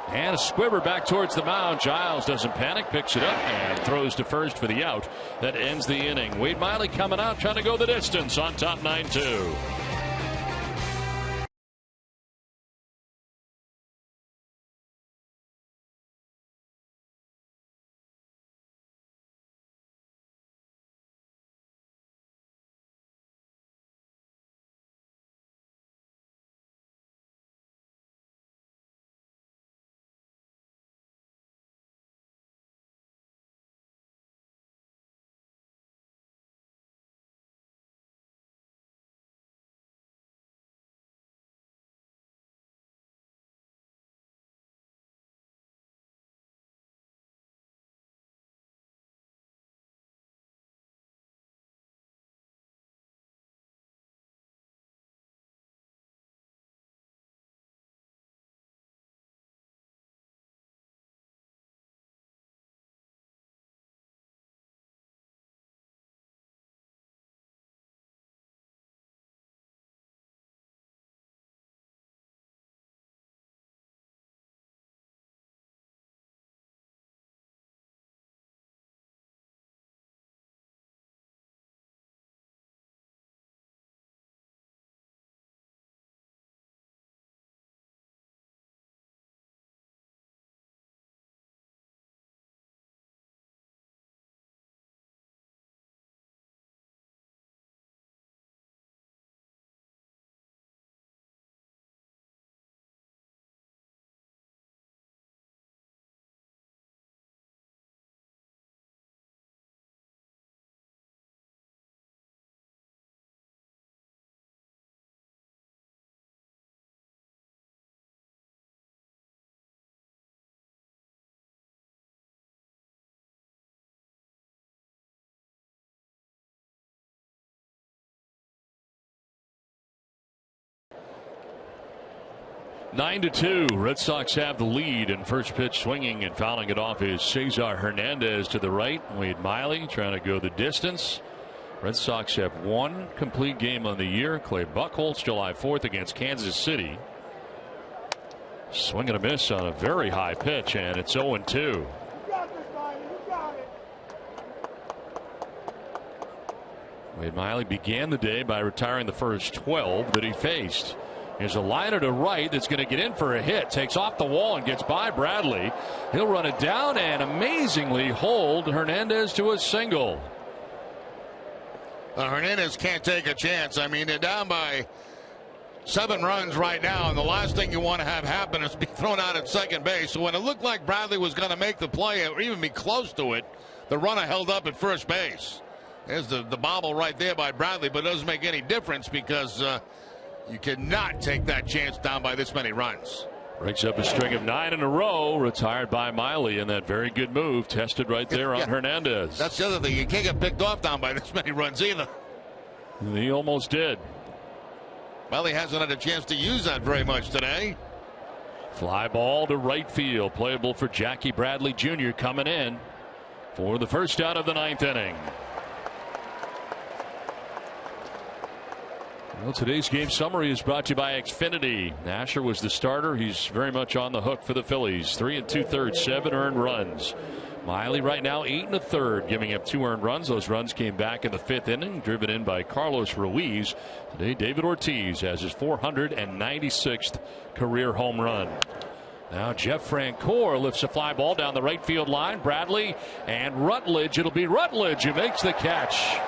And a squibber back towards the mound. Giles doesn't panic, picks it up and throws to first for the out. That ends the inning. Wade Miley coming out, trying to go the distance on top 9-2. 9-2. Red Sox have the lead, and first pitch swinging and fouling it off is Cesar Hernandez to the right. Wade Miley trying to go the distance. Red Sox have one complete game on the year. Clay Buchholz July 4th against Kansas City. Swing and a miss on a very high pitch, and it's 0-2. Wade Miley began the day by retiring the first 12 that he faced. There's a liner to right that's going to get in for a hit. Takes off the wall and gets by Bradley. He'll run it down and amazingly hold Hernandez to a single. Hernandez can't take a chance. I mean, they're down by 7 runs right now, and the last thing you want to have happen is be thrown out at second base. So when it looked like Bradley was going to make the play or even be close to it, the runner held up at first base. There's the bobble right there by Bradley, but it doesn't make any difference because you cannot take that chance down by this many runs. Breaks up a string of 9 in a row, retired by Miley, and that very good move tested right there on Hernandez. That's the other thing. You can't get picked off down by this many runs either. He almost did. Well, he hasn't had a chance to use that very much today. Fly ball to right field, playable for Jackie Bradley Jr. coming in for the first out of the 9th inning. Well, today's game summary is brought to you by Xfinity. Asher was the starter. He's very much on the hook for the Phillies. 3 2/3, 7 earned runs. Miley right now 8 1/3, giving up 2 earned runs. Those runs came back in the 5th inning, driven in by Carlos Ruiz. Today, David Ortiz has his 496th career home run. Now Jeff Francoeur lifts a fly ball down the right field line. Bradley and Rutledge. It'll be Rutledge who makes the catch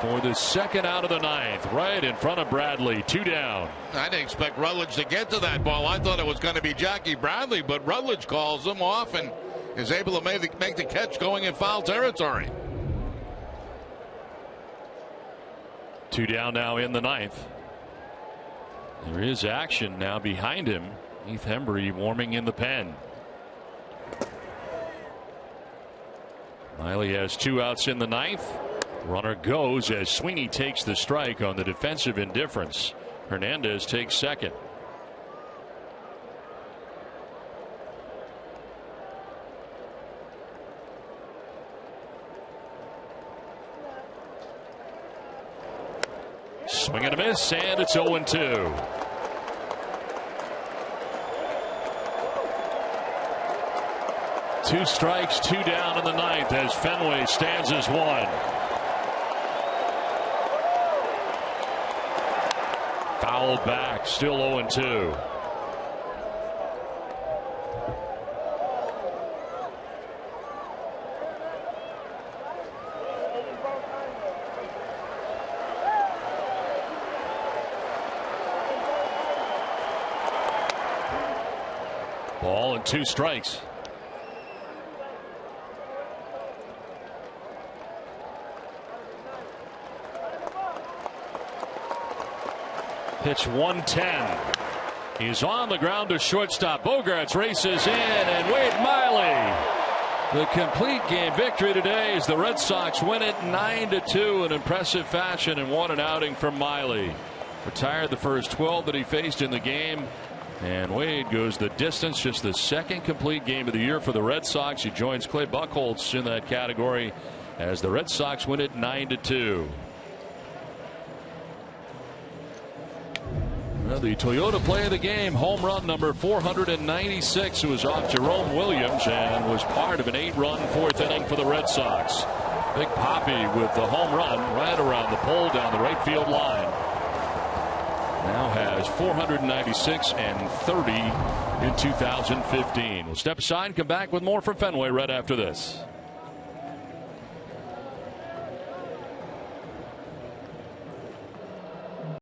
for the second out of the 9th, right in front of Bradley. 2 down. I didn't expect Rutledge to get to that ball. I thought it was going to be Jackie Bradley, but Rutledge calls him off and is able to make the catch going in foul territory. 2 down now in the 9th. There is action now behind him. Heath Hembree warming in the pen. Miley has 2 outs in the 9th. Runner goes as Sweeney takes the strike on the defensive indifference. Hernandez takes second. Swing and a miss, and it's 0-2. Two strikes, 2 down in the 9th as Fenway stands as 1. Fouled back, still 0-2. Ball and 2 strikes. Pitch 110. He's on the ground to shortstop. Bogarts races in, and Wade Miley. The complete game victory today as the Red Sox win it 9-2 in impressive fashion, and what an outing from Miley. Retired the first 12 that he faced in the game, and Wade goes the distance. Just the second complete game of the year for the Red Sox. He joins Clay Buchholz in that category as the Red Sox win it 9-2. Well, the Toyota play of the game, home run number 496, who was off Jerome Williams and was part of an 8-run 4th inning for the Red Sox. Big Poppy with the home run right around the pole down the right field line. Now has 496 and 30 in 2015. We'll step aside and come back with more from Fenway right after this.